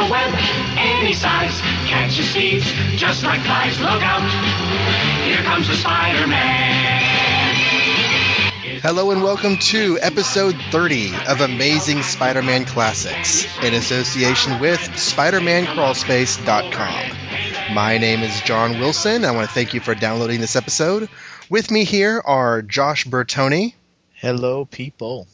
a web any size. Catches thieves just like flies. Look out, here comes the Spider-Man. Hello and welcome to episode 30 of Amazing Spider-Man Classics, in association with SpiderManCrawlspace.com. My name is John Wilson. I want to thank you for downloading this episode. With me here are Josh Bertoni. Hello, people.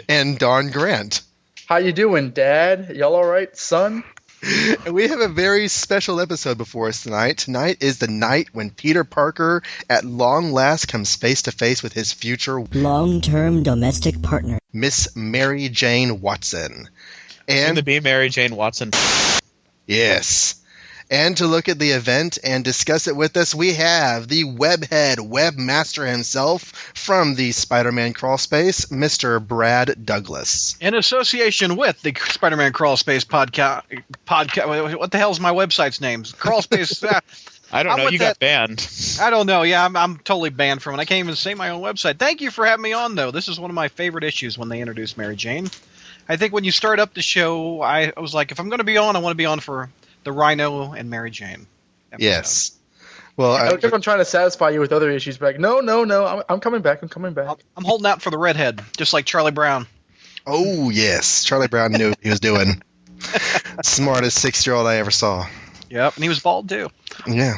And Don Grant. How you doing, Dad? Y'all all right, son? And we have a very special episode before us tonight. Tonight is the night when Peter Parker at long last comes face to face with his future long-term domestic partner, Miss Mary Jane Watson. And to be Mary Jane Watson. Yes. And to look at the event and discuss it with us, we have the webhead, webmaster himself from the Spider-Man Crawlspace, Mr. Brad Douglas. In association with the Spider-Man Crawlspace podcast. What the hell's my website's name? Crawlspace. I don't know. You got banned. I don't know. Yeah, I'm totally banned from it. I can't even say my own website. Thank you for having me on, though. This is one of my favorite issues when they introduced Mary Jane. I think when you start up the show, I was like, if I'm going to be on, I want to be on for the Rhino and Mary Jane episode. Yes. Well, I kept on trying to satisfy you with other issues, but like, no, I'm coming back. I'm holding out for the redhead, just like Charlie Brown. Oh, yes. Charlie Brown knew what he was doing. Smartest 6-year-old I ever saw. Yep, and he was bald, too. Yeah.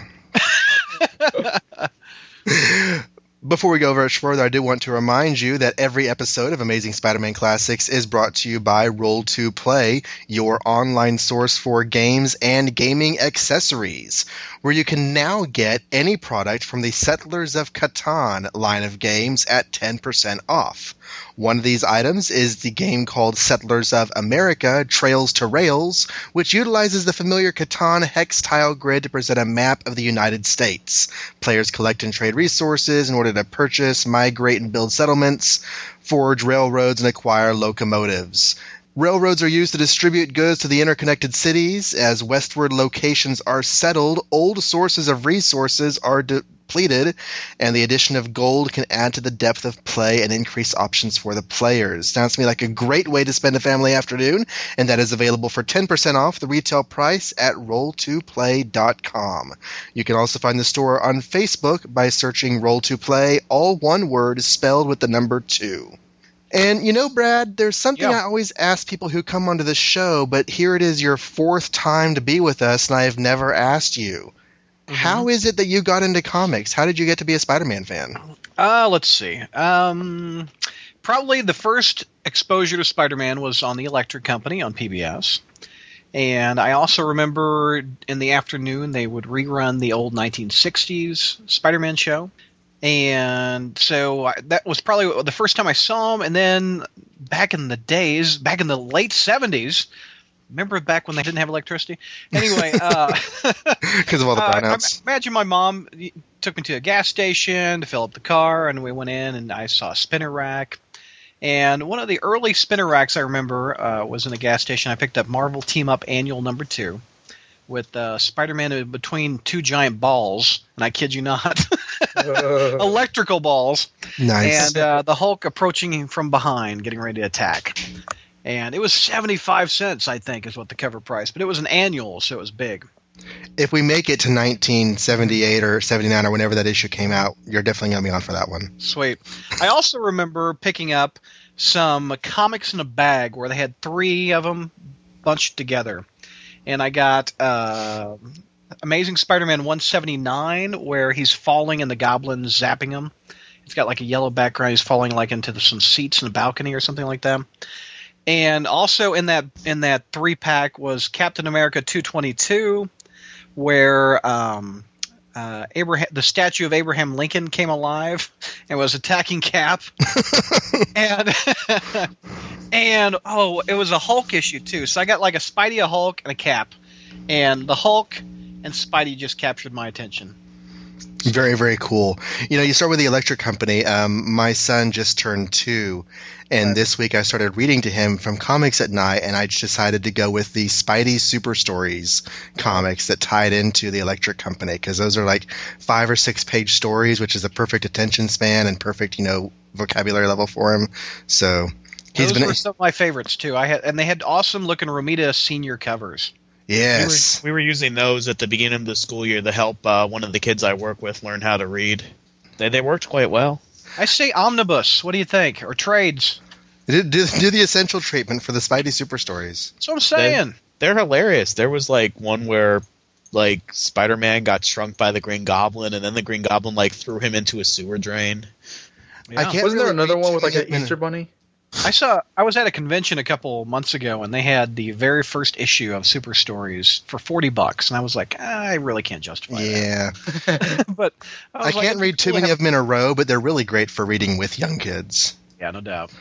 Before we go much further, I do want to remind you that every episode of Amazing Spider-Man Classics is brought to you by Roll2Play, your online source for games and gaming accessories, where you can now get any product from the Settlers of Catan line of games at 10% off. One of these items is the game called Settlers of America, Trails to Rails, which utilizes the familiar Catan hex tile grid to present a map of the United States. Players collect and trade resources in order to purchase, migrate, and build settlements, forge railroads, and acquire locomotives. Railroads are used to distribute goods to the interconnected cities. As westward locations are settled, old sources of resources are depleted, and the addition of gold can add to the depth of play and increase options for the players. Sounds to me like a great way to spend a family afternoon, and that is available for 10% off the retail price at roll2play.com. You can also find the store on Facebook by searching Roll2Play, all one word spelled with the number 2. And, you know, Brad, there's something I always ask people who come onto the show, but here it is your 4th time to be with us, and I have never asked you. Mm-hmm. How is it that you got into comics? How did you get to be a Spider-Man fan? Let's see. Probably the first exposure to Spider-Man was on the Electric Company on PBS. And I also remember in the afternoon they would rerun the old 1960s Spider-Man show. And so that was probably the first time I saw him. And then back in the days, back in the late 70s, remember back when they didn't have electricity? Anyway. Because of all the brownouts. Imagine my mom took me to a gas station to fill up the car, and we went in, and I saw a spinner rack. And one of the early spinner racks I remember was in a gas station. I picked up Marvel Team Up Annual number 2. With Spider-Man between 2 giant balls, and I kid you not, electrical balls. Nice. And the Hulk approaching him from behind, getting ready to attack. And it was 75 cents, I think, is what the cover price. But it was an annual, so it was big. If we make it to 1978 or 79 or whenever that issue came out, you're definitely going to be on for that one. Sweet. I also remember picking up some comics in a bag where they had 3 of them bunched together. And I got Amazing Spider-Man 179, where he's falling and the goblin's zapping him. It's got like a yellow background. He's falling like into some seats in a balcony or something like that. And also in that 3-pack was Captain America 222, where the statue of Abraham Lincoln came alive and was attacking Cap. and it was a Hulk issue too. So I got like a Spidey, a Hulk, and a Cap. And the Hulk and Spidey just captured my attention. Very, very cool. You know, you start with the Electric Company. My son just turned 2, and this week I started reading to him from Comics at Night, and I decided to go with the Spidey Super Stories comics that tied into the Electric Company, because those are like 5 or 6 page stories, which is a perfect attention span and perfect, vocabulary level for him. So Those were some of my favorites too. And they had awesome looking Romita Senior covers. Yes, we were using those at the beginning of the school year to help one of the kids I work with learn how to read. They worked quite well. I say omnibus. What do you think? Or trades? Do the essential treatment for the Spidey Super Stories. That's what I'm saying. They're hilarious. There was one where Spider-Man got shrunk by the Green Goblin, and then the Green Goblin threw him into a sewer drain. Yeah. Wasn't there another one with an Easter bunny? I was at a convention a couple months ago, and they had the very first issue of Super Stories for $40, and I was like, I really can't justify that. But I can't read too many of them in a row, but they're really great for reading with young kids. Yeah, no doubt.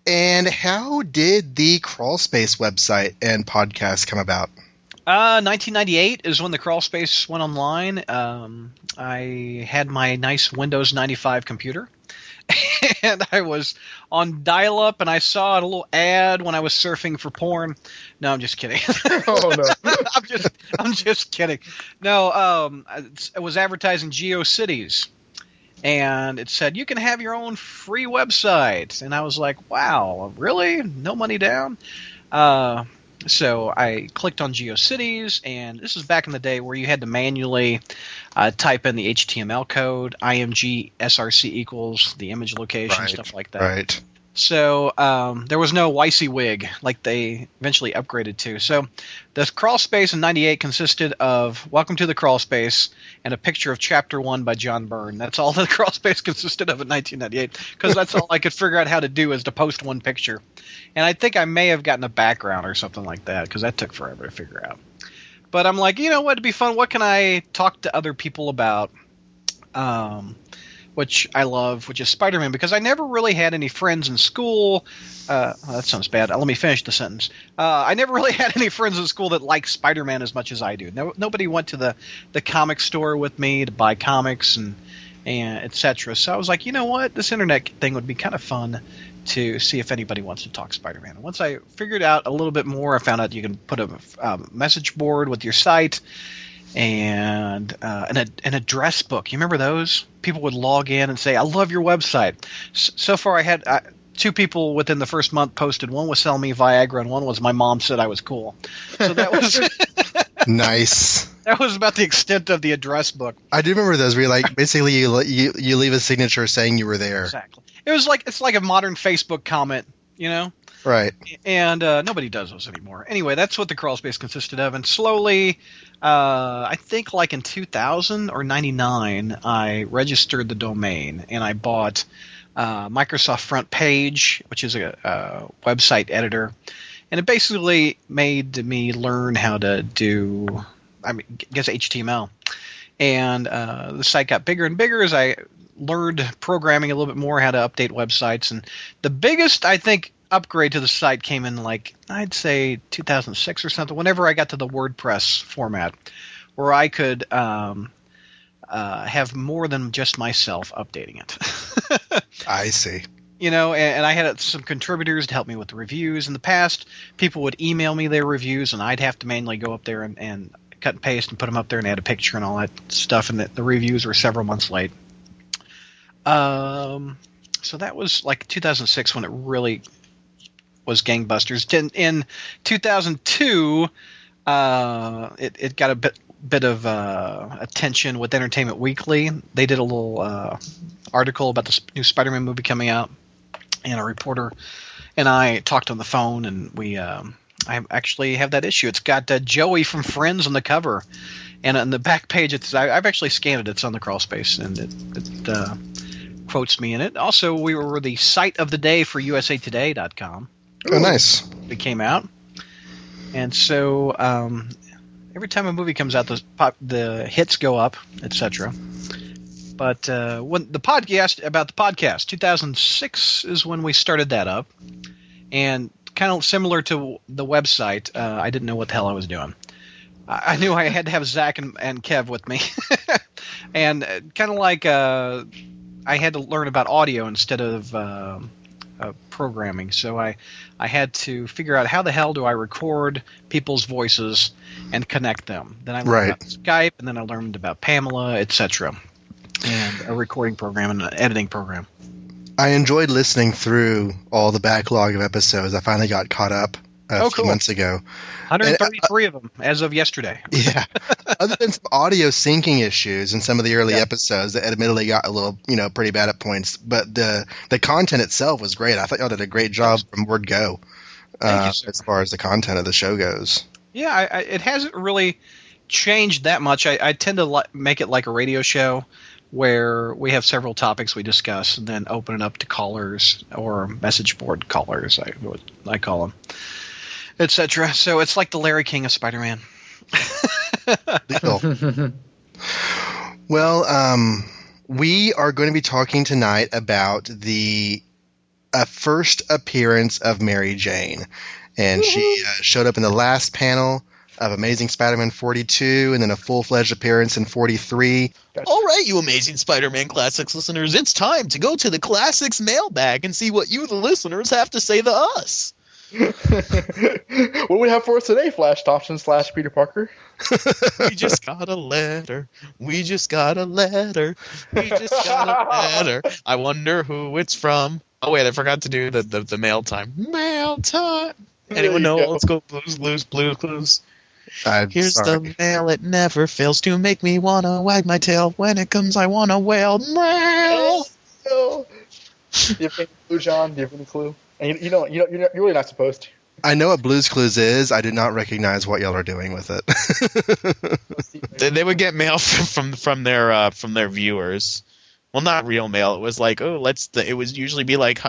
And how did the Crawlspace website and podcast come about? 1998 is when the Crawlspace went online. I had my nice Windows 95 computer. And I was on dial-up, and I saw a little ad when I was surfing for porn. No, I'm just kidding. Oh no, I'm just kidding. No, it was advertising GeoCities, and it said you can have your own free website. And I was like, wow, really? No money down? So I clicked on GeoCities, and this is back in the day where you had to manually type in the HTML code, IMG SRC equals the image location, stuff like that. Right. So there was no WYSIWYG like they eventually upgraded to. So the Crawlspace in 98 consisted of Welcome to the Crawlspace and a picture of Chapter 1 by John Byrne. That's all the Crawlspace consisted of in 1998, because that's all I could figure out how to do is to post one picture. And I think I may have gotten a background or something like that, because that took forever to figure out. But I'm like, you know what, it'd be fun. What can I talk to other people about? Which I love, which is Spider-Man, because I never really had any friends in school. That sounds bad. Let me finish the sentence. I never really had any friends in school that liked Spider-Man as much as I do. Nobody went to the comic store with me to buy comics and etc. So I was like, you know what? This internet thing would be kind of fun to see if anybody wants to talk Spider-Man. Once I figured out a little bit more, I found out you can put a message board with your site and an address book. You remember those? People would log in and say, I love your website. So far I had two people within the first month posted. One was selling me Viagra, and one was my mom said I was cool. So that was nice. That was about the extent of the address book. I do remember those where basically you leave a signature saying you were there. Exactly. It's like a modern Facebook comment, you know? Right. And nobody does those anymore. Anyway, that's what the Crawlspace consisted of. And slowly, I think like in 2000 or 99, I registered the domain, and I bought Microsoft Front Page, which is a website editor. And it basically made me learn how to do, HTML. And the site got bigger and bigger as I learned programming a little bit more, how to update websites. And the biggest, I think, upgrade to the site came in I'd say 2006 or something, whenever I got to the WordPress format, where I could have more than just myself updating it. I see. You know, and I had some contributors to help me with the reviews. In the past, people would email me their reviews, and I'd have to manually go up there and cut and paste and put them up there and add a picture and all that stuff, and the reviews were several months late. So that was 2006 when it really was gangbusters. In 2002, it got a bit of attention with Entertainment Weekly. They did a little article about the new Spider-Man movie coming out, and a reporter and I talked on the phone, and I actually have that issue. It's got Joey from Friends on the cover, and on the back page, I've actually scanned it. It's on the Crawlspace, and it quotes me in it. Also, we were the site of the day for usatoday.com. Oh, nice. It came out. And so every time a movie comes out, the hits go up, etc. But when the podcast, 2006 is when we started that up. And kind of similar to the website, I didn't know what the hell I was doing. I knew I had to have Zach and Kev with me. And kind of like I had to learn about audio instead of programming. So I had to figure out how the hell do I record people's voices and connect them. Then I learned about Skype, and then I learned about Pamela, etc. And a recording program and an editing program. I enjoyed listening through all the backlog of episodes. I finally got caught up a few months ago. 133 of them as of yesterday. Yeah. Other than some audio syncing issues in some of the early episodes that admittedly got a little, pretty bad at points, but the content itself was great. I thought y'all did a great job from word go as far as the content of the show goes. Yeah, it hasn't really changed that much. I tend to make it like a radio show where we have several topics we discuss and then open it up to callers or message board callers, I call them, etc. So it's like the Larry King of Spider-Man. Well, we are going to be talking tonight about the first appearance of Mary Jane. And she showed up in the last panel of Amazing Spider-Man 42 and then a full-fledged appearance in 43. All right, you Amazing Spider-Man Classics listeners, it's time to go to the Classics mailbag and see what you, the listeners, have to say to us. What do we have for us today, Flash Thompson / Peter Parker? We just got a letter. We just got a letter. We just got a letter. I wonder who it's from. Oh, wait, I forgot to do the mail time. Mail time. Anyone know? Let's go blues clues. Here's the mail. It never fails to make me want to wag my tail. When it comes, I want to wail. Mail. Do you have any clue, John? Do you have any clue? And you're really not supposed to. I know what Blue's Clues is. I do not recognize what y'all are doing with it. They would get mail from their viewers. Well, not real mail. It was like, it would usually be like,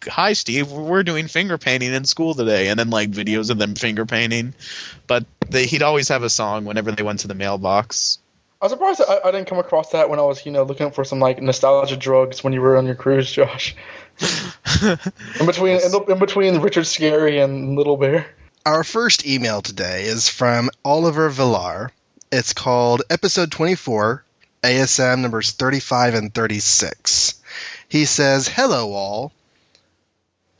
hi Steve, we're doing finger painting in school today, and then like videos of them finger painting. But he'd always have a song whenever they went to the mailbox. I was surprised I didn't come across that when I was, looking for some like nostalgia drugs when you were on your cruise, Josh. in between Richard Scarry and Little Bear. Our first email today is from Oliver Villar. It's called Episode 24, ASM numbers 35 and 36. He says, "Hello all.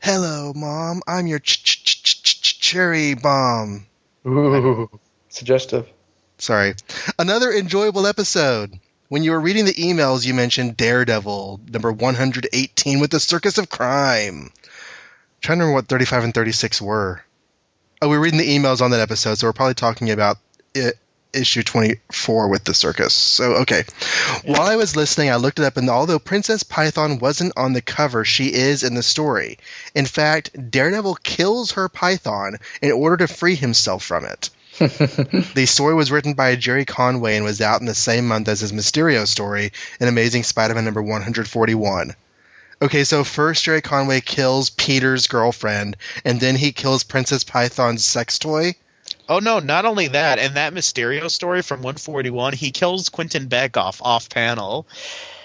Hello, Mom. I'm your cherry bomb." Ooh, suggestive. Sorry. Another enjoyable episode. When you were reading the emails, you mentioned Daredevil, number 118, with the Circus of Crime. I'm trying to remember what 35 and 36 were. Oh, we were reading the emails on that episode, so we're probably talking about issue 24 with the circus. So, okay. Yeah. While I was listening, I looked it up, and although Princess Python wasn't on the cover, she is in the story. In fact, Daredevil kills her python in order to free himself from it. The story was written by Jerry Conway and was out in the same month as his Mysterio story in Amazing Spider-Man number 141. Okay, so first Jerry Conway kills Peter's girlfriend, and then he kills Princess Python's sex toy? Oh, no, not only that. In that Mysterio story from 141, he kills Quentin Beck off panel.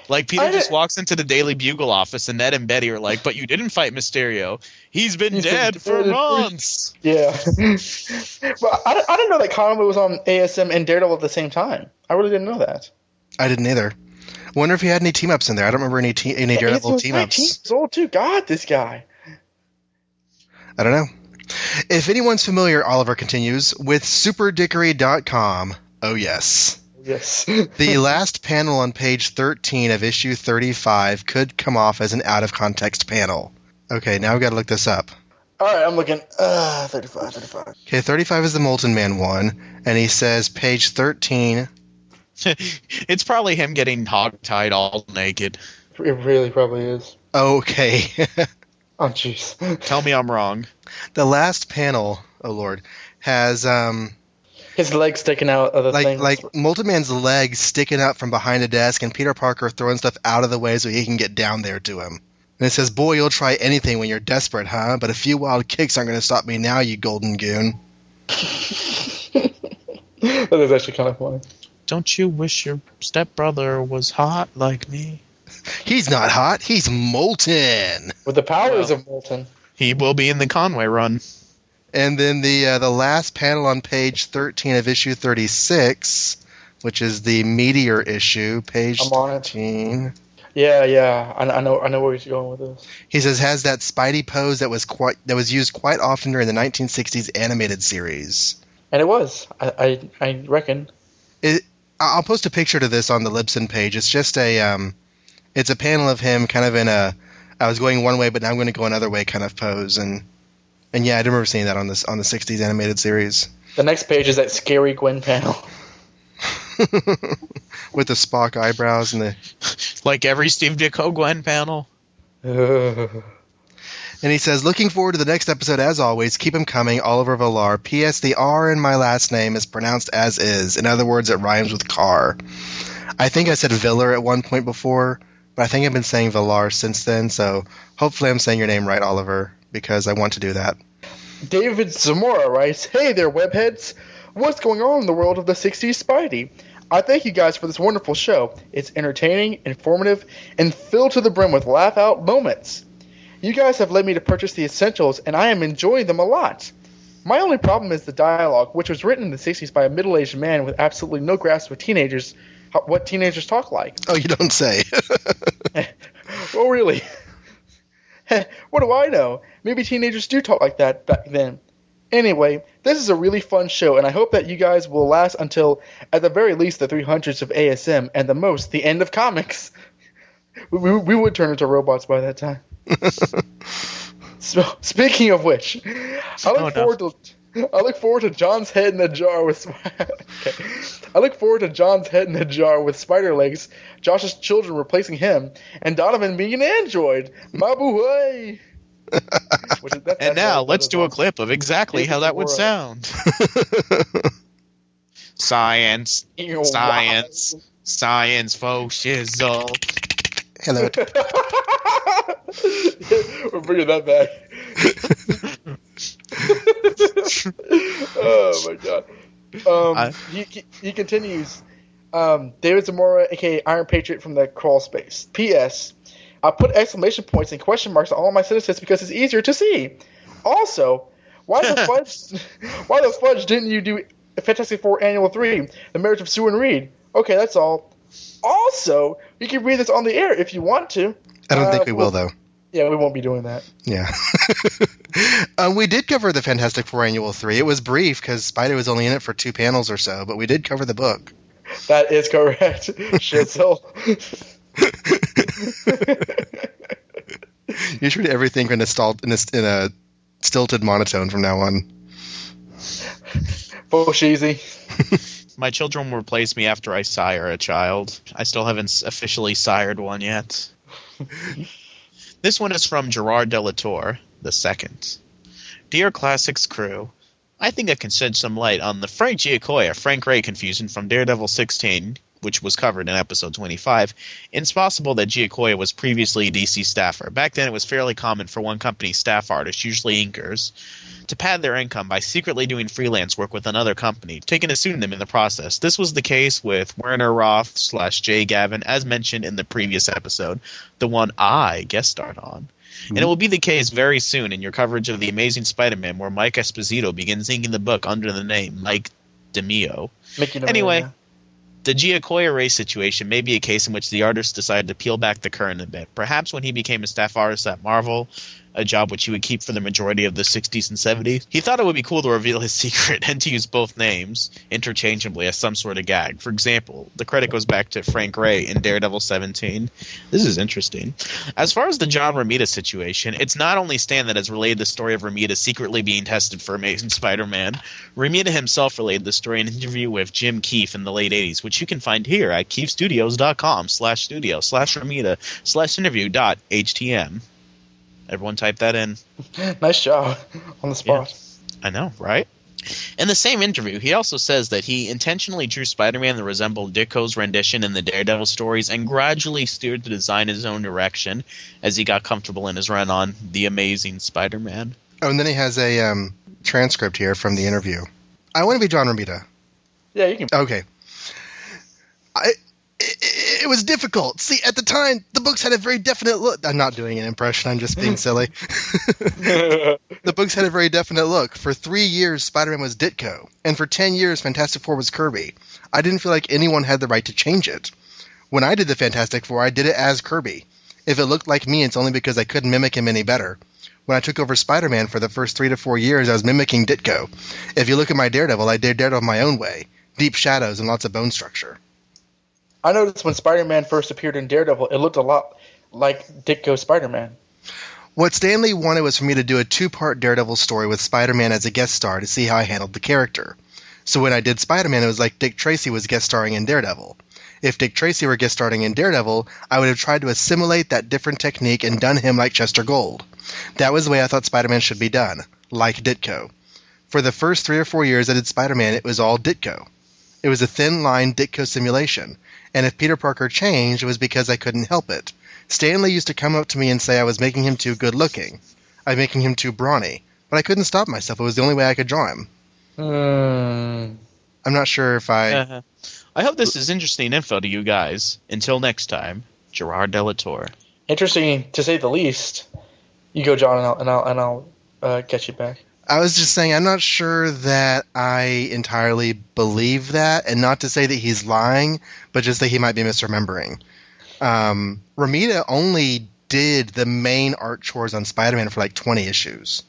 Like, Peter just walks into the Daily Bugle office, and Ned and Betty are like, but you didn't fight Mysterio. He's been dead for months. Yeah. But I didn't know that Conway was on ASM and Daredevil at the same time. I really didn't know that. I didn't either. Wonder if he had any team-ups in there. I don't remember any Daredevil team-ups. 19 years old, too. God, this guy. I don't know. If anyone's familiar, Oliver continues, with superdickery.com, oh yes. Yes. The last panel on page 13 of issue 35 could come off as an out-of-context panel. Okay, now we've got to look this up. All right, I'm looking. 35. Okay, 35 is the Molten Man one, and he says page 13. It's probably him getting hog-tied all naked. It really probably is. Okay. Oh, jeez. Tell me I'm wrong. The last panel, oh lord, has his legs sticking out of the thing. Like Molten Man's legs sticking out from behind a desk, and Peter Parker throwing stuff out of the way so he can get down there to him. And it says, "Boy, you'll try anything when you're desperate, huh? But a few wild kicks aren't going to stop me now, you golden goon." That is actually kind of funny. Don't you wish your stepbrother was hot like me? He's not hot. He's molten. With the powers of Molten. He will be in the Conway run. And then the last panel on page 13 of issue 36, which is the Meteor issue, page 13. Yeah. I know where he's going with this. He says has that Spidey pose that was used quite often during the 1960s animated series. And it was. I reckon. I'll post a picture to this on the Libsyn page. It's just it's a panel of him kind of in a I was going one way, but now I'm going to go another way kind of pose. And yeah, I do remember seeing that on the 60s animated series. The next page is that scary Gwen panel. With the Spock eyebrows and the... Like every Steve Ditko Gwen panel. And he says, looking forward to the next episode as always. Keep him coming, Oliver Villar. P.S. The R in my last name is pronounced as is. In other words, it rhymes with car. I think I said Villar at one point before, but I think I've been saying Villar since then, so hopefully I'm saying your name right, Oliver, because I want to do that. David Zamora writes, "Hey there, webheads. What's going on in the world of the 60s Spidey? I thank you guys for this wonderful show. It's entertaining, informative, and filled to the brim with laugh-out moments. You guys have led me to purchase the essentials, and I am enjoying them a lot. My only problem is the dialogue, which was written in the 60s by a middle-aged man with absolutely no grasp of teenagers, what teenagers talk like." Oh, you don't say. Oh, really? What do I know? Maybe teenagers do talk like that back then. Anyway, this is a really fun show, and I hope that you guys will last until, at the very least, the 300s of ASM, and the most, the end of comics. We would turn into robots by that time. So, speaking of which, I look forward to John's head in a jar with. Okay. I look forward to John's head in a jar with spider legs, Josh's children replacing him, and Donovan being an android. Mabu-hey! And now let's do a clip of exactly how that would sound. Science, science, science, faux shizzle. Hello. We're bringing that back. Oh my god. He continues. David Zamora, aka Iron Patriot from the Crawl Space. P.S. I put exclamation points and question marks on all my sentences because it's easier to see. Also, why the fudge didn't you do Fantastic Four Annual 3, The Marriage of Sue and Reed? Okay, that's all. Also, you can read this on the air if you want to. I don't think we will, though. Yeah, we won't be doing that. Yeah. We did cover the Fantastic Four Annual 3. It was brief because Spider was only in it for 2 panels or so, but we did cover the book. That is correct. Shitzel. You should read everything in a stilted monotone from now on. Cheesy. My children will replace me after I sire a child. I still haven't officially sired one yet. This one is from Gerard Delatour, the second. Dear Classics crew, I think I can shed some light on the Frank Giacoia-Frank Ray confusion from Daredevil 16, which was covered in episode 25. It's possible that Giacoia was previously a DC staffer. Back then it was fairly common for one company's staff artists, usually inkers, to pad their income by secretly doing freelance work with another company, taking a pseudonym in the process. This was the case with Werner Roth / Jay Gavin, as mentioned in the previous episode, the one I guest starred on. And it will be the case very soon in your coverage of The Amazing Spider-Man, where Mike Esposito begins inking the book under the name Mike DeMeo. Anyway, the Giacoia Ray situation may be a case in which the artist decided to peel back the curtain a bit. Perhaps when he became a staff artist at Marvel, a job which he would keep for the majority of the 60s and 70s, he thought it would be cool to reveal his secret and to use both names interchangeably as some sort of gag. For example, the credit goes back to Frank Ray in Daredevil 17. This is interesting. As far as the John Romita situation, it's not only Stan that has relayed the story of Romita secretly being tested for Amazing Spider-Man. Romita himself relayed the story in an interview with Jim Keefe in the late 80s, which you can find here at keefestudios.com/studio/remita/interview.htm. Everyone type that in. Nice job on the spot. Yeah. I know, right? In the same interview, he also says that he intentionally drew Spider-Man that resembled Ditko's rendition in the Daredevil stories and gradually steered the design in his own direction as he got comfortable in his run on The Amazing Spider-Man. Oh, and then he has a transcript here from the interview. I want to be John Romita. Yeah, you can. Okay. It was difficult. See, at the time, the books had a very definite look. I'm not doing an impression. I'm just being silly. The books had a very definite look. For 3 years, Spider-Man was Ditko. And for 10 years, Fantastic Four was Kirby. I didn't feel like anyone had the right to change it. When I did the Fantastic Four, I did it as Kirby. If it looked like me, it's only because I couldn't mimic him any better. When I took over Spider-Man for the first 3 to 4 years, I was mimicking Ditko. If you look at my Daredevil, I did Daredevil my own way. Deep shadows and lots of bone structure. I noticed when Spider-Man first appeared in Daredevil, it looked a lot like Ditko Spider-Man. What Stanley wanted was for me to do a 2-part Daredevil story with Spider-Man as a guest star to see how I handled the character. So when I did Spider-Man, it was like Dick Tracy was guest starring in Daredevil. If Dick Tracy were guest starring in Daredevil, I would have tried to assimilate that different technique and done him like Chester Gold. That was the way I thought Spider-Man should be done, like Ditko. For the first 3 or 4 years I did Spider-Man, it was all Ditko. It was a thin-line Ditko simulation, and if Peter Parker changed, it was because I couldn't help it. Stanley used to come up to me and say I was making him too good-looking. I was making him too brawny. But I couldn't stop myself. It was the only way I could draw him. I'm not sure if I... I hope this is interesting info to you guys. Until next time, Gerard Delatorre. Interesting, to say the least. You go, John, and I'll get you back. I was just saying I'm not sure that I entirely believe that, and not to say that he's lying, but just that he might be misremembering. Romita only did the main art chores on Spider-Man for like 20 issues.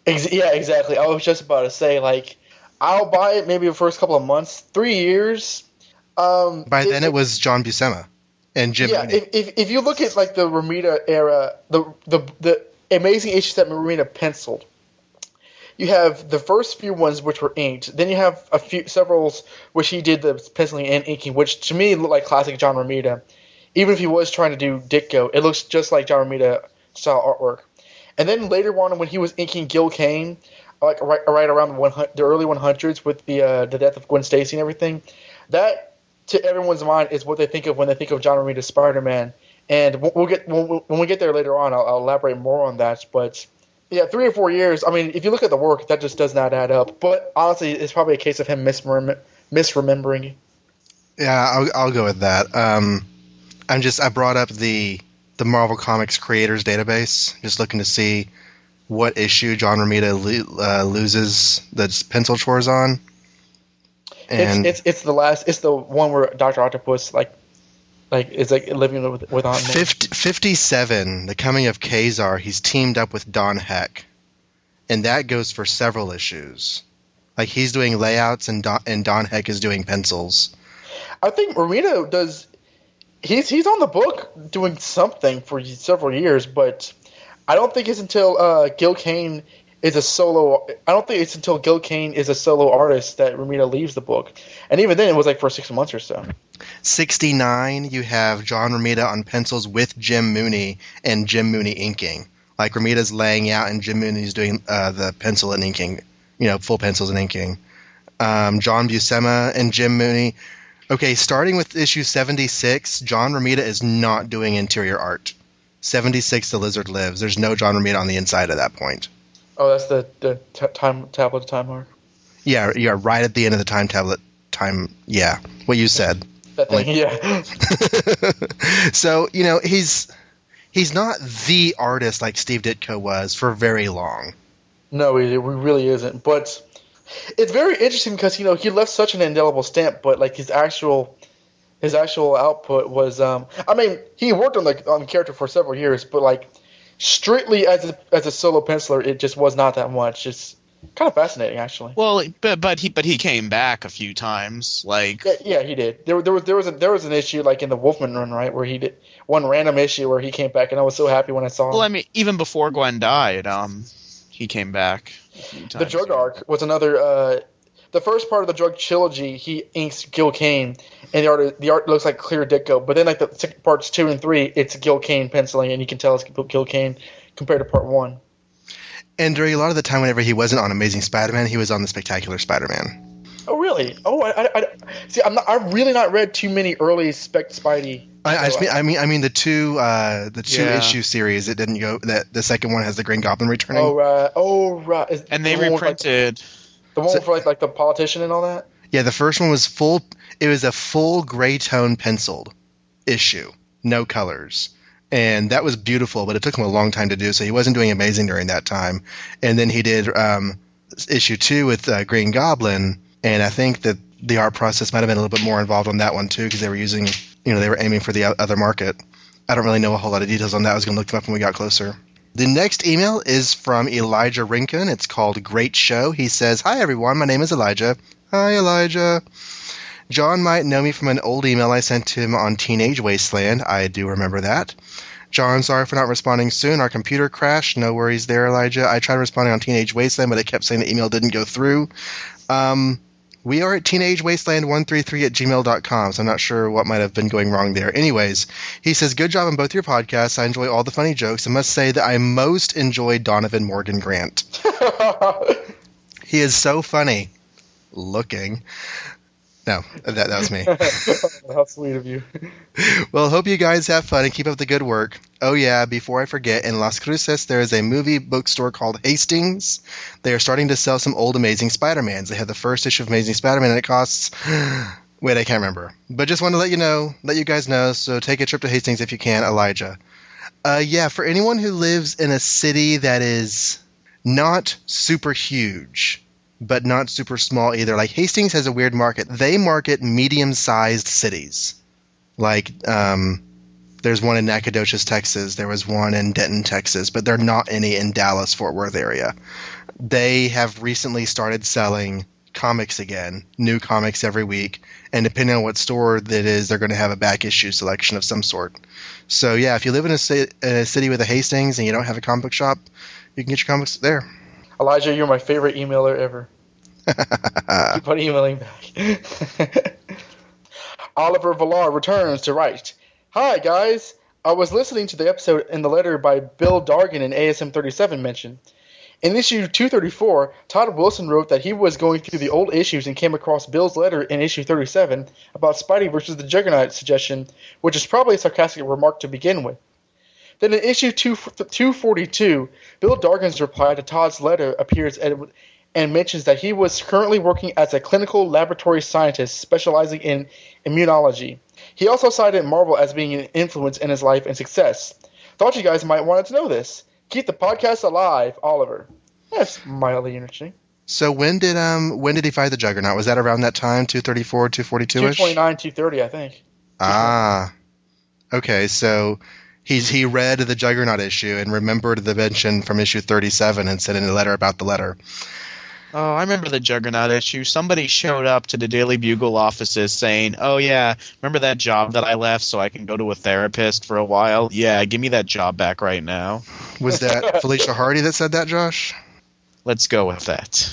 Yeah, exactly. I was just about to say, like, I'll buy it maybe the first couple of months. 3 years. By then it was John Buscema and Jim Mooney. If you look at like the Romita era, the amazing issues that Romita penciled, you have the first few ones which were inked. Then you have several which he did the penciling and inking, which to me look like classic John Romita. Even if he was trying to do Ditko, it looks just like John Romita style artwork. And then later on, when he was inking Gil Kane, like right around the early 100s with the death of Gwen Stacy and everything, that to everyone's mind is what they think of when they think of John Romita's Spider-Man. And when we get there later on, I'll elaborate more on that. But yeah, 3 or 4 years. I mean, if you look at the work, that just does not add up. But honestly, it's probably a case of him misremembering. Yeah, I'll go with that. I brought up the Marvel Comics Creators Database, just looking to see what issue John Romita loses the pencil chores on. And it's the last. It's the one where Dr. Octopus is living with Aunt May. 57, The Coming of Kazar. He's teamed up with Don Heck, and that goes for several issues. Like he's doing layouts, and Don Heck is doing pencils. I think Romita does. He's on the book doing something for several years, but I don't think it's until Gil Kane is a solo. I don't think it's until Gil Kane is a solo artist that Romita leaves the book, and even then it was like for 6 months or so. 69, you have John Romita on pencils with Jim Mooney and Jim Mooney inking. Like Romita's laying out and Jim Mooney's doing the pencil and inking, full pencils and inking. John Buscema and Jim Mooney. Okay, starting with issue 76, John Romita is not doing interior art. 76, The Lizard Lives. There's no John Romita on the inside at that point. Oh, that's the tablet time arc? Yeah, right at the end of the time. Yeah, what you said. That thing, yeah. So, he's not the artist like Steve Ditko was for very long. No, he really isn't. But it's very interesting because, he left such an indelible stamp, but like his actual output was he worked on the character for several years, but like strictly as a solo penciler, it just was not that much. It's kind of fascinating, actually. Well, but he came back a few times, like yeah, he did. There was an issue like in the Wolfman run, right, where he did one random issue where he came back, and I was so happy when I saw him. Well, I mean, even before Gwen died, he came back a few times. The drug arc was another. The first part of the drug trilogy, he inks Gil Kane, and the art looks like clear Ditko. But then, like the parts 2 and 3, it's Gil Kane penciling, and you can tell it's Gil Kane compared to part 1. And during a lot of the time, whenever he wasn't on Amazing Spider-Man, he was on the Spectacular Spider-Man. Oh, really? Oh, I see. I've really not read too many early Spidey. I mean the two issue series. It didn't go. That the second one has the Green Goblin returning. Oh right. And they reprinted. The one for like the politician and all that? Yeah, the first one was full. It was a full gray tone penciled issue, no colors, and that was beautiful. But it took him a long time to do, so he wasn't doing amazing during that time. And then he did issue 2 with Green Goblin, and I think that the art process might have been a little bit more involved on that one too, because they were using, they were aiming for the other market. I don't really know a whole lot of details on that. I was going to look them up when we got closer. The next email is from Elijah Rincon. It's called Great Show. He says, "Hi, everyone. My name is Elijah." Hi, Elijah. John might know me from an old email I sent to him on Teenage Wasteland. I do remember that. John, sorry for not responding soon. Our computer crashed. No worries there, Elijah. I tried responding on Teenage Wasteland, but it kept saying the email didn't go through. We are at teenagewasteland133@gmail.com, so I'm not sure what might have been going wrong there. Anyways, he says, good job on both your podcasts. I enjoy all the funny jokes. I must say that I most enjoyed Donovan Morgan Grant. He is so funny looking. No, that was me. How sweet of you. Well, hope you guys have fun and keep up the good work. Oh yeah, before I forget, in Las Cruces there is a movie bookstore called Hastings. They are starting to sell some old Amazing Spider-Mans. They have the first issue of Amazing Spider-Man and it costs... Wait, I can't remember. But just wanted to let you guys know, so take a trip to Hastings if you can, Elijah. Yeah, for anyone who lives in a city that is not super huge... but not super small either. Like, Hastings has a weird market. They market medium-sized cities. Like, there's one in Nacogdoches, Texas. There was one in Denton, Texas. But there are not any in Dallas, Fort Worth area. They have recently started selling comics again. New comics every week. And depending on what store that is, they're going to have a back issue selection of some sort. So, yeah, if you live in a city with a Hastings and you don't have a comic book shop, you can get your comics there. Elijah, you're my favorite emailer ever. Keep on emailing back. Oliver Villar returns to write, hi, guys. I was listening to the episode in the letter by Bill Dargan in ASM 37 mentioned. In issue 234, Todd Wilson wrote that he was going through the old issues and came across Bill's letter in issue 37 about Spidey versus the Juggernaut suggestion, which is probably a sarcastic remark to begin with. Then in issue 242, Bill Dargan's reply to Todd's letter appears and mentions that he was currently working as a clinical laboratory scientist specializing in immunology. He also cited Marvel as being an influence in his life and success. Thought you guys might want to know this. Keep the podcast alive, Oliver. That's mildly interesting. So when did he fight the Juggernaut? Was that around that time, 234, 242-ish? 229, 230, I think. Ah. Okay, so... He read the Juggernaut issue and remembered the mention from issue 37 and sent in a letter about the letter. Oh, I remember the Juggernaut issue. Somebody showed up to the Daily Bugle offices saying, oh, yeah, remember that job that I left so I can go to a therapist for a while? Yeah, give me that job back right now. Was that Felicia Hardy that said that, Josh? Let's go with that.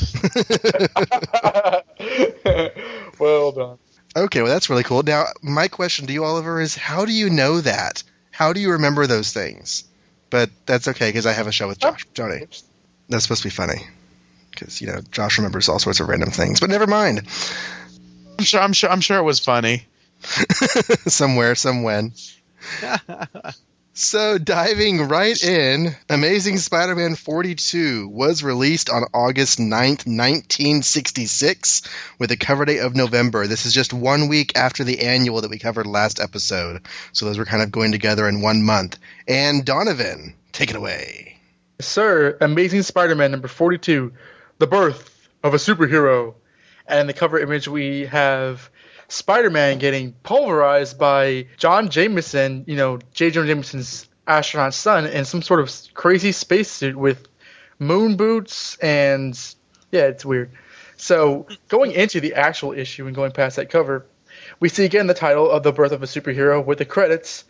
Well done. Okay, well, that's really cool. Now, my question to you, Oliver, is how do you know that? How do you remember those things? But that's okay, because I have a show with Johnny. That's supposed to be funny. Because, Josh remembers all sorts of random things. But never mind. I'm sure it was funny. Somewhere, somewhen. So, diving right in, Amazing Spider-Man 42 was released on August 9th, 1966, with a cover date of November. This is just 1 week after the annual that we covered last episode. So those were kind of going together in 1 month. And Donovan, take it away. Sir, Amazing Spider-Man number 42, The Birth of a Superhero. And in the cover image we have Spider-Man getting pulverized by John Jameson, J. Jonah Jameson's astronaut son, in some sort of crazy spacesuit with moon boots, and yeah, it's weird. So going into the actual issue and going past that cover, we see again the title of The Birth of a Superhero with the credits,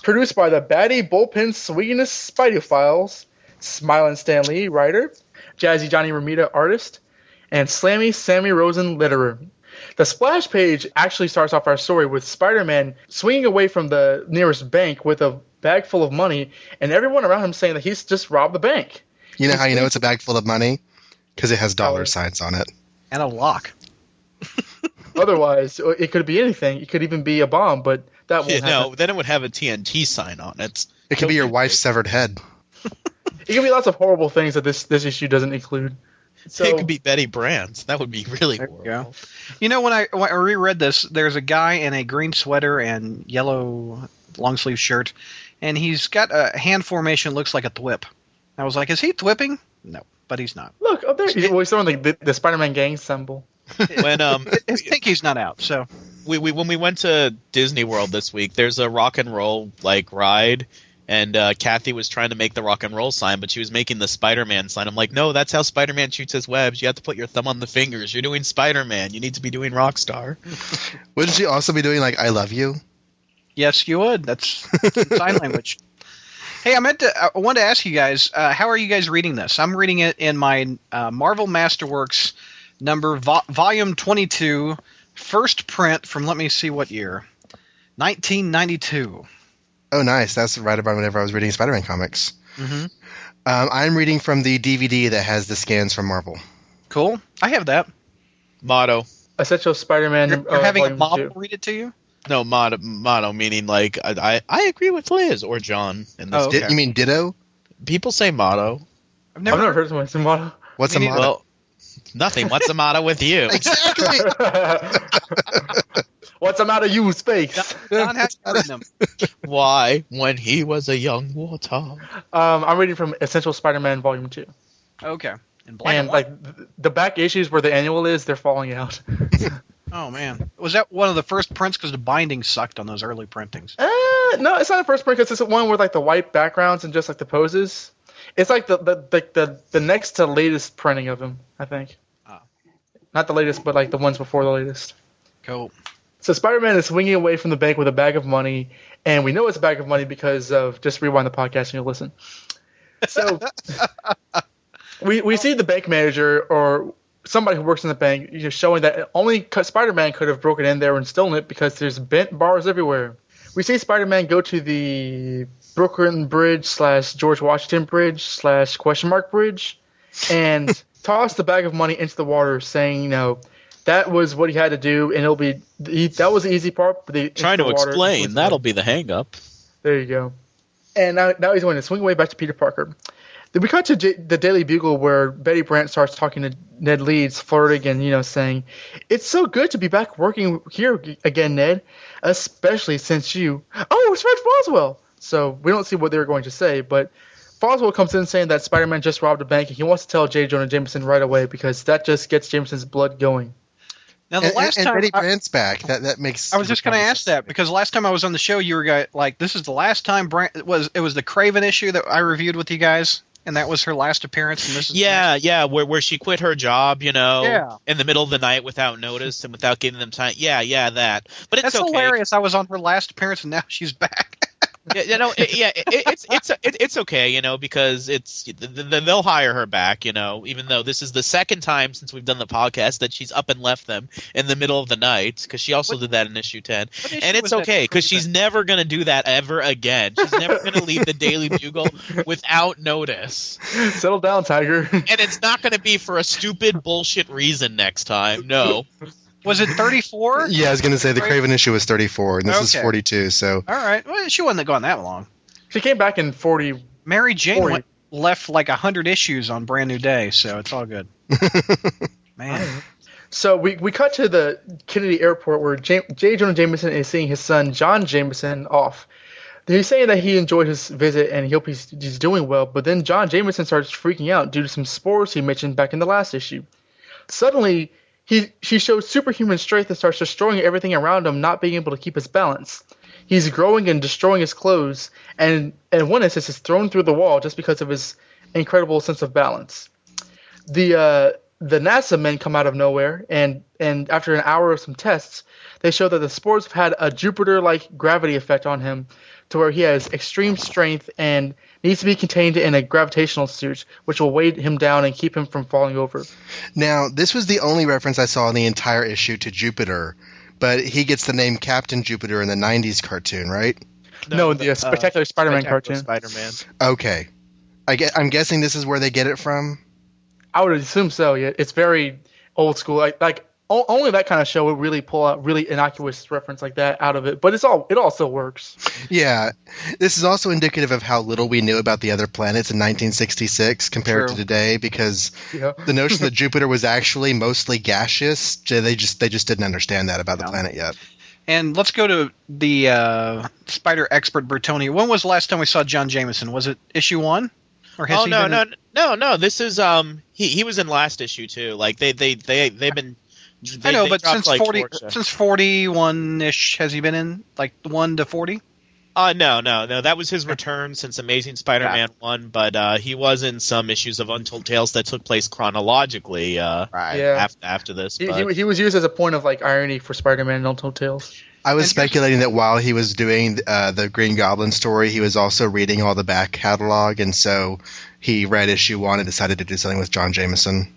produced by the Batty Bullpen Sweetness Spidey Files, Smilin' Stan Lee, writer, Jazzy Johnny Romita, artist, and Slammy Sammy Rosen, letterer. The splash page actually starts off our story with Spider-Man swinging away from the nearest bank with a bag full of money, and everyone around him saying that he's just robbed the bank. You know how you know it's a bag full of money? Because it has dollar signs on it. And a lock. Otherwise, it could be anything. It could even be a bomb, but that won't happen. No, then it would have a TNT sign on it. It could be your wife's severed head. It could be lots of horrible things that this issue doesn't include. So, it could be Betty Brant. That would be really horrible. When I reread this, there's a guy in a green sweater and yellow long sleeve shirt, and he's got a hand formation that looks like a thwip. I was like, is he thwipping? No, but he's not. Look, up there. He's throwing the Spider-Man gang symbol. When his pinky's not out, so. When we went to Disney World this week, there's a rock and roll ride. And Kathy was trying to make the rock and roll sign, but she was making the Spider-Man sign. I'm like, no, that's how Spider-Man shoots his webs. You have to put your thumb on the fingers. You're doing Spider-Man. You need to be doing Rockstar. Wouldn't she also be doing, I love you? Yes, you would. That's sign language. Hey, I wanted to ask you guys, how are you guys reading this? I'm reading it in my Marvel Masterworks volume 22, first print from, let me see what year, 1992. Oh, nice. That's right about whenever I was reading Spider-Man comics. Mm-hmm. I'm reading from the DVD that has the scans from Marvel. Cool. I have that. Motto. Essential Spider-Man. You're having a Volume model 2. read it to you? No, motto meaning like I agree with Liz or John in this. Oh, okay. You mean Ditto? People say motto. I've I've never heard someone say motto. What's a Me motto? Well, nothing. What's the motto with you? Exactly. What's the matter, you space? Don has written them. Why, when he was a young warthog? I'm reading from Essential Spider-Man Volume 2. Okay. In black And and white. the back issues where the annual is, they're falling out. Oh, man. Was that one of the first prints? Because the binding sucked on those early printings. No, it's not the first print because it's the one with like the white backgrounds and just like the poses. It's like the next to latest printing of him, I think. Ah. Not the latest, but like the ones before the latest. Cool. So Spider-Man is swinging away from the bank with a bag of money, and we know it's a bag of money because of just rewind the podcast and you'll listen. So we see the bank manager or somebody who works in the bank, showing that only Spider-Man could have broken in there and stolen it because there's bent bars everywhere. We see Spider-Man go to the Brooklyn Bridge / George Washington Bridge / question mark bridge and toss the bag of money into the water, saying, that was what he had to do, and that was the easy part. But Trying to explain. That'll be the hang-up. There you go. And now he's going to swing away back to Peter Parker. Then we cut to the Daily Bugle where Betty Brant starts talking to Ned Leeds, flirting and, saying, "It's so good to be back working here again, Ned, especially since you... Oh, it's Fred Foswell!" So we don't see what they were going to say, but Foswell comes in saying that Spider-Man just robbed a bank, and he wants to tell J. Jonah Jameson right away because that just gets Jameson's blood going. Now, the last and time Betty Brant's back. That makes. I was just going to ask that because last time I was on the show, you were like, "This is the last time Brant it was the Craven issue that I reviewed with you guys, and that was her last appearance." And this is where she quit her job, in Yeah. the middle of the night without notice and without giving them time. Yeah, that. But it's That's okay. hilarious. I was on her last appearance, and now she's back. It's okay, because they'll hire her back, even though this is the second time since we've done the podcast that she's up and left them in the middle of the night, because she also did that in issue 10. And it's okay, because she's never going to do that ever again. She's never going to leave the Daily Bugle without notice. Settle down, Tiger. And it's not going to be for a stupid bullshit reason next time. No. Was it 34? Yeah, I was going to say the Craven issue was 34, and this is Okay. 42. So All right. Well, she wasn't gone that long. She came back in 40. Mary Jane 40. left like 100 issues on Brand New Day, so it's all good. Man. So we cut to the Kennedy Airport where J. Jonah Jameson is seeing his son John Jameson off. He's saying that he enjoyed his visit and he hopes he's doing well, but then John Jameson starts freaking out due to some spores he mentioned back in the last issue. Suddenly, she shows superhuman strength and starts destroying everything around him, not being able to keep his balance. He's growing and destroying his clothes, and in one instance is thrown through the wall just because of his incredible sense of balance. The NASA men come out of nowhere, and after an hour of some tests, they show that the spores have had a Jupiter-like gravity effect on him, to where he has extreme strength and needs to be contained in a gravitational suit, which will weigh him down and keep him from falling over. now this was the only reference I saw in the entire issue to Jupiter, but he gets the name Captain Jupiter in the '90s cartoon, right? No, the Spectacular Spider-Man cartoon. Spider-Man. Okay, I'm guessing this is where they get it from. I would assume so. Yeah, it's very old school. Like only that kind of show would really pull out really innocuous reference like that out of it. But it also works. Yeah, this is also indicative of how little we knew about the other planets in 1966 compared True. to today, because Yeah. the notion that Jupiter was actually mostly gaseous, they just didn't understand that about the planet yet. And let's go to the Spider expert Bertoni. When was the last time we saw John Jameson? Was it issue 1? Or has he been No. This is he was in last issue too. Like they've been. I know, they but dropped, since 41-ish, has he been in like 1 to 40? No. That was his return since Amazing Spider-Man 1, but he was in some issues of Untold Tales that took place chronologically Right. Yeah. after this. He But was used as a point of like irony for Spider-Man and Untold Tales. I was And speculating that while he was doing the Green Goblin story, he was also reading all the back catalog, and so he read issue 1 and decided to do something with John Jameson.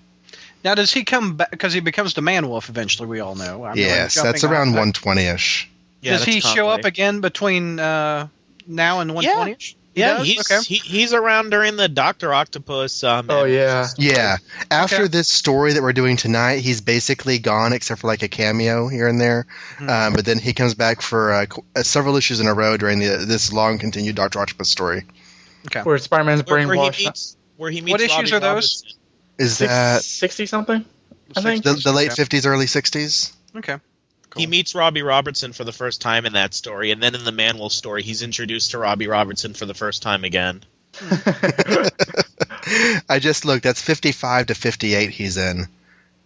Now, does he come back because he becomes the Man-Wolf eventually? We all know. Yes, that's around 120-ish. Yeah, does he that's show up comedy. again between now and 120-ish? Yeah, He does? he's around during the Doctor Octopus. Oh, yeah. Yeah. After Okay. this story that we're doing tonight, he's basically gone except for like a cameo here and there. But then he comes back for several issues in a row during this long continued Dr. Octopus story. Where Spider-Man's where brainwashed. he meets What issues Robbie are those? Robertson. Is that 60 something? I think. the late Okay. 50s, early 60s? Okay. He meets Robbie Robertson for the first time in that story, and then in the Man-Wolf story, he's introduced to Robbie Robertson for the first time again. I just looked. That's 55 to 58 he's in.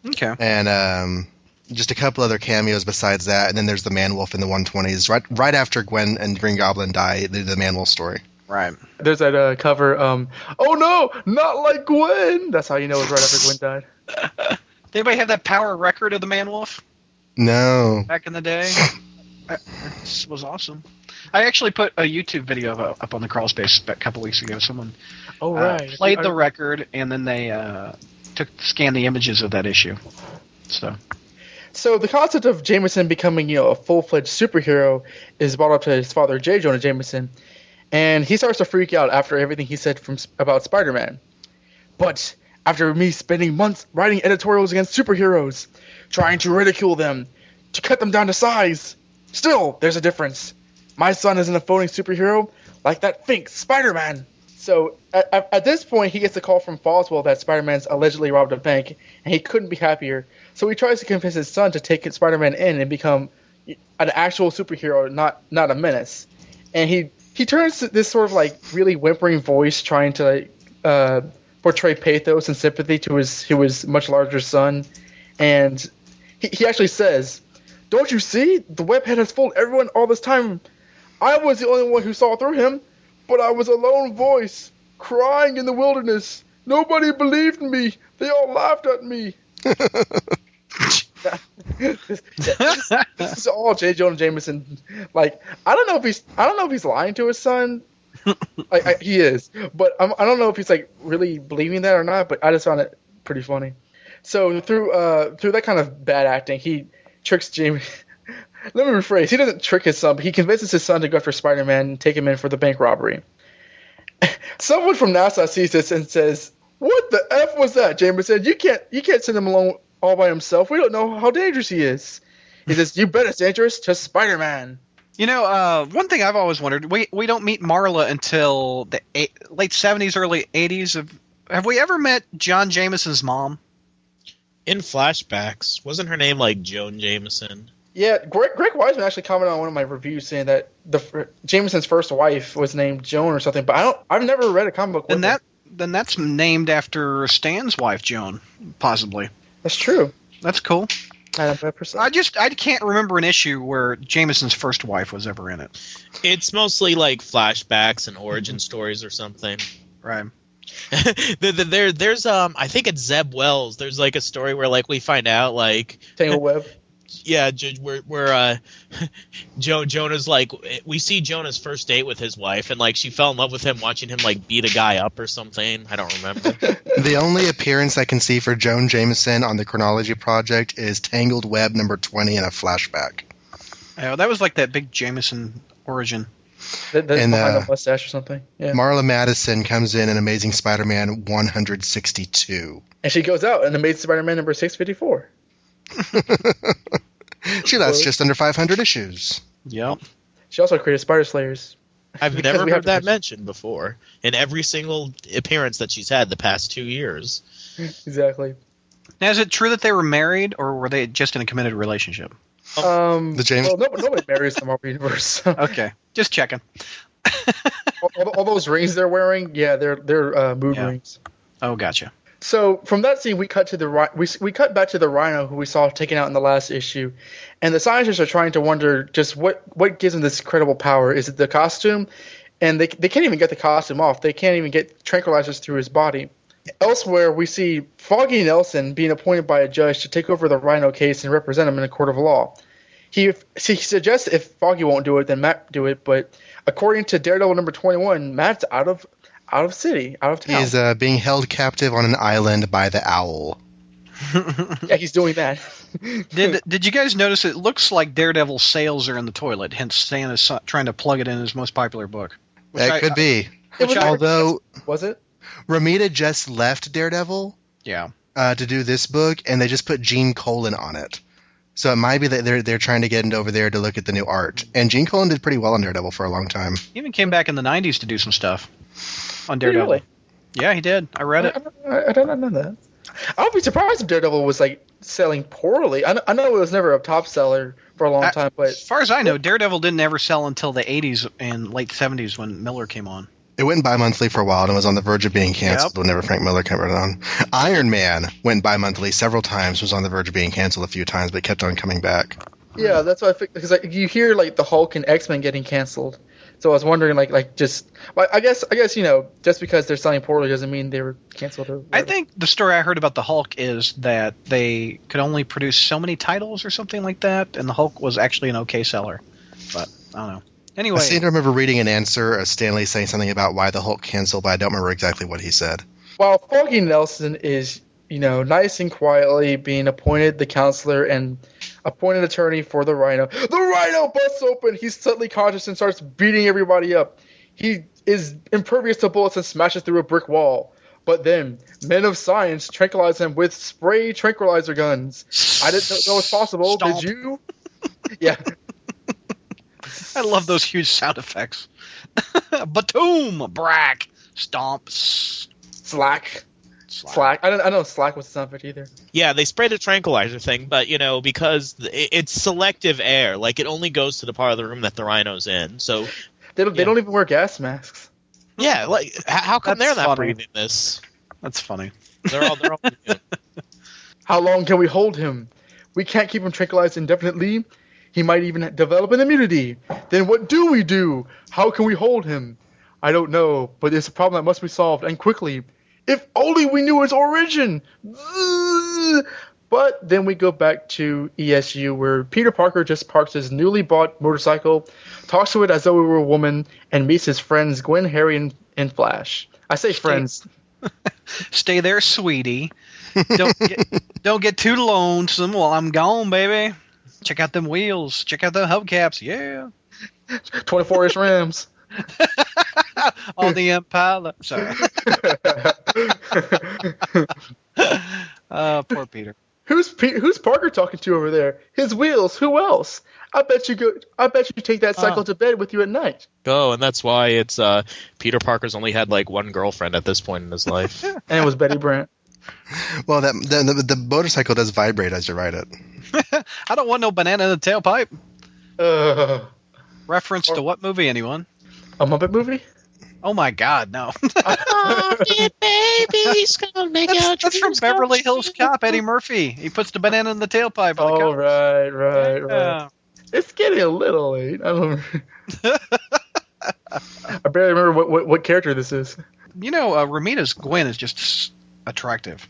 Okay. And just a couple other cameos besides that. And then there's the Man-Wolf in the 120s. Right after Gwen and Green Goblin die, the Man-Wolf story. Right. There's that cover, oh no, not like Gwen! That's how you know it's right after Gwen died. Anybody have that power record of the Man-Wolf No. back in the day? This was awesome. I actually put a YouTube video up on the crawl space a couple weeks ago. Someone Oh, right. played the record, and then they scanned the images of that issue. So the concept of Jameson becoming, a full-fledged superhero is brought up to his father, J. Jonah Jameson, and he starts to freak out after everything he said about Spider-Man. But after me spending months writing editorials against superheroes, trying to ridicule them, to cut them down to size, still, there's a difference. My son isn't a phony superhero like that fink Spider-Man. So at this point, he gets a call from Foswell that Spider-Man's allegedly robbed a bank, and he couldn't be happier. So he tries to convince his son to take Spider-Man in and become an actual superhero, not a menace. And he turns to this sort of like really whimpering voice, trying to portray pathos and sympathy to his much larger son. And he actually says, "Don't you see? The webhead has fooled everyone all this time. I was the only one who saw through him, but I was a lone voice, crying in the wilderness. Nobody believed me. They all laughed at me." This is all J. Jonah Jameson. Like, I don't know if he's lying to his son. He is, but I don't know if he's like really believing that or not. But I just found it pretty funny. So through that kind of bad acting, he tricks Jamie. Let me rephrase. He doesn't trick his son, but he convinces his son to go after Spider-Man and take him in for the bank robbery. Someone from NASA sees this and says, "What the F was that?" Jameson, you can't send him alone all by himself. We don't know how dangerous he is. He says, "You bet it's dangerous to Spider-Man." one thing I've always wondered, we don't meet Marla until the late 70s, early 80s. Have we ever met John Jameson's mom? In flashbacks, wasn't her name like Joan Jameson? Yeah, Greg Wiseman actually commented on one of my reviews saying that Jameson's first wife was named Joan or something, but I've never read a comic book with it. Then that's named after Stan's wife, Joan, possibly. That's true. That's cool. 100%. I can't remember an issue where Jameson's first wife was ever in it. It's mostly like flashbacks and origin stories or something. Right. There's I think it's Zeb Wells. There's like a story where like we find out like Tangle Web. yeah, where Jonah's like we see Jonah's first date with his wife and like she fell in love with him watching him like beat a guy up or something. I don't remember. The only appearance I can see for Joan Jameson on the Chronology Project is Tangled Web number 20 in a flashback. Yeah, that was like that big Jameson origin. That's And, behind the mustache or something. Yeah. Marla Madison comes in Amazing Spider-Man 162. And she goes out in Amazing Spider-Man number 654. She lasts just under 500 issues. Yep. She also created Spider Slayers. I've Because never we have heard that to- mentioned before in every single appearance that she's had the past 2 years. Exactly. Now, is it true that they were married, or were they just in a committed relationship? The James- Well, nobody marries the Marvel Universe. Okay, just checking. all those rings they're wearing, yeah, they're mood Yeah. rings. Oh, gotcha. So from that scene, we cut back to the Rhino who we saw taken out in the last issue, and the scientists are trying to wonder just what gives him this incredible power. Is it the costume? And they can't even get the costume off. They can't even get tranquilizers through his body. Elsewhere, we see Foggy Nelson being appointed by a judge to take over the Rhino case and represent him in a court of law. he suggests if Foggy won't do it, then Matt do it. But according to Daredevil number 21, Matt's out of town. He's being held captive on an island by the owl. Yeah, he's doing that. Did you guys notice it looks like Daredevil's sails are in the toilet? Hence, Stan is trying to plug it in his most popular book. That could be. Although, was it? Romita just left Daredevil. Yeah. To do this book, and they just put Gene Colan on it. So it might be that they're trying to get into over there to look at the new art. And Gene Colan did pretty well on Daredevil for a long time. He even came back in the 90s to do some stuff on Daredevil. Really? Yeah, he did. I read it. I don't know that. I would be surprised if Daredevil was like selling poorly. I know it was never a top seller for a long time, but as far as I know, Daredevil didn't ever sell until the 80s and late 70s when Miller came on. It went bi-monthly for a while and was on the verge of being canceled whenever Frank Miller came on. Iron Man went bi-monthly several times, was on the verge of being canceled a few times, but kept on coming back. Yeah, that's what I think. Because like, you hear like the Hulk and X-Men getting canceled, so I was wondering I guess just because they're selling poorly doesn't mean they were canceled. Or I think the story I heard about the Hulk is that they could only produce so many titles or something like that, and the Hulk was actually an okay seller. But I don't know. Anyway, I seem to remember reading an answer of Stan Lee saying something about why the Hulk canceled, but I don't remember exactly what he said. While Foggy Nelson is, nice and quietly being appointed the counselor and appointed attorney for the Rhino busts open. He's suddenly conscious and starts beating everybody up. He is impervious to bullets and smashes through a brick wall. But then, men of science tranquilize him with spray tranquilizer guns. I didn't know it was possible. Stomp. Did you? Yeah. I love those huge sound effects. Batoom, brack, stomp, Slack. I know Slack was the sound effect either. Yeah, they sprayed a tranquilizer thing, but, because it's selective air. Like, it only goes to the part of the room that the Rhino's in. So They don't even wear gas masks. yeah, like, how come That's they're not funny. breathing this? That's funny. They're all How long can we hold him? We can't keep him tranquilized indefinitely. He might even develop an immunity. Then what do we do? How can we hold him? I don't know, but it's a problem that must be solved, and quickly. If only we knew its origin! But then we go back to ESU, where Peter Parker just parks his newly bought motorcycle, talks to it as though it were a woman, and meets his friends Gwen, Harry, and Flash. I say friends. Stay there, sweetie. Don't get too lonesome while I'm gone, baby. Check out them wheels. Check out the hubcaps. Yeah. 24-inch rims. On the Impala. Sorry. Poor Peter. Who's Parker talking to over there? His wheels. Who else? I bet you take that cycle to bed with you at night. Oh, and that's why it's Peter Parker's only had like one girlfriend at this point in his life. And it was Betty Brant. Well, the motorcycle does vibrate as you ride it. I don't want no banana in the tailpipe. Reference to what movie, anyone? A Muppet movie? Oh my God, no. Baby's gonna make That's from Beverly Hills Cop, Eddie Murphy. He puts the banana in the tailpipe. Of the Oh, cops. right. Yeah. It's getting a little late. I don't. I barely remember what character this is. Romita's Gwen is just attractive.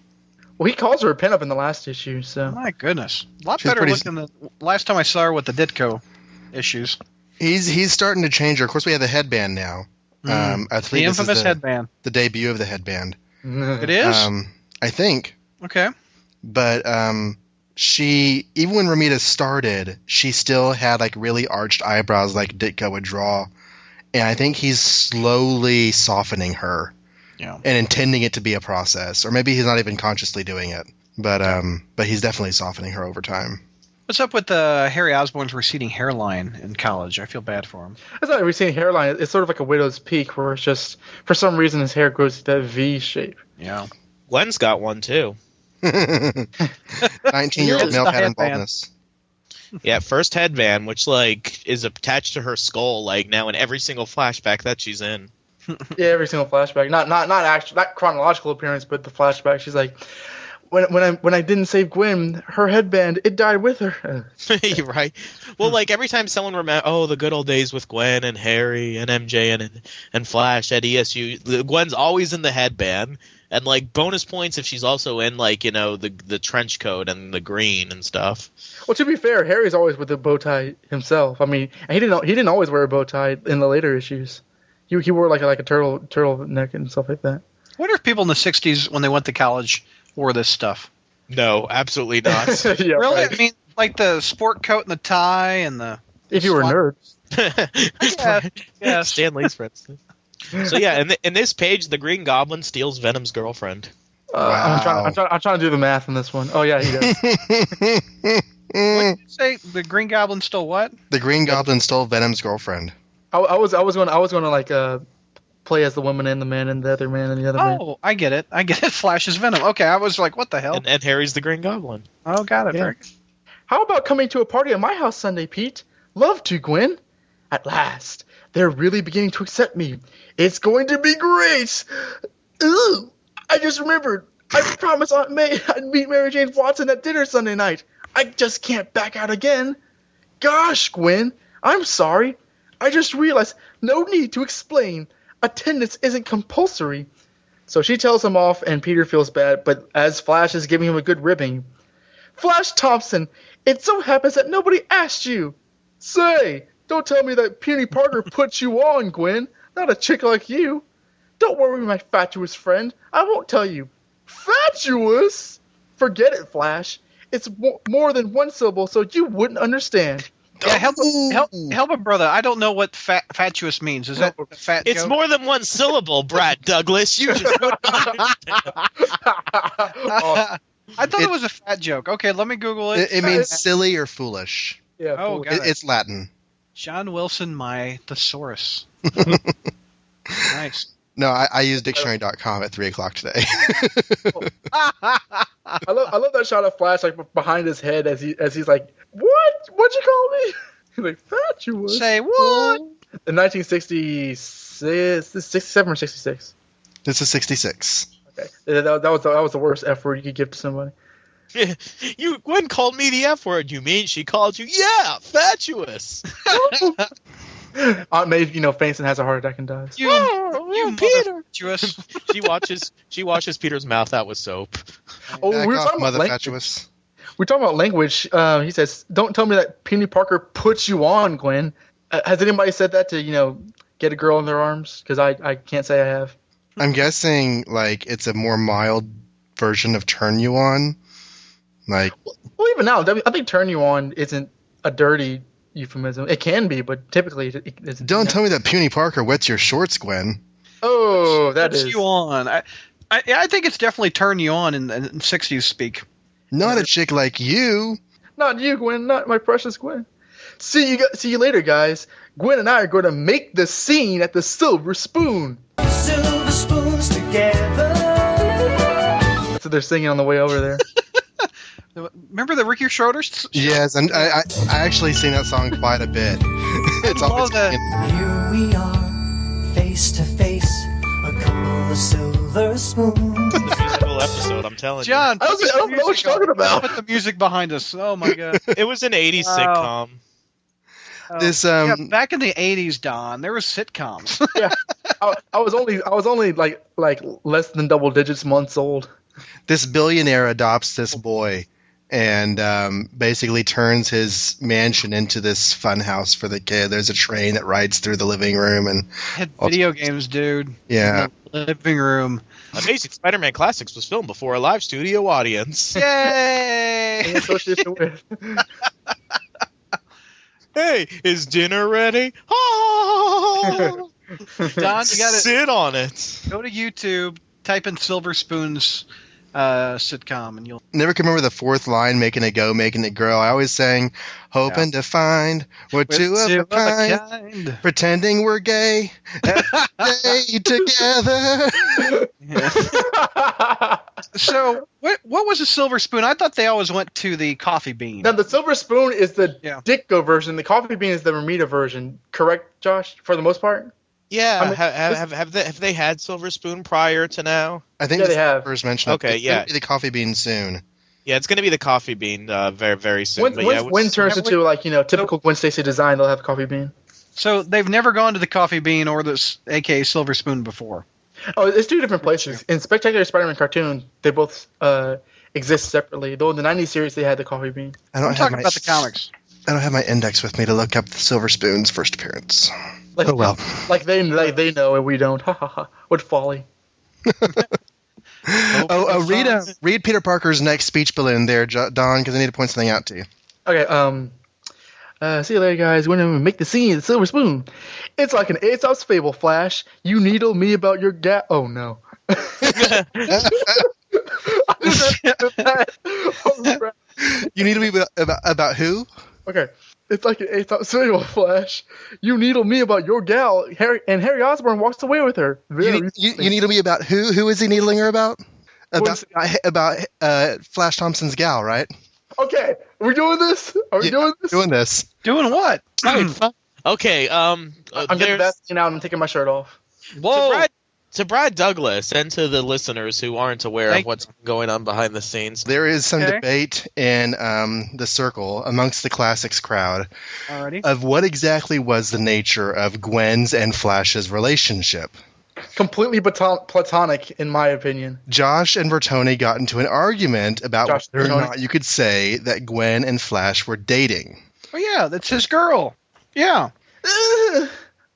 Well, he calls her a pinup in the last issue, so. My goodness. A lot She's better pretty- looking than last time I saw her with the Ditko issues. He's starting to change her. Of course, we have the headband now. I think The this is infamous headband. the debut of the headband. It is? I think. Okay. But she, even when Romita started, she still had like really arched eyebrows like Ditko would draw. And I think he's slowly softening her. Yeah. And intending it to be a process. Or maybe he's not even consciously doing it. But he's definitely softening her over time. What's up with Harry Osborn's receding hairline in college? I feel bad for him. It's not a receding hairline. It's sort of like a widow's peak, where it's just, for some reason, his hair grows to that V shape. Yeah. Gwen's got one too. 19-year-old male pattern baldness. Yeah, first headband, which like is attached to her skull, like now in every single flashback that she's in. Yeah, every single flashback. Not chronological appearance, but the flashback. She's like, when I didn't save Gwen, her headband, it died with her. You're right. Well, like every time someone remembers, the good old days with Gwen and Harry and MJ and Flash at ESU, Gwen's always in the headband, and like bonus points if she's also in like the trench coat and the green and stuff. Well, to be fair, Harry's always with the bow tie himself. I mean, he didn't always wear a bow tie in the later issues. He wore like a turtle neck and stuff like that. I wonder if people in the 60s, when they went to college, wore this stuff. No, absolutely not. Yeah, Really? right. I mean, like the sport coat and the tie and the... If you were nerds. Yeah. Stan Lee's, for instance. So yeah, in this page, the Green Goblin steals Venom's girlfriend. Wow. I'm trying to do the math on this one. Oh yeah, he does. What did you say? The Green Goblin stole what? The Green Goblin stole Venom's girlfriend. I was going to like play as the woman and the man and the other man and the other man. Oh, I get it. Flash is Venom. Okay, I was like, what the hell? And Harry's the Green Goblin. Oh, got it. Yeah. Very good. How about coming to a party at my house Sunday, Pete? Love to, Gwen. At last, they're really beginning to accept me. It's going to be great. Ooh, I just remembered. I promised Aunt May I'd meet Mary Jane Watson at dinner Sunday night. I just can't back out again. Gosh, Gwen, I'm sorry. I just realized no need to explain. Attendance isn't compulsory. So she tells him off, and Peter feels bad, but as Flash is giving him a good ribbing. Flash Thompson, it so happens that nobody asked you. Say, don't tell me that Peony Parker put you on, Gwen. Not a chick like you. Don't worry, my fatuous friend. I won't tell you. Fatuous? Forget it, Flash. It's more than one syllable, so you wouldn't understand. Yeah, help a brother. I don't know what fatuous means. Is that a fat It's joke? more than one syllable, Brad Douglas. You just wouldn't understand. I thought it was a fat joke. Okay, let me Google it. It means silly or foolish. Yeah. Oh, fool. got it. It's Latin. John Wilson, my thesaurus. Nice. No, I used dictionary.com at 3 o'clock today. I love that shot of Flash like behind his head as he's like, what? What'd you call me? He's like, fatuous. Say what? In 1966, 67 or 66. This is 66. Okay, that was the worst F word you could give to somebody. Gwen called me the F word. You mean she called you? Yeah, fatuous. Aunt May, faints and has a heart attack and dies. You Peter. fatuous. She washes Peter's mouth out with soap. Oh, Back we were off, talking about mother language. fatuous. We're talking about language. He says, "Don't tell me that Peony Parker puts you on, Gwen." Has anybody said that to get a girl in their arms? Because I can't say I have. I'm guessing like it's a more mild version of turn you on. Like, Well, even now, I think "turn you on" isn't a dirty euphemism. It can be, but typically it's. don't tell me that Puny Parker wets your shorts, Gwen. Oh, that Puts is. you on. I think it's definitely turn you on in 60s speak. Not a chick like you. Not you, Gwen. Not my precious Gwen. See you later, guys. Gwen and I are going to make the scene at the Silver Spoon. Silver spoons together. That's what they're singing on the way over there. Remember the Ricky Schroeder's? Yes, and I actually sing that song quite a bit. It's love always that. Here we are, face to face, a couple of silver spoons. The musical episode, I'm telling John, I don't know what you're talking about. Put the music behind us. Oh my god. you. It was an 80s Wow. sitcom. This Yeah, back in the 80s, Don, there was sitcoms. Yeah, I was only like less than double digits months old. this billionaire adopts this boy and basically turns his mansion into this fun house for the kid. There's a train that rides through the living room, and Had video games, dude. yeah, In the living room. Amazing Spider-Man Classics was filmed before a live studio audience. Yay! In association with. Hey, is dinner ready? Oh! Don, you gotta Sit on it. go to YouTube, type in Silver Spoons sitcom, and you'll. never can remember the fourth line, making it go, making it grow. I always sang, hoping to find we're two of a kind, pretending we're gay, every day together. So, what was a Silver Spoon? I thought they always went to the coffee bean. Now the Silver Spoon is the Yeah. Ditko version. The Coffee Bean is the Ramita version. Correct, Josh? For the most part. Yeah, I mean, have they had Silver Spoon prior to now? I think Yeah, this they have. first mention. Okay, it's yeah. gonna be the coffee bean soon. Yeah, it's going to be the coffee bean very very soon. When but yeah, Gwen turns into like typical Gwen Stacy design, they'll have coffee bean. So they've never gone to the Coffee Bean or this aka Silver Spoon before. Oh, it's two different places. In Spectacular Spider-Man cartoon, they both exist separately. Though in the '90s series, they had the coffee bean. I don't I'm have talking my, about the comics. I don't have my index with me to look up the Silver Spoon's first appearance. Like, Oh well. Like they know and we don't. Ha ha ha. What folly. Read Peter Parker's next speech balloon there, Don, because I need to point something out to you. Okay. See you later, guys. We're gonna make the scene. The Silver Spoon. It's like an Aesop's fable, Flash. You needle me about your Oh no. You need to be about who? Okay. It's like an Aesop's fable, Flash. You needle me about your gal, Harry Osborn walks away with her. You need to be about who? Who is he needling her about? About Flash Thompson's gal, right? Okay, are we doing this? Are we doing this? Doing this. Doing what? Okay, I'm getting that scene out and I'm taking my shirt off. Whoa! To Brad Douglas and to the listeners who aren't aware of what's going on behind the scenes. There is some debate in the circle amongst the classics crowd of what exactly was the nature of Gwen's and Flash's relationship. Completely platonic, in my opinion. Josh and Bertoni got into an argument about whether or not you could say that Gwen and Flash were dating. Oh yeah, that's his girl. Yeah.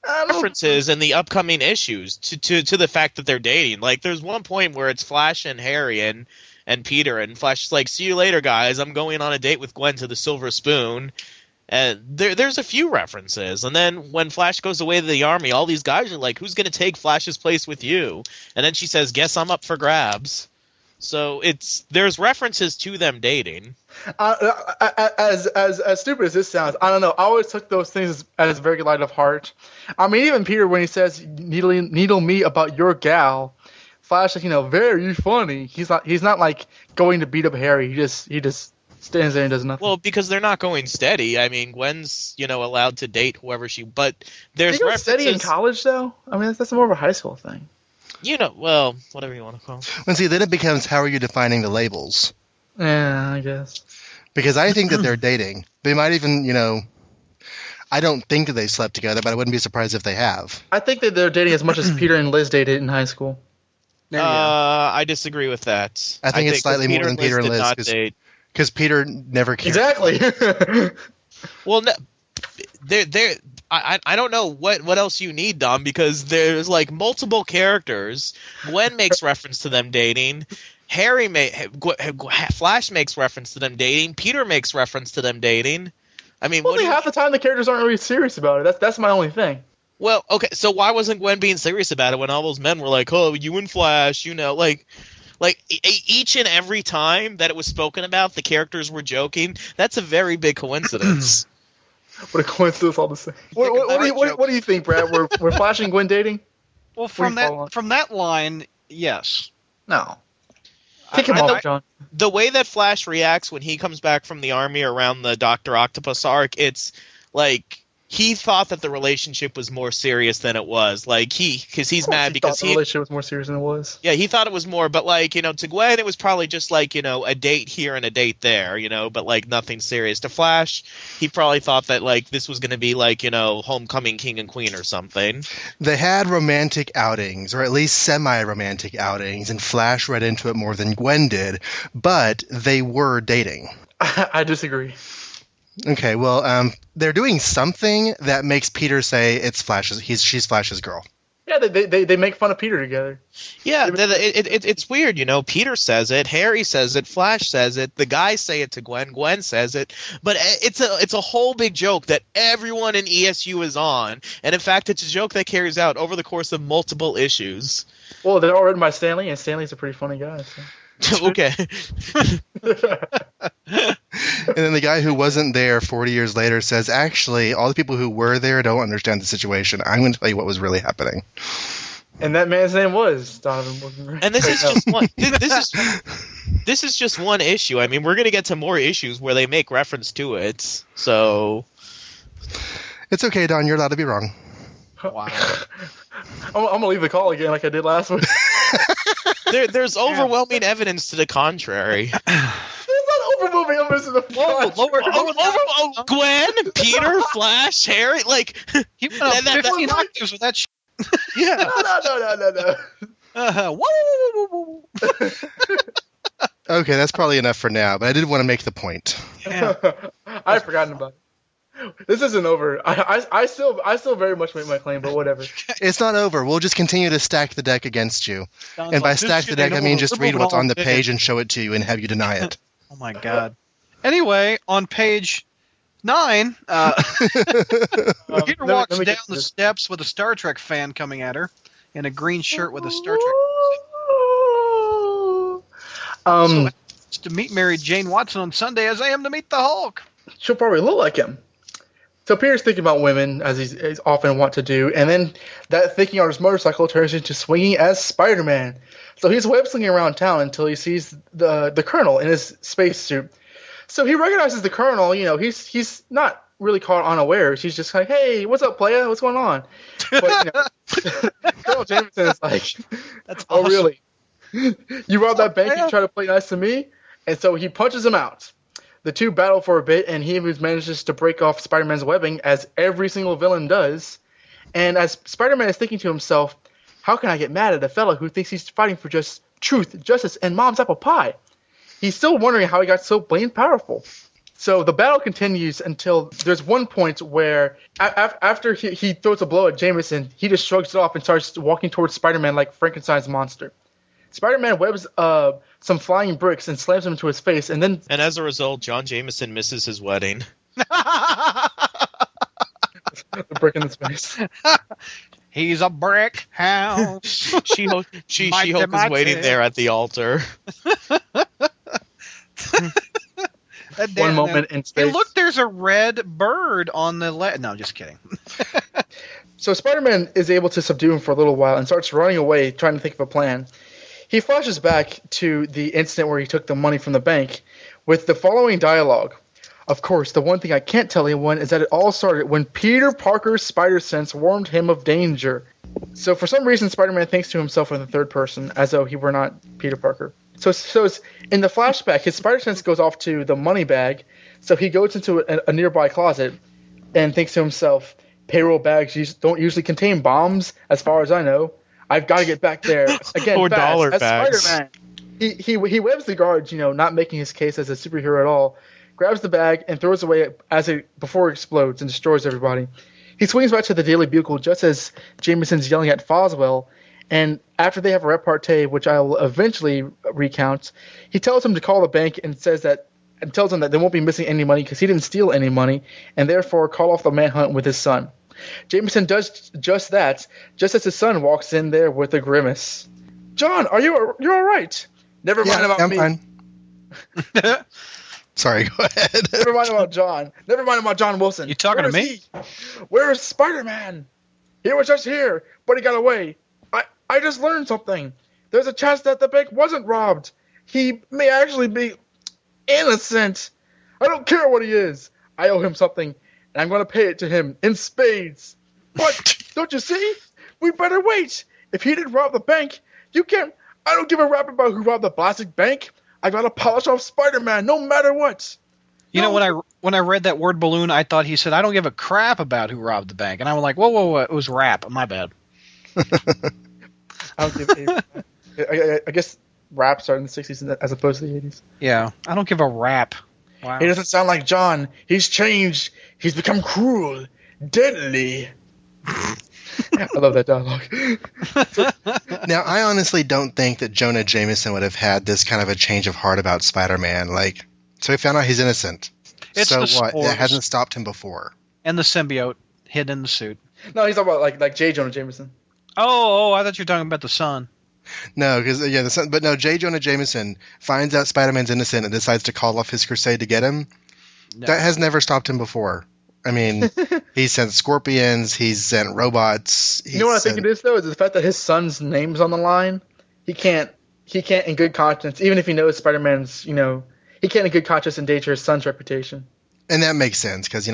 References in the upcoming issues to the fact that they're dating. Like, there's one point where it's Flash and Harry and Peter, and Flash is like, "See you later, guys. I'm going on a date with Gwen to the Silver Spoon." And there's a few references. And then when Flash goes away to the army, all these guys are like, "Who's going to take Flash's place with you?" And then she says, "Guess I'm up for grabs." So there's references to them dating. As stupid as this sounds, I don't know. I always took those things as very light of heart. I mean, even Peter, when he says "needle me about your gal," Flash is very funny. He's not like going to beat up Harry. He just stands there and does nothing. Well, because they're not going steady. I mean, Gwen's allowed to date whoever but there's references. Steady in college though. I mean, that's more of a high school thing. Well, whatever you want to call it. And see, then it becomes, how are you defining the labels? Yeah, I guess. Because I think that they're dating. They might even, I don't think that they slept together, but I wouldn't be surprised if they have. I think that they're dating as much as Peter and Liz dated in high school. I disagrry with that. I think it's slightly more than Peter and Liz. Because Peter never cared. Exactly. Well, no, I don't know what else you need, Dom, because there's like multiple characters. Gwen makes reference to them dating. Flash makes reference to them dating. Peter makes reference to them dating. I mean, half the time the characters aren't really serious about it. That's my only thing. Well, okay, so why wasn't Gwen being serious about it when all those men were like, "Oh, you and Flash," like each and every time that it was spoken about, the characters were joking. That's a very big coincidence. What a coincidence, all the same. What do you think, Brad? We're Flash and Gwen dating? Well, from that line, yes. No. Kick him off, John. The way that Flash reacts when he comes back from the army around the Dr. Octopus arc, it's like he thought that the relationship was more serious than it was. Like because he's mad because the relationship was more serious than it was. Yeah, he thought it was more, but to Gwen it was probably just like a date here and a date there, but like nothing serious. To Flash, he probably thought that like this was going to be like Homecoming King and Queen or something. They had romantic outings, or at least semi-romantic outings, and Flash read into it more than Gwen did. But they were dating. I disagree. Okay, well, they're doing something that makes Peter say it's Flash's. She's Flash's girl. Yeah, they make fun of Peter together. Yeah, it's weird, Peter says it, Harry says it, Flash says it, the guys say it to Gwen, Gwen says it, but it's a whole big joke that everyone in ESU is on, and in fact, it's a joke that carries out over the course of multiple issues. Well, they're all written by Stanley, and Stanley's a pretty funny guy. So. Okay. And then the guy who wasn't there 40 years later says, actually, all the people who were there don't understand the situation. I'm going to tell you what was really happening. And that man's name was Donovan. And this is just one. This is just one issue. I mean, we're going to get to more issues where they make reference to it. So it's okay, Don. You're allowed to be wrong. Wow. I'm gonna leave the call again like I did last week. There's overwhelming evidence to the contrary. It's not overmoving. I'm missing the Oh, Gwen, Peter, Flash, Harry, like He went up 15 octaves with that shit. yeah. No. Whoa, whoa, whoa, whoa. Okay, that's probably enough for now, but I did want to make the point. Yeah. I've forgotten about it. This isn't over. I still very much make my claim, but whatever. It's not over. We'll just continue to stack the deck against you. And by stack the deck, I mean just read what's on the page and show it to you and have you deny it. Oh my god. Anyway, on page 9, Peter walks down the steps with a Star Trek fan coming at her in a green shirt with a Star Trek. So to meet Mary Jane Watson on Sunday as I am to meet the Hulk. She'll probably look like him. So Peter's thinking about women, as he's often want to do, and then that thinking on his motorcycle turns into swinging as Spider-Man. So he's web-slinging around town until he sees the Colonel in his spacesuit. So he recognizes the Colonel. You know, he's not really caught unawares. He's just like, hey, what's up, playa? What's going on? But, you know, Colonel Jameson is like, That's oh, awesome. really? You robbed that bank and you try to play nice to me? And so he punches him out. The two battle for a bit, and he manages to break off Spider-Man's webbing, as every single villain does. And as Spider-Man is thinking to himself, how can I get mad at a fellow who thinks he's fighting for just truth, justice, and mom's apple pie? He's still wondering how he got so blamed powerful. So the battle continues until there's one point where after he throws a blow at Jameson, he just shrugs it off and starts walking towards Spider-Man like Frankenstein's monster. Spider-Man webs some flying bricks and slams them into his face, and then... And as a result, John Jameson misses his wedding. The brick in his face. He's a brick house. She-Hulk is waiting there at the altar. One moment in space. Hey, look, there's a red bird on the left. No, just kidding. So Spider-Man is able to subdue him for a little while and starts running away, trying to think of a plan. He flashes back to the incident where he took the money from the bank with the following dialogue. Of course, the one thing I can't tell anyone is that it all started when Peter Parker's spider sense warned him of danger. So for some reason, Spider-Man thinks to himself in the third person, as though he were not Peter Parker. So it's, in the flashback, his spider sense goes off to the money bag, so he goes into a nearby closet and thinks to himself, payroll bags don't usually contain bombs, as far as I know. I've got to get back there again. Or fast, dollar as bags. Spider-Man. He webs the guards, not making his case as a superhero at all. Grabs the bag and throws it away before it explodes and destroys everybody. He swings back to the Daily Bugle just as Jameson's yelling at Foswell, and after they have a repartee, which I'll eventually recount, he tells him to call the bank and tells him that they won't be missing any money because he didn't steal any money, and therefore call off the manhunt with his son. Jameson does just that, just as his son walks in there with a grimace. John, you're all right? Never mind about me. Fine. Sorry, go ahead. Never mind about John. Never mind about John Wilson. You talking to me? Where is Spider-Man? He was just here, but he got away. I just learned something. There's a chance that the bank wasn't robbed. He may actually be innocent. I don't care what he is. I owe him something, and I'm going to pay it to him in spades. But don't you see? We better wait. If he didn't rob the bank, you can't. I don't give a rap about who robbed the plastic bank. I gotta polish off Spider-Man no matter what. You know, when I read that word balloon, I thought he said, I don't give a crap about who robbed the bank. And I was like, whoa, it was rap. My bad. I don't give a I guess rap started in the 60s as opposed to the 80s. Yeah, I don't give a rap. Wow. He doesn't sound like John. He's changed. He's become cruel, deadly. I love that dialogue. Now, I honestly don't think that Jonah Jameson would have had this kind of a change of heart about Spider-Man. So he found out he's innocent. It's so the what? spores. That hasn't stopped him before. And the symbiote hidden in the suit. No, he's talking about like J. Jonah Jameson. Oh, I thought you were talking about the son. No, because J. Jonah Jameson finds out Spider-Man's innocent and decides to call off his crusade to get him. No. That has never stopped him before. I mean, he's sent scorpions, he's sent robots. You know what I think it is, though, is the fact that his son's name's on the line. He can't in good conscience, even if he knows Spider-Man's, he can't in good conscience endanger his son's reputation. And that makes sense, because,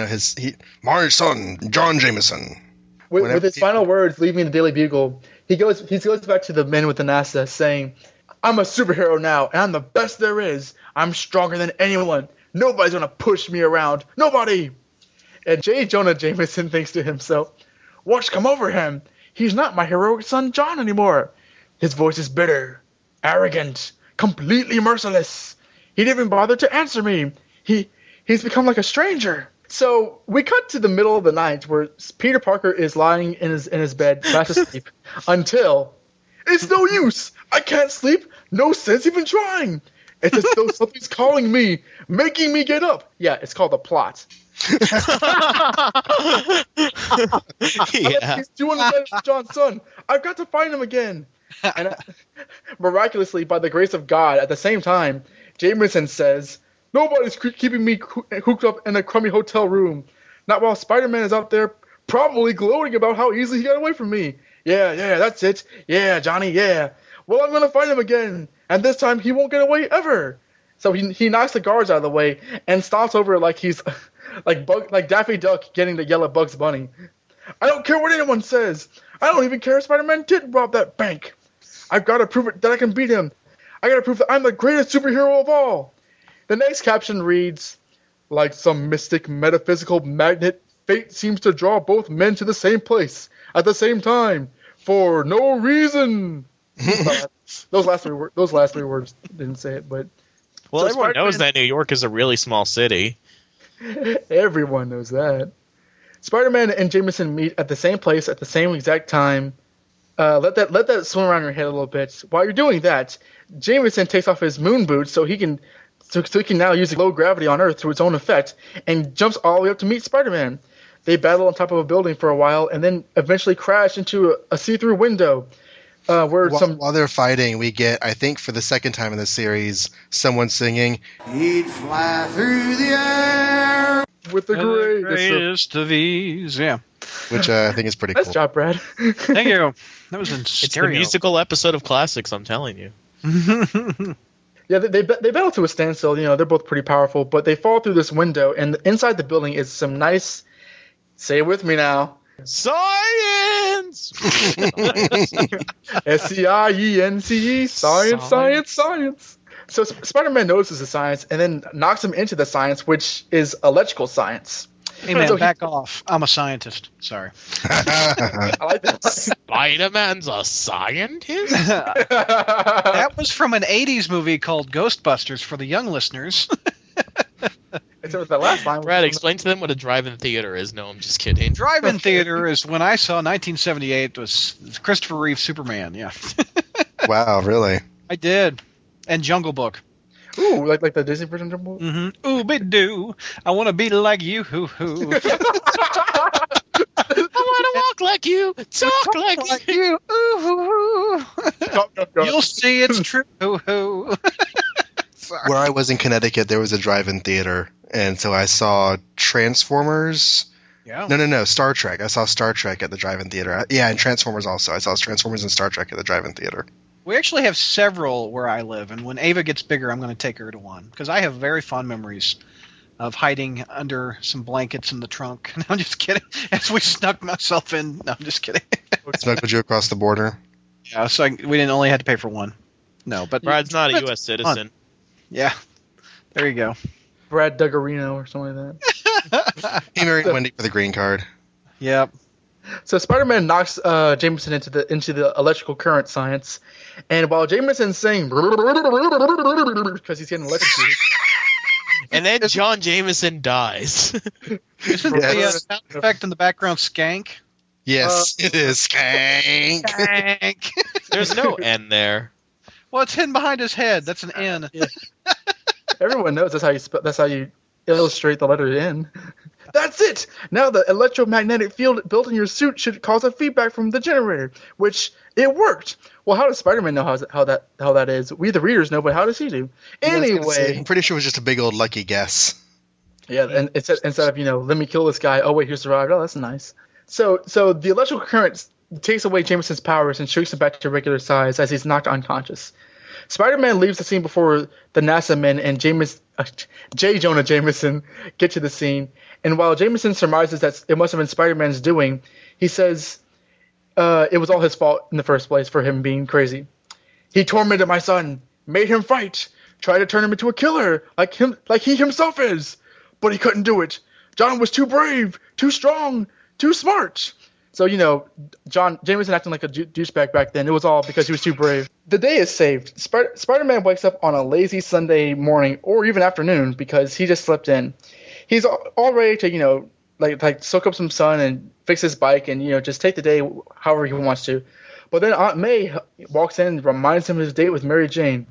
my son, John Jameson. With his final words leaving the Daily Bugle, he goes back to the men with the NASA saying, "I'm a superhero now, and I'm the best there is. I'm stronger than anyone. Nobody's gonna push me around. Nobody." And J. Jonah Jameson thinks to himself, "What's come over him? He's not my heroic son John anymore. His voice is bitter, arrogant, completely merciless. He didn't even bother to answer me. He's become like a stranger." So we cut to the middle of the night where Peter Parker is lying in his bed, fast asleep, until it's no use. I can't sleep. No sense even trying. It's as though something's calling me, making me get up. Yeah, it's called the plot. Yeah. He's doing again with John's son. I've got to find him again. And miraculously, by the grace of God, at the same time, Jameson says, "Nobody's keeping me hooked up in a crummy hotel room. Not while Spider-Man is out there probably gloating about how easily he got away from me. Yeah, that's it. Yeah, Johnny, yeah. Well, I'm going to find him again. And this time he won't get away ever." So he knocks the guards out of the way and stomps over like he's like Daffy Duck getting to yell at Bugs Bunny. "I don't care what anyone says. I don't even care if Spider-Man did rob that bank. I've got to prove it that I can beat him. I got to prove that I'm the greatest superhero of all." The next caption reads, "Like some mystic metaphysical magnet, fate seems to draw both men to the same place at the same time for no reason." Those last three words didn't say it, but Well, so everyone Spider-Man- knows that New York is a really small city. Everyone knows that. Spider-Man and Jameson meet at the same place at the same exact time. Let that swim around your head a little bit. While you're doing that, Jameson takes off his moon boots so he can now use low gravity on Earth to its own effect and jumps all the way up to meet Spider-Man. They battle on top of a building for a while and then eventually crash into a see-through window. While they're fighting, we get, I think for the second time in the series, someone singing, He'd fly through the air. with the Greatest of ease. Yeah. which I think is pretty Nice cool. job, Brad. Thank you. That was in It's the stereo. musical episode of Classics, I'm telling you. Yeah, they battle to a standstill. You know, they're both pretty powerful, but they fall through this window, and inside the building is some nice. Say it with me now. Science! SCIENCE, science. So Spider-Man notices the science and then knocks him into the science, which is electrical science. Hey, man, So he- back off. I'm a scientist. Sorry. I like that. Spider-Man's a scientist? That was from an 80s movie called Ghostbusters for the young listeners. Except with that last line. Brad, explain to them what a drive-in theater is. No, I'm just kidding. Drive-in theater is when I saw 1978 was Christopher Reeve Superman. Yeah. Wow, really? I did. And Jungle Book. Ooh, like the Disney version of Jumbo? Mm-hmm. Ooh, be do. I want to be like you. Hoo hoo. I want to walk like you, talk like you. Ooh. Go. You'll see it's true. Hoo hoo. Sorry. Where I was in Connecticut, there was a drive-in theater, and so I saw Transformers. Yeah. No, Star Trek. I saw Star Trek at the drive-in theater. Yeah, and Transformers also. I saw Transformers and Star Trek at the drive-in theater. We actually have several where I live, and when Ava gets bigger, I'm going to take her to one because I have very fond memories of hiding under some blankets in the trunk. No, I'm just kidding. As we snuck myself in. No, I'm just kidding. Smuggled you across the border. Yeah, so we didn't only had to pay for one. No, but Brad's not a but- U.S. citizen. Yeah, there you go. Brad Duggarino or something like that. He married Wendy for the green card. Yep. So Spider-Man knocks Jameson into the electrical current science, and while Jameson's saying because he's getting electrocuted, And then John Jameson dies. Isn't Yes. the sound effect in the background skank? Yes, it is. Skank. Skank. There's no N there. Well, it's hidden behind his head. That's an N. everyone knows that's how you illustrate the letter N. That's it. Now the electromagnetic field built in your suit should cause a feedback from the generator, which it worked. Well, how does Spider-Man know how that is? We the readers know, but how does he do? Anyway, I'm pretty sure it was just a big old lucky guess. yeah, and instead of let me kill this guy. Oh wait, he survived. Oh, that's nice. So the electrical current takes away Jameson's powers and shrinks him back to regular size as he's knocked unconscious. Spider-Man leaves the scene before the NASA men and J. Jonah Jameson get to the scene, And while Jameson surmises that it must have been Spider-Man's doing, he says it was all his fault in the first place for him being crazy. He tormented my son, made him fight, tried to turn him into a killer like he himself is, but he couldn't do it. John was too brave, too strong, too smart. So, Jameson acting like a douchebag back then, it was all because he was too brave. The day is saved. Spider-Man wakes up on a lazy Sunday morning or even afternoon because he just slept in. He's all ready to, like soak up some sun and fix his bike and, just take the day however he wants to. But then Aunt May walks in and reminds him of his date with Mary Jane.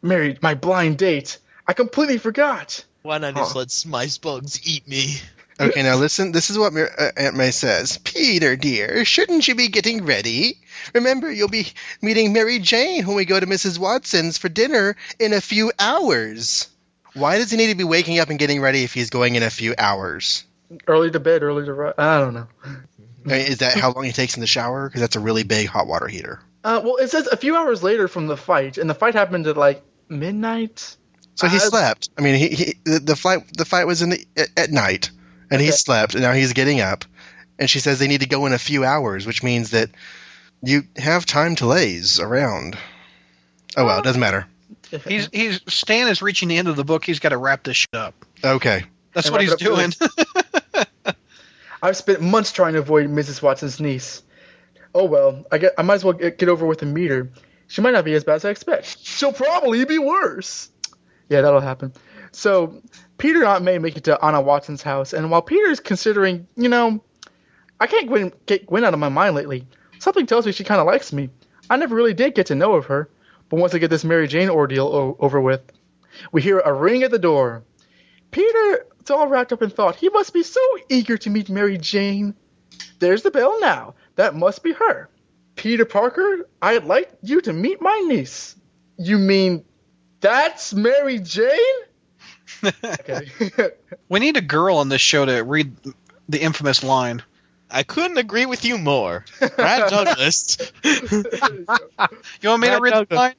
Mary, my blind date. I completely forgot. Why not just let spice bugs eat me? Okay, now listen. This is what Aunt May says. Peter, dear, shouldn't you be getting ready? Remember, you'll be meeting Mary Jane when we go to Mrs. Watson's for dinner in a few hours. Why does he need to be waking up and getting ready if he's going in a few hours? Early to bed, early to rise. I don't know. Is that how long he takes in the shower? Because that's a really big hot water heater. Well, it says a few hours later from the fight, and the fight happened at midnight. So he slept. I mean, the fight was at night, and he slept, and now he's getting up. And she says they need to go in a few hours, which means that you have time to laze around. Oh well, it doesn't matter. Stan is reaching the end of the book. He's got to wrap this shit up. Okay, that's what he's doing. I've spent months trying to avoid Mrs. Watson's niece. Oh well, I might as well get over with and meet her. She might not be as bad as I expect. She'll probably be worse. Yeah, that'll happen. So, Peter and Aunt May make it to Anna Watson's house, and while Peter's considering, I can't get Gwen out of my mind lately. Something tells me she kind of likes me. I never really did get to know of her, but once I get this Mary Jane ordeal over with, we hear a ring at the door. Peter is all wrapped up in thought. He must be so eager to meet Mary Jane. There's the bell now. That must be her. Peter Parker, I'd like you to meet my niece. You mean that's Mary Jane? Okay. We need a girl on this show to read the infamous line. I couldn't agree with you more. Brad Douglas. You want me to read the line?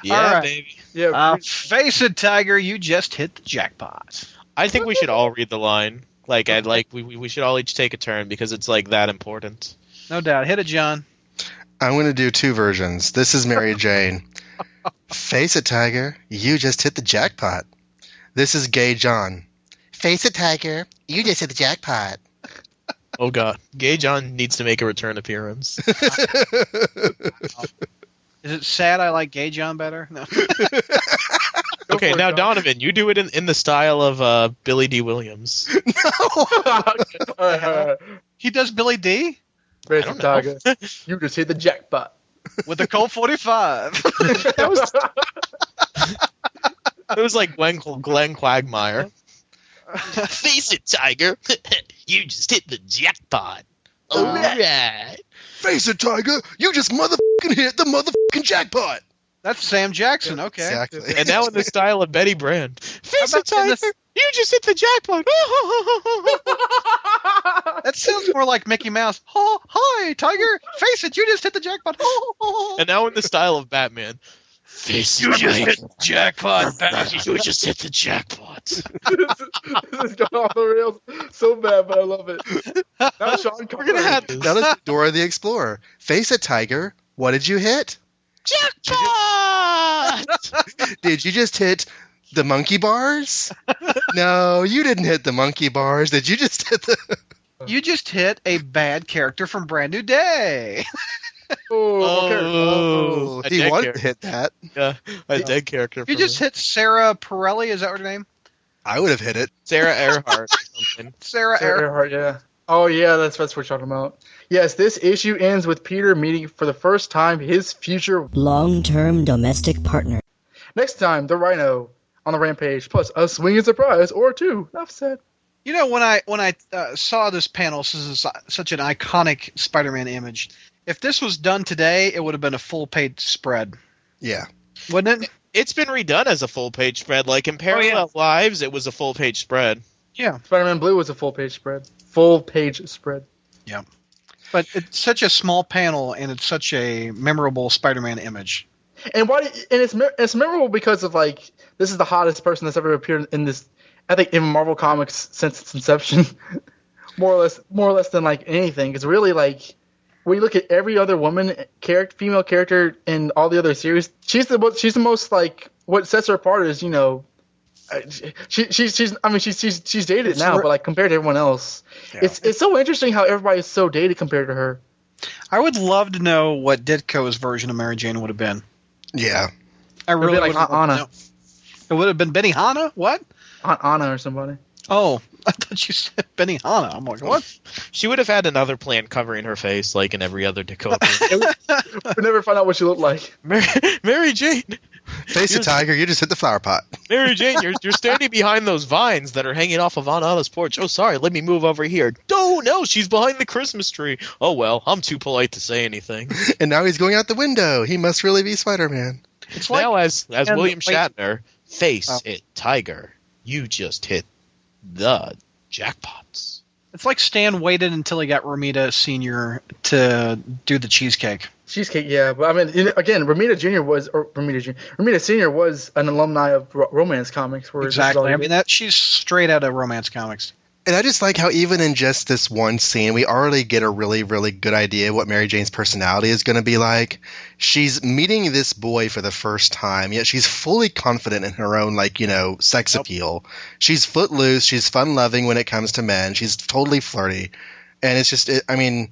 Yeah, right. baby. Yeah. Face it, Tiger. You just hit the jackpot. I think we should all read the line. We should all each take a turn because it's that important. No doubt. Hit it, John. I'm going to do two versions. This is Mary Jane. Face it, Tiger. You just hit the jackpot. This is Gay John. Face it, Tiger. You just hit the jackpot. Oh, God. Gay John needs to make a return appearance. Is it sad I like Gay John better? No. Okay, now, Donovan, you do it in the style of Billy D. Williams. No. He does Billy D? Face it, Tiger. You just hit the jackpot. With a Colt 45. It was like Glenn Quagmire. Face it, Tiger. You just hit the jackpot. All right. Face it, Tiger. You just motherfucking hit the motherfucking jackpot. That's Sam Jackson. Okay. Exactly. And now in the style of Betty Brand. Face it, Tiger. You just hit the jackpot. That sounds more like Mickey Mouse. Oh, hi, Tiger. Face it, you just hit the jackpot. And now in the style of Batman. Face You just hit the jackpot, You just hit the jackpot. This is going off the rails so bad, but I love it. Now Sean We're going to have this. Now let's do Dora the Explorer. Face it, Tiger. What did you hit? Jackpot! Did you just hit the monkey bars? No, you didn't hit the monkey bars. Did you just hit the... You just hit a bad character from Brand New Day. Oh, A he dead wanted to character. hit that. Yeah, a dead character. You just hit Sarah Pirelli, is that her name? I would have hit it. Sarah Earhart or something. Sarah Earhart. Earhart, yeah. Oh, yeah, that's what we're talking about. Yes, this issue ends with Peter meeting for the first time his future Long-term domestic partner. next time, the Rhino on the Rampage, plus a swinging surprise or two. Enough said. You know, when I saw this panel, this is such an iconic Spider-Man image. If this was done today, it would have been a full-page spread. Yeah. Wouldn't it? It's been redone as a full-page spread. Like in Parallel Lives, it was a full-page spread. Yeah. Spider-Man Blue was a full-page spread. Full-page spread. Yeah. But it's such a small panel, and it's such a memorable Spider-Man image. And it's memorable because of, like, this is the hottest person that's ever appeared in this I think in Marvel Comics since its inception, more or less than like anything. It's really like when you look at every other female character in all the other series, she's the most like what sets her apart is she's dated now, but like compared to everyone else, it's so interesting how everybody's so dated compared to her. I would love to know what Ditko's version of Mary Jane would have been. Yeah. I really like Aunt Anna. It would have been Benny Hanna? What? Aunt Anna or somebody. Oh, I thought you said Benny Hanna. I'm like, what? She would have had another plant covering her face, like in every other Ditko. We never find out what she looked like. Mary Jane. Face a tiger, you just hit the flower pot. Mary Jane, you're standing behind those vines that are hanging off of Aunt Anna's porch. Oh, sorry, let me move over here. Oh, no, she's behind the Christmas tree. Oh, well, I'm too polite to say anything. And now he's going out the window. He must really be Spider-Man. It's now, as William Shatner, face it, tiger. You just hit the jackpots. It's like Stan waited until he got Romita Sr. to do the cheesecake. Cheesecake, yeah. But I mean, again, Romita Sr. was an alumni of Romance Comics. Exactly. I mean, she's straight out of Romance Comics. And I just like how even in just this one scene, we already get a really, really good idea of what Mary Jane's personality is going to be like. She's meeting this boy for the first time, yet she's fully confident in her own, sex appeal. She's footloose. She's fun-loving when it comes to men. She's totally flirty. And it's just, her body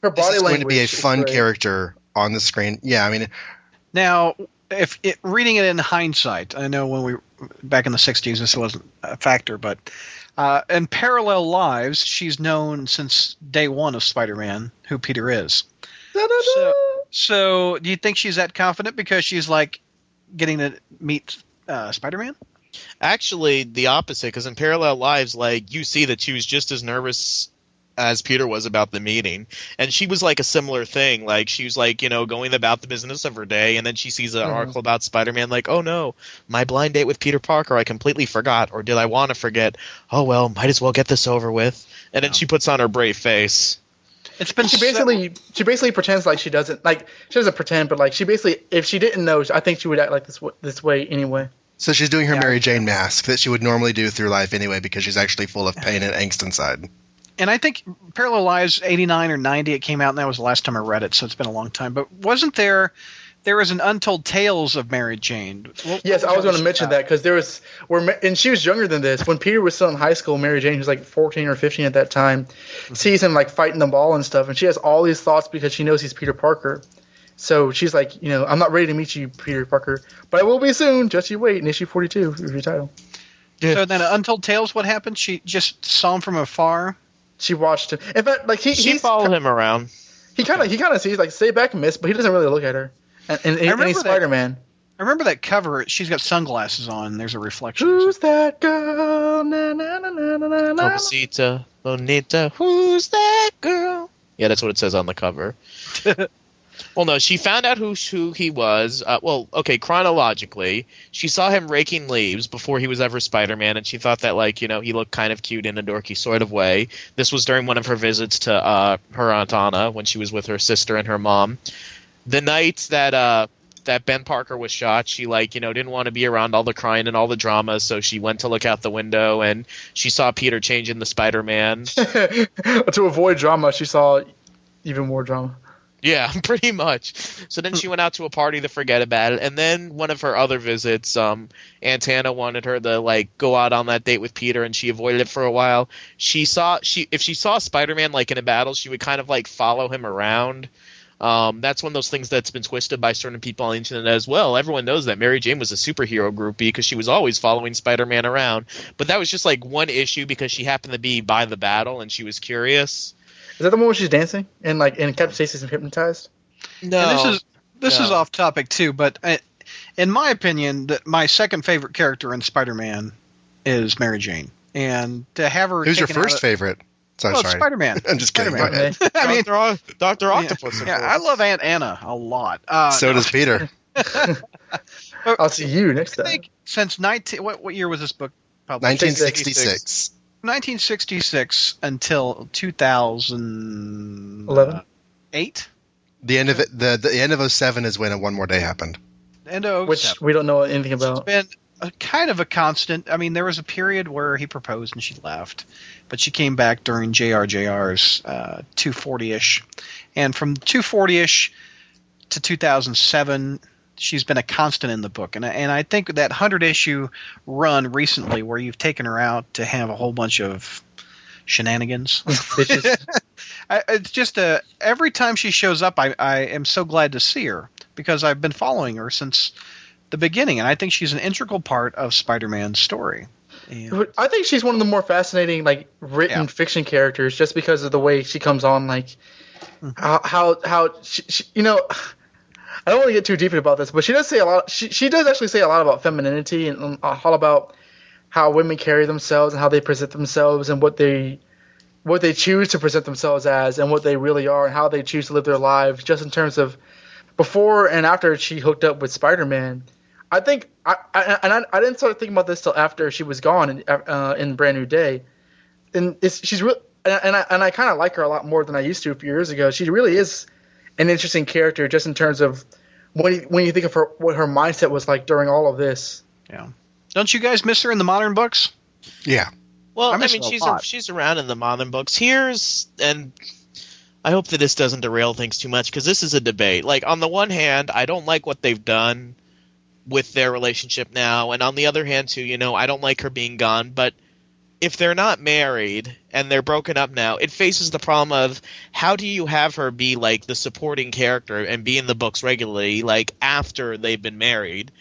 language is going to be a fun character on the screen. Yeah, I mean... Now, reading it in hindsight, I know when we back in the 60s this wasn't a factor, but... in Parallel Lives, she's known since day one of Spider-Man who Peter is. So, do you think she's that confident because she's like getting to meet Spider-Man? Actually, the opposite, because in Parallel Lives, you see that she was just as nervous as Peter was about the meeting. And she was like a similar thing. She was going about the business of her day, and then she sees an article about Spider-Man, oh no, my blind date with Peter Parker, I completely forgot, or did I want to forget? Oh well, might as well get this over with. And then she puts on her brave face. It's been she basically pretends like she doesn't, she doesn't pretend, but she basically, if she didn't know, I think she would act like this way anyway. So she's doing her Mary Jane mask that she would normally do through life anyway, because she's actually full of pain and angst inside. And I think Parallel Lives 89 or 90 it came out, and that was the last time I read it, so it's been a long time. But wasn't there was an Untold Tales of Mary Jane? Yes, I was going to mention that because and she was younger than this. When Peter was still in high school, Mary Jane, who was 14 or 15 at that time, sees him fighting the ball and stuff, and she has all these thoughts because she knows he's Peter Parker. So she's like, I'm not ready to meet you, Peter Parker, but I will be soon. Just you wait. In issue 42 is your title. Yeah. So then Untold Tales, what happened? She just saw him from afar. She watched him. In fact, she followed him around. He kind of sees stay back, miss, but he doesn't really look at her. And he's Spider-Man. I remember that cover. She's got sunglasses on. There's a reflection. Who's that girl? Na na na na na na. Pobrecita, bonita. Who's that girl? Yeah, that's what it says on the cover. Well, no, she found out who he was. Chronologically, she saw him raking leaves before he was ever Spider-Man, and she thought that, he looked kind of cute in a dorky sort of way. This was during one of her visits to her Aunt Anna when she was with her sister and her mom. The night that Ben Parker was shot, she didn't want to be around all the crying and all the drama, so she went to look out the window and she saw Peter change into Spider-Man. To avoid drama, she saw even more drama. Yeah, pretty much. So then she went out to a party to forget about it, and then one of her other visits, Aunt Hannah wanted her to go out on that date with Peter, and she avoided it for a while. If she saw Spider-Man in a battle, she would kind of follow him around. That's one of those things that's been twisted by certain people on the internet as well. Everyone knows that Mary Jane was a superhero groupie because she was always following Spider-Man around. But that was just one issue because she happened to be by the battle and she was curious. Is that the one where she's dancing and Captain Stacy's hypnotized? No. And this is off topic too, but in my opinion, my second favorite character in Spider-Man is Mary Jane, and to have her. Who's your first favorite? Sorry. Spider-Man. I'm just kidding. Spider-Man. I mean, Dr. Octopus. Yeah, I love Aunt Anna a lot. So does Peter. I'll see you next time. I think since what year was this book published? 1966. 1966 until 2011. 8. The end of it. The end of 07 is when One More Day happened. End of 07. Which we don't know anything about. kind of a constant. I mean, there was a period where he proposed and she left, but she came back during JRJR's 240-ish. And from 240-ish to 2007, she's been a constant in the book. And I think that 100-issue run recently where you've taken her out to have a whole bunch of shenanigans. It's just every time she shows up, I am so glad to see her because I've been following her since the beginning, and I think she's an integral part of Spider-Man's story. And I think she's one of the more fascinating, like, written fiction characters, just because of the way she comes on, like, how she you know, I don't want to get too deep about this, but she does say a lot. She does actually say a lot about femininity and all about how women carry themselves and how they present themselves and what they choose to present themselves as and what they really are and how they choose to live their lives, just in terms of before and after she hooked up with Spider-Man. I think I didn't start thinking about this till after she was gone in Brand New Day, and she's really and I kind of like her a lot more than I used to a few years ago. She really is an interesting character, just in terms of when you think of her, what her mindset was like during all of this. Yeah, don't you guys miss her in the modern books? Yeah. Well, I miss mean, her a lot. she's around in the modern books. And I hope that this doesn't derail things too much, because this is a debate. Like, on the one hand, I don't like what they've done with their relationship now, and on the other hand, too, I don't like her being gone. But if they're not married and they're broken up now, it faces the problem of how do you have her be like the supporting character and be in the books regularly, like after they've been married.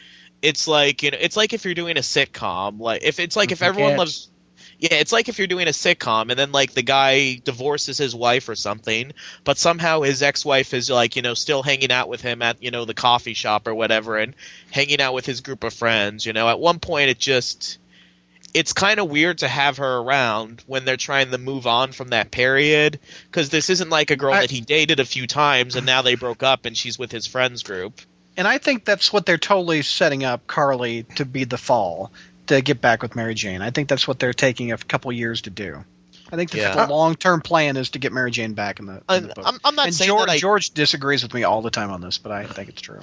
It's like, it's like if you're doing a sitcom, like if everyone loves. Yeah, it's like if you're doing a sitcom and then, like, the guy divorces his wife or something, but somehow his ex-wife is, like, still hanging out with him at, the coffee shop or whatever and hanging out with his group of friends. At one point it's kind of weird to have her around when they're trying to move on from that period, because this isn't like a girl that he dated a few times and now they broke up and she's with his friends group. And I think that's what they're totally setting up Carly to be the fall, to get back with Mary Jane. I think that's what they're taking a couple years to do. I think the long-term plan is to get Mary Jane back in the book. I'm not saying George, that George disagrees with me all the time on this, but I think it's true.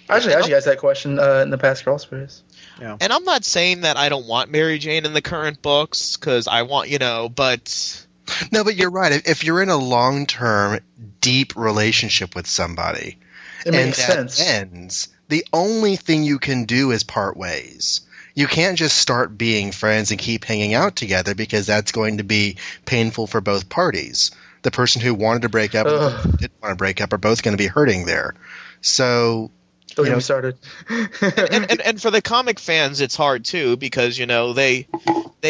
I actually asked you guys that question in the past crawl space. Yeah. And I'm not saying that I don't want Mary Jane in the current books, because I want, but... No, but you're right. If you're in a long-term, deep relationship with somebody, It makes that sense. ends, the only thing you can do is part ways. You can't just start being friends and keep hanging out together, because that's going to be painful for both parties. The person who wanted to break up and the person who didn't want to break up are both going to be hurting there. So, Don't get me started. and for the comic fans, it's hard too, because they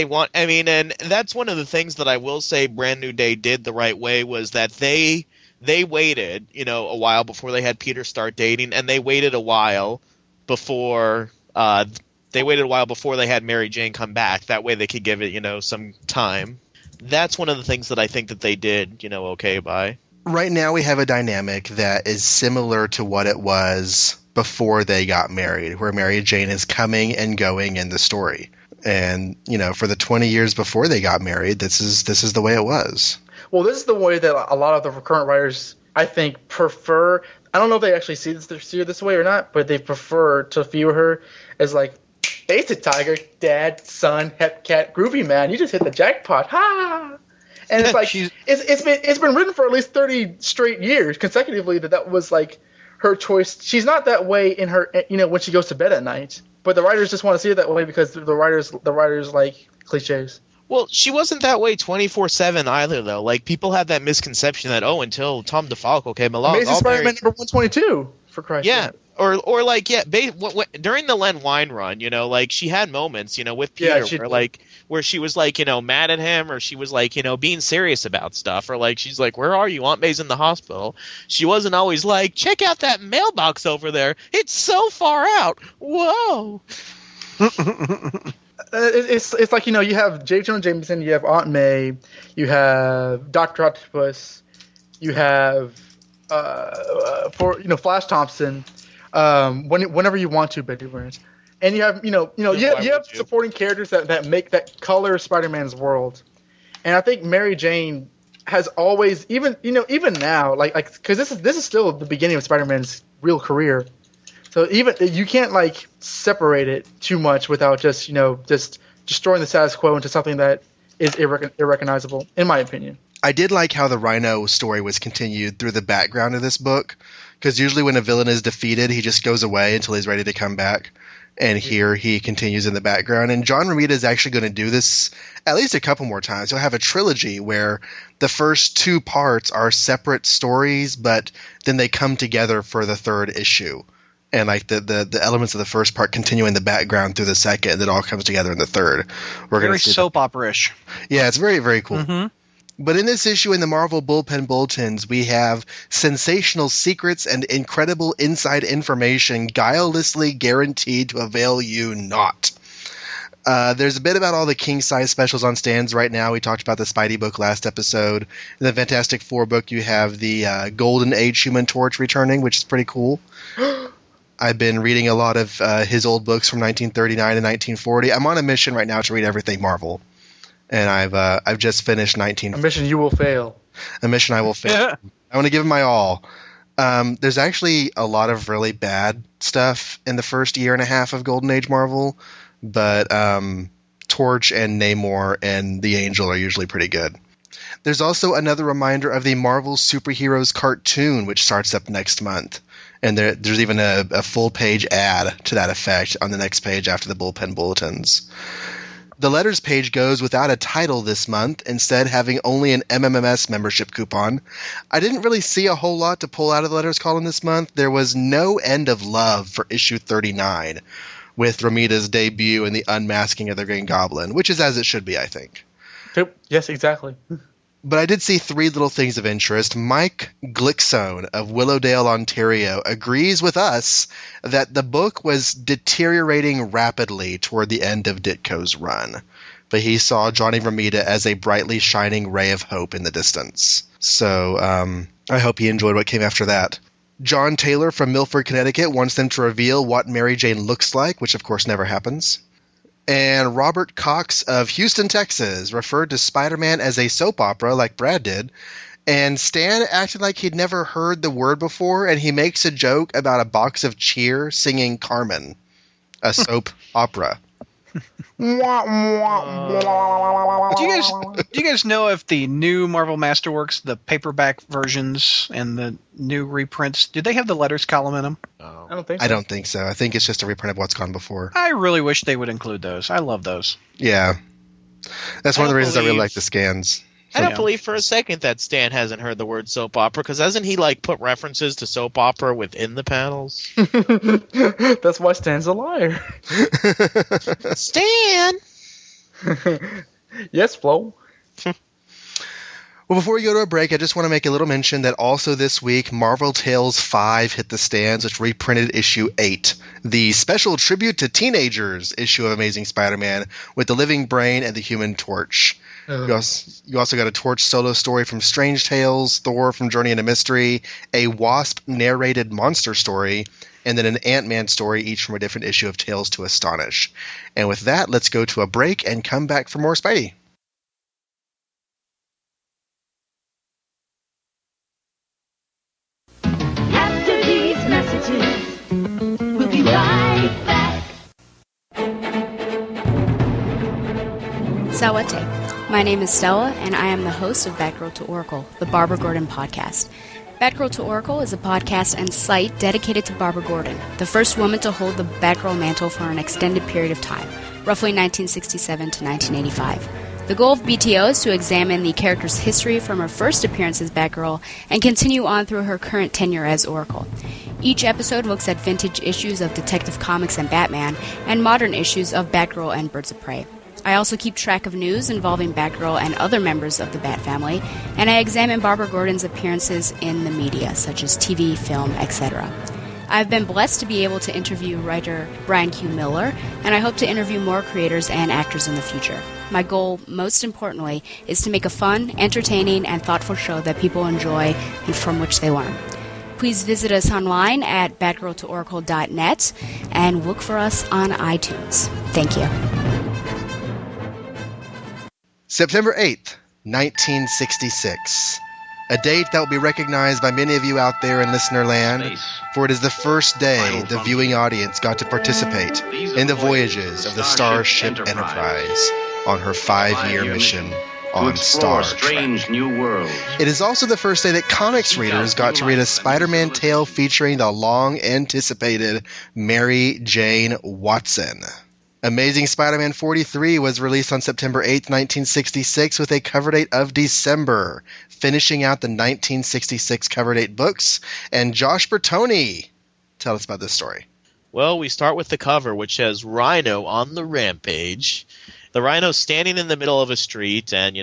want. I mean, and that's one of the things that I will say Brand New Day did the right way, was that they waited a while before they had Peter start dating, and they waited a while before. They waited a while before they had Mary Jane come back. That way they could give it, some time. That's one of the things that I think that they did, okay by. Right now we have a dynamic that is similar to what it was before they got married, where Mary Jane is coming and going in the story. And, for the 20 years before they got married, this is the way it was. Well, this is the way that a lot of the current writers, I think, prefer. I don't know if they actually see it this way or not, but they prefer to view her as like, Ace it, Tiger, Dad, Son, Hepcat, Groovy Man. You just hit the jackpot, ha! And it's like it's been written for at least 30 straight years consecutively that was like her choice. She's not that way in her, when she goes to bed at night. But the writers just want to see her that way because the writers like cliches. Well, she wasn't that way 24/7 either, though. Like, people had that misconception that until Tom DeFalco came along, Amazing Spider-Man number 122, for Christ's sake. Or like, during the Len Wein run, like, she had moments, with Peter where she was like, mad at him, or she was like, being serious about stuff, or like, she's like, where are you? Aunt May's in the hospital. She wasn't always like, check out that mailbox over there. It's so far out. Whoa. It's like, you have J. Jonah Jameson, you have Aunt May, you have Dr. Octopus, you have Flash Thompson. Whenever you want to, Betty Burns, and you have you have supporting characters that color Spider-Man's world, and I think Mary Jane has always even now like because this is still the beginning of Spider-Man's real career. So even you can't like separate it too much without just just destroying the status quo into something that is irrecognizable, in my opinion. I did like how the Rhino story was continued through the background of this book, because usually when a villain is defeated, he just goes away until he's ready to come back. And here he continues in the background. And John Romita is actually going to do this at least a couple more times. He'll have a trilogy where the first 2 parts are separate stories, but then they come together for the third issue. And like the elements of the first part continue in the background through the second, and it all comes together in the third. We're Very going to see soap opera-ish. Yeah, it's very, very cool. Mm-hmm. But in this issue in the Marvel Bullpen Bulletins, we have sensational secrets and incredible inside information guilelessly guaranteed to avail you not. There's a bit about all the king-size specials on stands right now. We talked about the Spidey book last episode. In the Fantastic Four book, you have the Golden Age Human Torch returning, which is pretty cool. I've been reading a lot of his old books from 1939 and 1940. I'm on a mission right now to read everything Marvel. And I've just finished 19. A mission you will fail. A mission I will fail. I want to give it my all. There's actually a lot of really bad stuff in the first year and a half of Golden Age Marvel, but Torch and Namor and the Angel are usually pretty good. There's also another reminder of the Marvel Superheroes cartoon, which starts up next month. And there's even a full-page ad to that effect on the next page after the Bullpen Bulletins. The letters page goes without a title this month, instead having only an MMMS membership coupon. I didn't really see a whole lot to pull out of the letters column this month. There was no end of love for issue 39, with Romita's debut and the unmasking of the Green Goblin, which is as it should be, I think. Yes, exactly. But I did see 3 little things of interest. Mike Glickzone of Willowdale, Ontario, agrees with us that the book was deteriorating rapidly toward the end of Ditko's run. But he saw Johnny Romita as a brightly shining ray of hope in the distance. So I hope he enjoyed what came after that. John Taylor from Milford, Connecticut wants them to reveal what Mary Jane looks like, which of course never happens. And Robert Cox of Houston, Texas, referred to Spider-Man as a soap opera like Brad did. And Stan acted like he'd never heard the word before, and he makes a joke about a box of Cheer singing Carmen, a soap opera. Do you guys know if the new Marvel Masterworks, the paperback versions and the new reprints, do they have the letters column in them? I don't think so. I don't think so. I think it's just a reprint of what's gone before. I really wish they would include those. I love those. Yeah. That's one of the reasons I really believe- like the scans. I don't Yeah. believe for a second that Stan hasn't heard the word soap opera, because hasn't he like put references to soap opera within the panels? That's why Stan's a liar. Stan! Yes, Flo. Well, before we go to a break, I just want to make a little mention that also this week, Marvel Tales 5 hit the stands, which reprinted issue 8, the special tribute to teenagers issue of Amazing Spider-Man with the Living Brain and the Human Torch. You also got a Torch solo story from Strange Tales, Thor from Journey into Mystery, a Wasp-narrated monster story, and then an Ant-Man story, each from a different issue of Tales to Astonish. And with that, let's go to a break and come back for more Spidey. After these messages, we'll be right back. Sawate. My name is Stella, and I am the host of Batgirl to Oracle, the Barbara Gordon podcast. Batgirl to Oracle is a podcast and site dedicated to Barbara Gordon, the first woman to hold the Batgirl mantle for an extended period of time, roughly 1967 to 1985. The goal of BTO is to examine the character's history from her first appearance as Batgirl and continue on through her current tenure as Oracle. Each episode looks at vintage issues of Detective Comics and Batman, and modern issues of Batgirl and Birds of Prey. I also keep track of news involving Batgirl and other members of the Bat family, and I examine Barbara Gordon's appearances in the media, such as TV, film, etc. I've been blessed to be able to interview writer Brian Q. Miller, and I hope to interview more creators and actors in the future. My goal, most importantly, is to make a fun, entertaining, and thoughtful show that people enjoy and from which they learn. Please visit us online at batgirltooracle.net and look for us on iTunes. Thank you. September 8th, 1966. A date that will be recognized by many of you out there in listener land, for it is the first day the viewing audience got to participate in the voyages of the Starship Enterprise on her 5-year mission on Star Trek. New world. It is also the first day that comics readers got to read a Spider-Man tale featuring the long-anticipated Mary Jane Watson. Amazing Spider-Man 43 was released on September 8, 1966 with a cover date of December, finishing out the 1966 cover date books. And Josh Bertoni, tell us about this story. Well, we start with the cover, which says Rhino on the rampage. The Rhino's standing in the middle of a street and,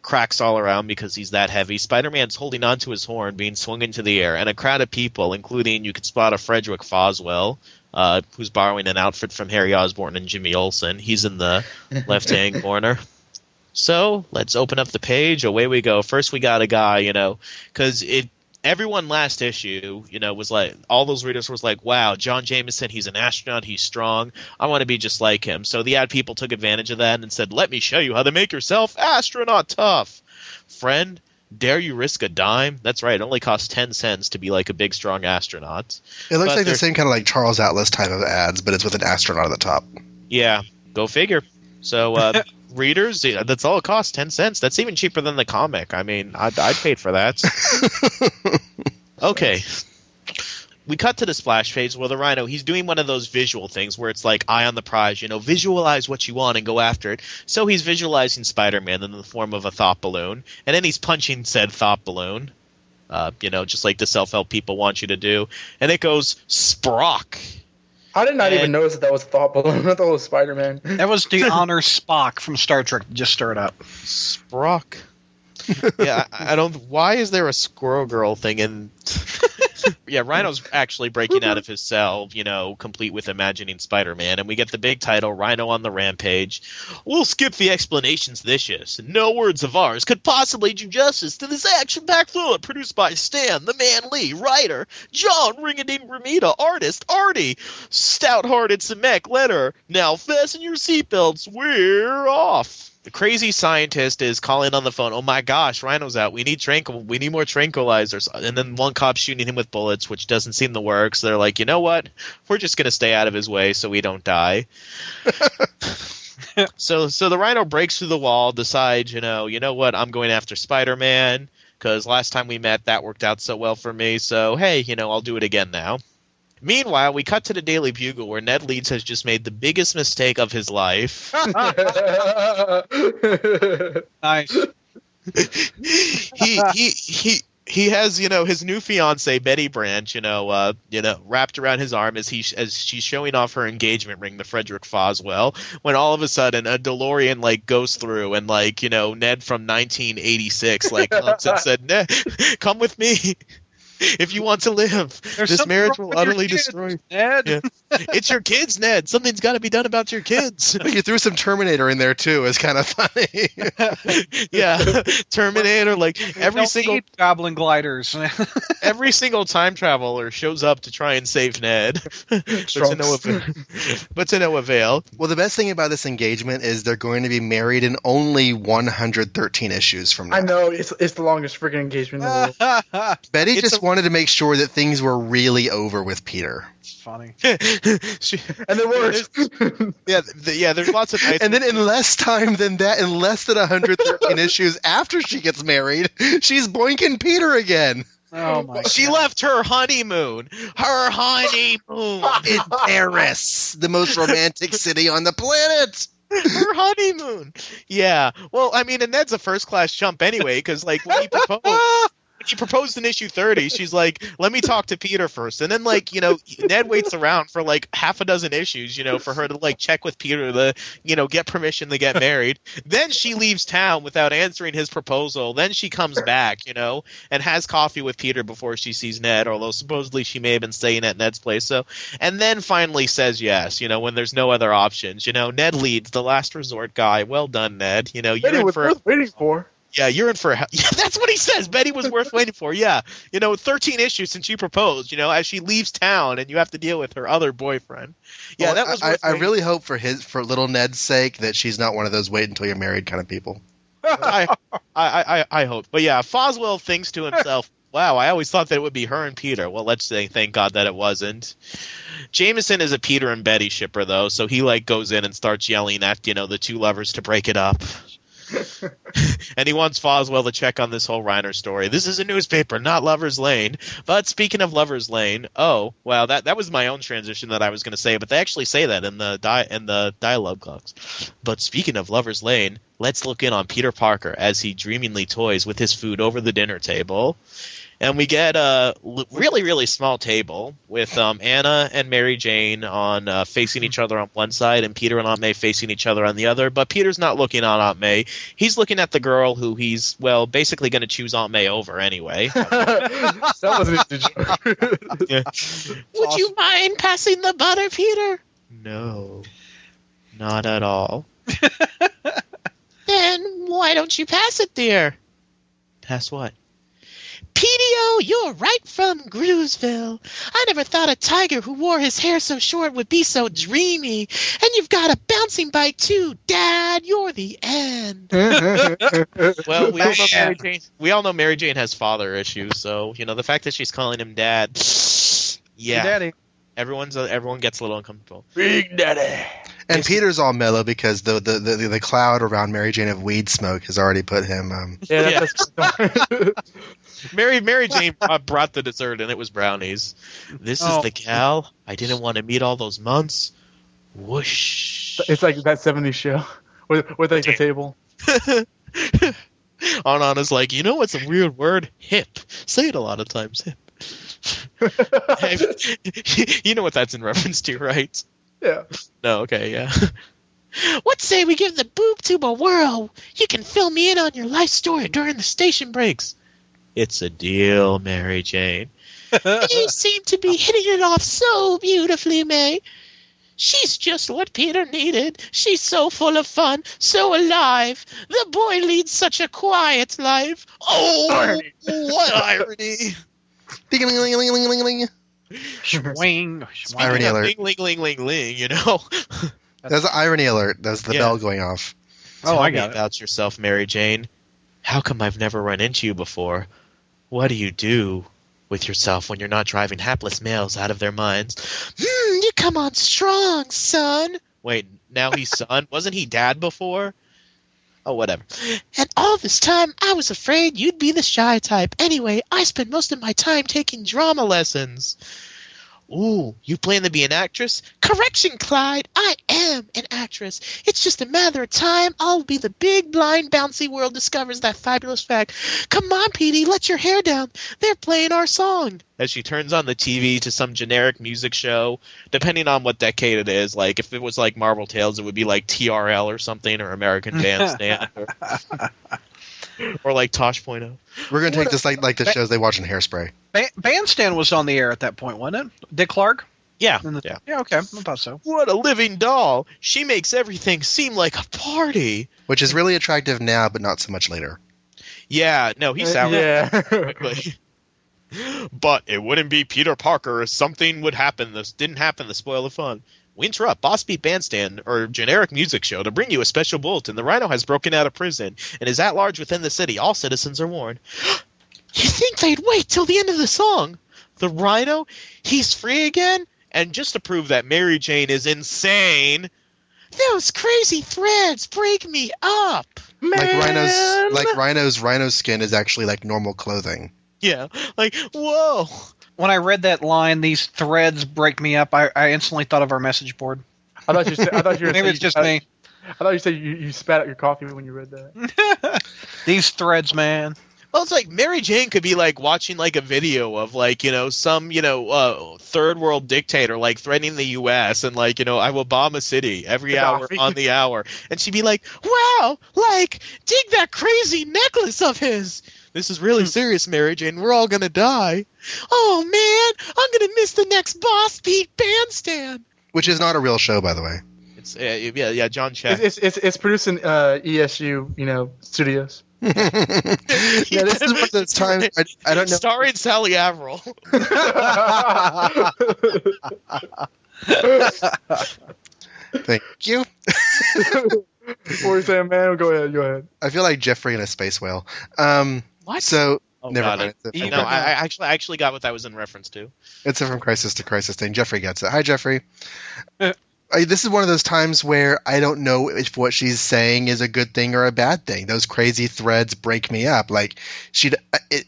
cracks all around because he's that heavy. Spider-Man's holding onto his horn, being swung into the air, and a crowd of people, including, you can spot a Frederick Foswell, who's borrowing an outfit from Harry Osborn and Jimmy Olsen. He's in the left-hand corner. So, let's open up the page. Away we go. First, we got a guy, because everyone last issue, was like, all those readers was like, wow, John Jameson, he's an astronaut, he's strong, I want to be just like him. So the ad people took advantage of that and said, let me show you how to make yourself astronaut tough. Friend, dare you risk a dime? That's right, it only costs 10 cents to be like a big, strong astronaut. It looks like the same kind of like Charles Atlas type of ads, but it's with an astronaut at the top. Yeah, go figure. So, readers, that's all it costs, 10 cents. That's even cheaper than the comic. I mean, I'd paid for that. Okay. We cut to the splash page where the Rhino, he's doing one of those visual things where it's like eye on the prize, visualize what you want and go after it. So he's visualizing Spider-Man in the form of a thought balloon, and then he's punching said thought balloon, just like the self-help people want you to do. And it goes, Sprock. I did not even notice that was a thought balloon. I thought it was Spider-Man. That was the Honor Spock from Star Trek. Just stir it up. Sprock. Yeah, I don't. Why is there a Squirrel Girl thing in? Yeah, Rhino's actually breaking out of his cell, complete with imagining Spider-Man, and we get the big title, Rhino on the Rampage. We'll skip the explanations this is. No words of ours could possibly do justice to this action-packed thriller produced by Stan, the Man Lee, writer, John Ringading Ramita, artist, Artie, stout-hearted Samek, letter. Now fasten your seatbelts, we're off. The crazy scientist is calling on the phone. Oh my gosh, Rhino's out. We need more tranquilizers. And then one cop's shooting him with bullets, which doesn't seem to work. So they're like, you know what? We're just going to stay out of his way so we don't die. So the Rhino breaks through the wall, decides, you know what? I'm going after Spider-Man because last time we met, that worked out so well for me. So, hey, I'll do it again now. Meanwhile, we cut to the Daily Bugle where Ned Leeds has just made the biggest mistake of his life. Nice. He has, his new fiancée, Betty Branch, wrapped around his arm as she's showing off her engagement ring to Frederick Foswell, when all of a sudden a DeLorean, goes through and, Ned from 1986, comes and said, Ned, come with me. If you want to live, this marriage will utterly destroy you. Ned. Yeah. It's your kids, Ned. Something's got to be done about your kids. You threw some Terminator in there too. It's kind of funny. Yeah, Terminator. Every single goblin gliders. Every single time traveler shows up to try and save Ned, but to no avail. Well, the best thing about this engagement is they're going to be married in only 113 issues from now. I know it's the longest freaking engagement in the world. Betty just wanted to make sure that things were really over with Peter. It's funny. And then worse. There's lots of nice. And then in less time than that, in less than 113 issues after she gets married, she's boinking Peter again. Oh my She God. left her honeymoon. Her honeymoon. In Paris, the most romantic city on the planet. Her honeymoon. Yeah. Well, I mean, and Ned's a first-class chump anyway, because, when he proposed in issue 30, she's like, let me talk to Peter first. And then, Ned waits around for, half a dozen issues, for her to, check with Peter to, get permission to get married. Then she leaves town without answering his proposal. Then she comes back, and has coffee with Peter before she sees Ned, although supposedly she may have been staying at Ned's place. So, and then finally says yes, when there's no other options. Ned Leeds, the last resort guy. Well done, Ned. You're Betty in was for worth waiting for. Yeah, you're in for yeah, that's what he says. Betty was worth waiting for. Yeah. 13 issues since she proposed, as she leaves town and you have to deal with her other boyfriend. Yeah, Well, that was I really hope for little Ned's sake that she's not one of those wait until you're married kind of people. I hope. But yeah, Foswell thinks to himself, wow, I always thought that it would be her and Peter. Well, let's say thank God that it wasn't. Jameson is a Peter and Betty shipper, though, so he goes in and starts yelling at, the two lovers to break it up. And he wants Foswell to check on this whole Reiner story. This is a newspaper, not Lover's Lane. But speaking of Lover's Lane, that was my own transition that I was going to say, but they actually say that in the dialogue logs. But speaking of Lover's Lane, let's look in on Peter Parker as he dreamingly toys with his food over the dinner table. And we get a really, really small table with Anna and Mary Jane on facing each other on one side and Peter and Aunt May facing each other on the other. But Peter's not looking at Aunt May. He's looking at the girl who he's, basically going to choose Aunt May over anyway. That wasn't a joke. Yeah. Would you mind passing the butter, Peter? No, not at all. Then why don't you pass it, dear? Pass what? PDO, you're right from Groovesville. I never thought a tiger who wore his hair so short would be so dreamy. And you've got a bouncing bike, too. Dad, you're the end. Well, we all know Mary Jane has father issues, so, the fact that she's calling him Dad, yeah. Hey, Daddy. Everyone gets a little uncomfortable. Big Daddy. And Peter's all mellow because the cloud around Mary Jane of weed smoke has already put him. That's Mary Jane brought the dessert, and it was brownies. This is the gal I didn't want to meet all those months. Whoosh. It's like that 70s show with the table. Anna's like, what's a weird word? Hip. Say it a lot of times. Hip. You know what that's in reference to, right? Yeah. No, okay, yeah. What say we give the boob tube a whirl? You can fill me in on your life story during the station breaks. It's a deal, Mary Jane. You seem to be hitting it off so beautifully, May. She's just what Peter needed. She's so full of fun, so alive. The boy leads such a quiet life. Oh, what irony. Ding-a-ling-a-ling-a-ling-a-ling. Swing. Irony alert. Ling, There's an irony alert. There's the bell going off. Tell me about yourself, Mary Jane. How come I've never run into you before? What do you do with yourself when you're not driving hapless males out of their minds? You come on strong, son. Wait, now he's son? Wasn't he dad before? Oh, whatever. And all this time, I was afraid you'd be the shy type. Anyway, I spend most of my time taking drama lessons. Ooh, you plan to be an actress? Correction, Clyde. I am an actress. It's just a matter of time. I'll be the big, blind, bouncy world discovers that fabulous fact. Come on, Petey, let your hair down. They're playing our song. As she turns on the TV to some generic music show, depending on what decade it is. Like, if it was like Marvel Tales, it would be like TRL or something, or American Bandstand. Or like Tosh.0. We're going to take this like the shows they watch in Hairspray. Bandstand was on the air at that point, wasn't it? Dick Clark? Yeah. Yeah, okay. I thought so. What a living doll. She makes everything seem like a party. Which is really attractive now, but not so much later. Yeah, no, he's sour. Yeah. Quickly. But it wouldn't be Peter Parker if something would happen. This didn't happen to spoil the fun. We interrupt Boss Beat Bandstand, or generic music show, to bring you a special bulletin. The Rhino has broken out of prison and is at large within the city. All citizens are warned. You think they'd wait till the end of the song? The Rhino? He's free again? And just to prove that Mary Jane is insane, those crazy threads break me up. Man. Like Rhino's skin is actually like normal clothing. Yeah, like, whoa. When I read that line, these threads break me up, I instantly thought of our message board. I thought you were Maybe it's just me. I thought you said you spat out your coffee when you read that. These threads, man. Well, it's like Mary Jane could be like watching like a video of like, some, third world dictator like threatening the U.S. and like, I will bomb a city every hour on the hour. And she'd be like, wow, like, dig that crazy necklace of his. This is really serious, Mary Jane. We're all going to die. Oh, man, I'm going to miss the next Boss Beat Bandstand. Which is not a real show, by the way. It's John Check. It's produced in ESU, studios. Yeah, this is one of those times I don't know. Starring Sally Averill. Thank you. What were you saying, man? Go ahead. I feel like Jeffrey and a space whale. What? So Oh, never got mind. it. No, I actually got what that was in reference to. It's a From Crisis to Crisis thing. Jeffrey gets it. Hi, Jeffrey. This is one of those times where I don't know if what she's saying is a good thing or a bad thing. Those crazy threads break me up. Like,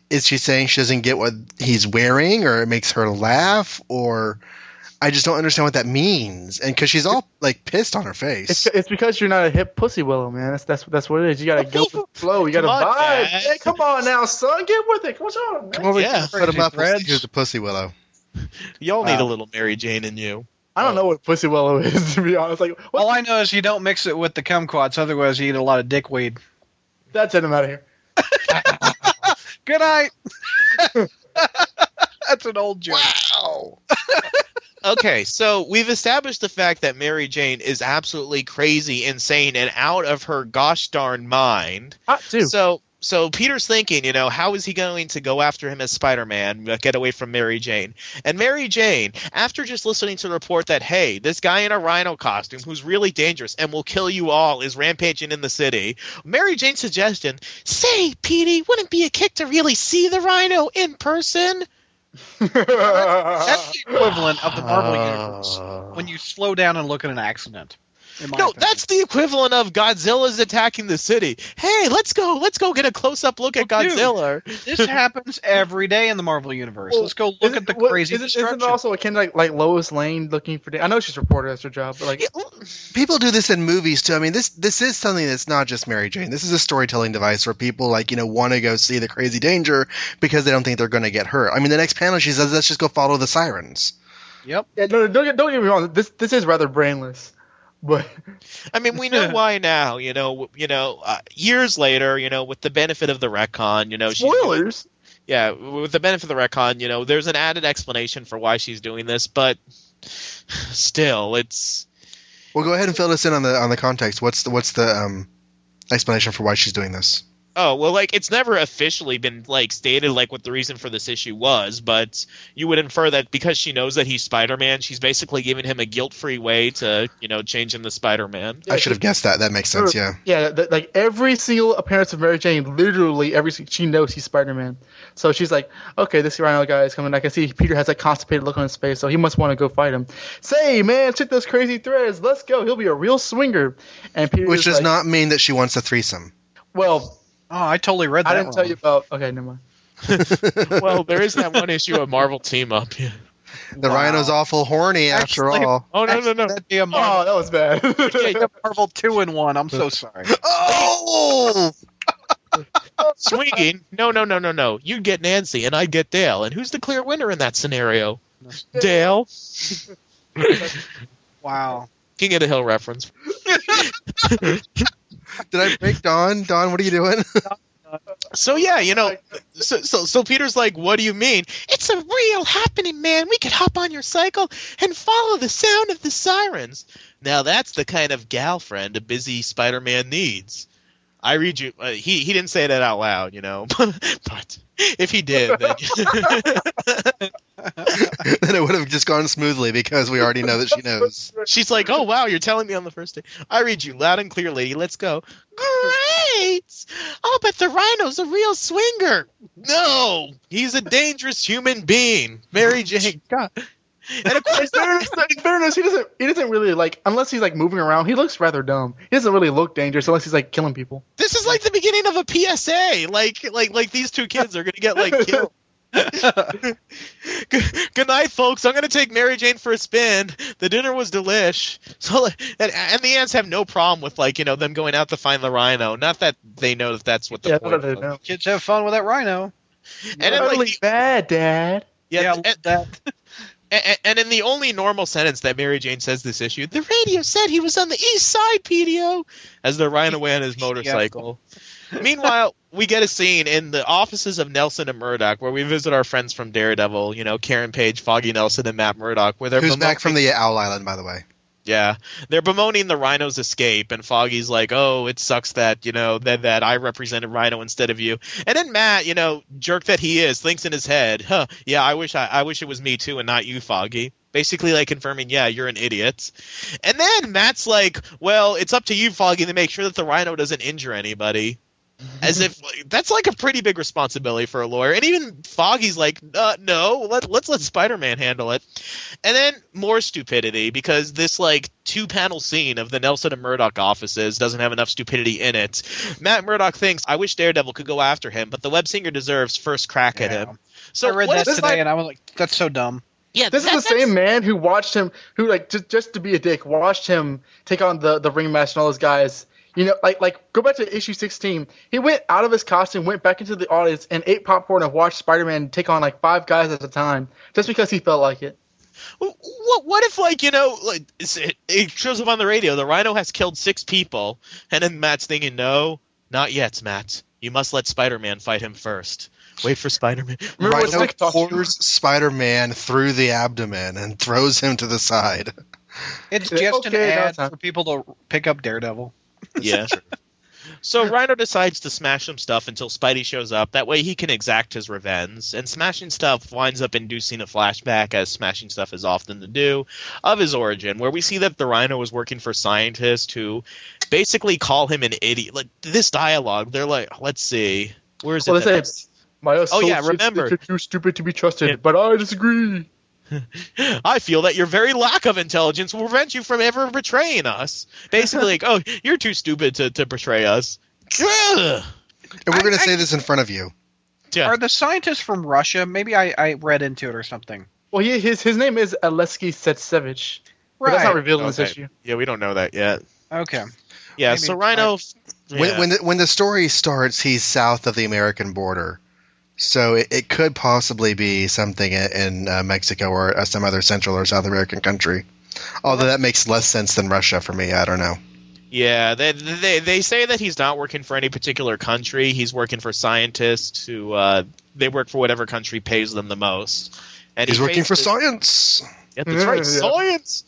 is she saying she doesn't get what he's wearing, or it makes her laugh, or I just don't understand what that means. And because she's all like pissed on her face. It's because you're not a hip pussy willow, man. That's what it is. You gotta go with the flow. You gotta Come on, vibe. Dad. Hey, come on now, son. Get with it. What's on, man? Come over Yeah. here, put him up. Threads. Here's the pussy willow. Y'all need Wow. a little Mary Jane in you. I don't know what pussy willow is, to be honest. Like, what? All I know is you don't mix it with the kumquats, otherwise you eat a lot of dickweed. That's it. I'm out of here. Good night. That's an old joke. Wow. Okay, so we've established the fact that Mary Jane is absolutely crazy, insane, and out of her gosh darn mind. Hot too. So Peter's thinking, how is he going to go after him as Spider-Man, get away from Mary Jane? And Mary Jane, after just listening to the report that, hey, this guy in a rhino costume who's really dangerous and will kill you all is rampaging in the city, Mary Jane's suggestion, say, Petey, wouldn't it be a kick to really see the rhino in person? That's the equivalent of the Marvel universe when you slow down and look at an accident. in my No, opinion. that's the equivalent of Godzilla's attacking the city. Hey, let's go get a close-up look at Well, dude, Godzilla. This happens every day in the Marvel universe. Let's go look at the crazy Isn't destruction. it also akin to like Lois Lane looking for? I know she's a reporter, that's her job, but like People do this in movies too. I mean, this is something that's not just Mary Jane. This is a storytelling device where people want to go see the crazy danger because they don't think they're going to get hurt. I mean, the next panel she says, "Let's just go follow the sirens." Yep. yeah, no, don't get me wrong. This is rather brainless, but I mean, we know why now. Years later, with the benefit of the retcon, spoilers. Yeah, with the benefit of the retcon, there's an added explanation for why she's doing this, but still, it's. Well, go ahead and fill us in on the context. What's the explanation for why she's doing this? Oh, well, it's never officially been, stated, what the reason for this issue was, but you would infer that because she knows that he's Spider-Man, she's basically giving him a guilt-free way to, change him to Spider-Man. I should have guessed that. That makes sense, yeah. Yeah, every single appearance of Mary Jane, literally she knows he's Spider-Man. So she's like, okay, this Rhino guy is coming. I can see Peter has that constipated look on his face, so he must want to go fight him. Say, man, check those crazy threads. Let's go. He'll be a real swinger. And Peter Which does not mean that she wants a threesome. Well, Oh, I totally read that. I didn't tell you about. Okay, never mind. Well, there is that one issue of Marvel Team Up. Yeah. The Rhino's awful horny after Actually- all. Oh, no. That'd be a Marvel, Oh, that was bad. Marvel 2-in-1. I'm so sorry. Oh! Swinging? No. You'd get Nancy, and I'd get Dale. And who's the clear winner in that scenario? Dale. Wow. King of the Hill reference. Did I break Dawn? Dawn, what are you doing? So yeah, so Peter's like, what do you mean? It's a real happening, man. We could hop on your cycle and follow the sound of the sirens. Now that's the kind of gal friend a busy Spider-Man needs. I read you. He didn't say that out loud, but if he did, then Then it would have just gone smoothly because we already know that she knows. she's like, oh wow, you're telling me on the first day. I read you loud and clear, lady. Let's go. Great. Oh, but the Rhino's a real swinger. No, he's a dangerous human being. Mary Jane. God. And of course, in fairness, he doesn't really unless he's moving around. He looks rather dumb. He doesn't really look dangerous unless he's killing people. this is like the beginning of a PSA. Like these two kids are gonna get killed. Good night, folks. I'm gonna take Mary Jane for a spin. The dinner was delish. So, and the ants have no problem with them going out to find the Rhino. Not that they know that that's what the point they was. know. Kids have fun with that Rhino. And then, Totally bad, Dad. yeah, I love that. and in the only normal sentence that Mary Jane says this issue, the radio said he was on the east side, PDO, as they're riding away on his motorcycle. Meanwhile, we get a scene in the offices of Nelson and Murdoch where we visit our friends from Daredevil, Karen Page, Foggy Nelson, and Matt Murdock. Where they're Who's back from the Owl Island, by the way? Yeah, they're bemoaning the Rhino's escape, and Foggy's like, "Oh, it sucks that that I represented Rhino instead of you." And then Matt, jerk that he is, thinks in his head, "Huh? Yeah, I wish it was me too, and not you, Foggy." basically like confirming, yeah, you're an idiot. And then Matt's like, well, it's up to you, Foggy, to make sure that the Rhino doesn't injure anybody. As if that's like a pretty big responsibility for a lawyer. And even Foggy's like, no, let's let Spider-Man handle it. And then more stupidity, because this like 2-panel scene of the Nelson and Murdoch offices doesn't have enough stupidity in it. Matt Murdock thinks, I wish Daredevil could go after him, but the web singer deserves first crack at him. So I read that today, and I was like, that's so dumb. Yeah, this is the same man who watched him, who like just to be a dick, watched him take on the ringmaster and all those guys. You know, like go back to issue 16. He went out of his costume, went back into the audience, and ate popcorn and watched Spider-Man take on like 5 guys at a time, just because he felt like it. What if, like, you know, like it shows up on the radio, the Rhino has killed 6 people, and then Matt's thinking, no, not yet, Matt. You must let Spider-Man fight him first. Wait for Spider-Man. Rhino pours Spider-Man through the abdomen and throws him to the side. It's just an ad for people to pick up Daredevil. Yeah. So Rhino decides to smash some stuff until Spidey shows up. That way he can exact his revenge. And smashing stuff winds up inducing a flashback, as smashing stuff is often to do, of his origin, where we see that the Rhino was working for scientists who basically call him an idiot. Like, this dialogue, they're like, let's see. Where is it? Remember. You're too stupid to be trusted, but I disagree. I feel that your very lack of intelligence will prevent you from ever betraying us. Basically, like, oh, you're too stupid to betray us. And we're going to say this in front of you. Yeah. Are the scientists from Russia? Maybe I read into it or something. Well, his name is Alesky Setsevich. Right. But that's not revealed in this issue. Yeah, we don't know that yet. Okay. Yeah, so Rhino... When the story starts, he's south of the American border. So it could possibly be something in Mexico or some other Central or South American country. Although that makes less sense than Russia for me. I don't know. Yeah, they say that he's not working for any particular country. He's working for scientists who they work for whatever country pays them the most. And he's working for science. Yeah, that's right, science.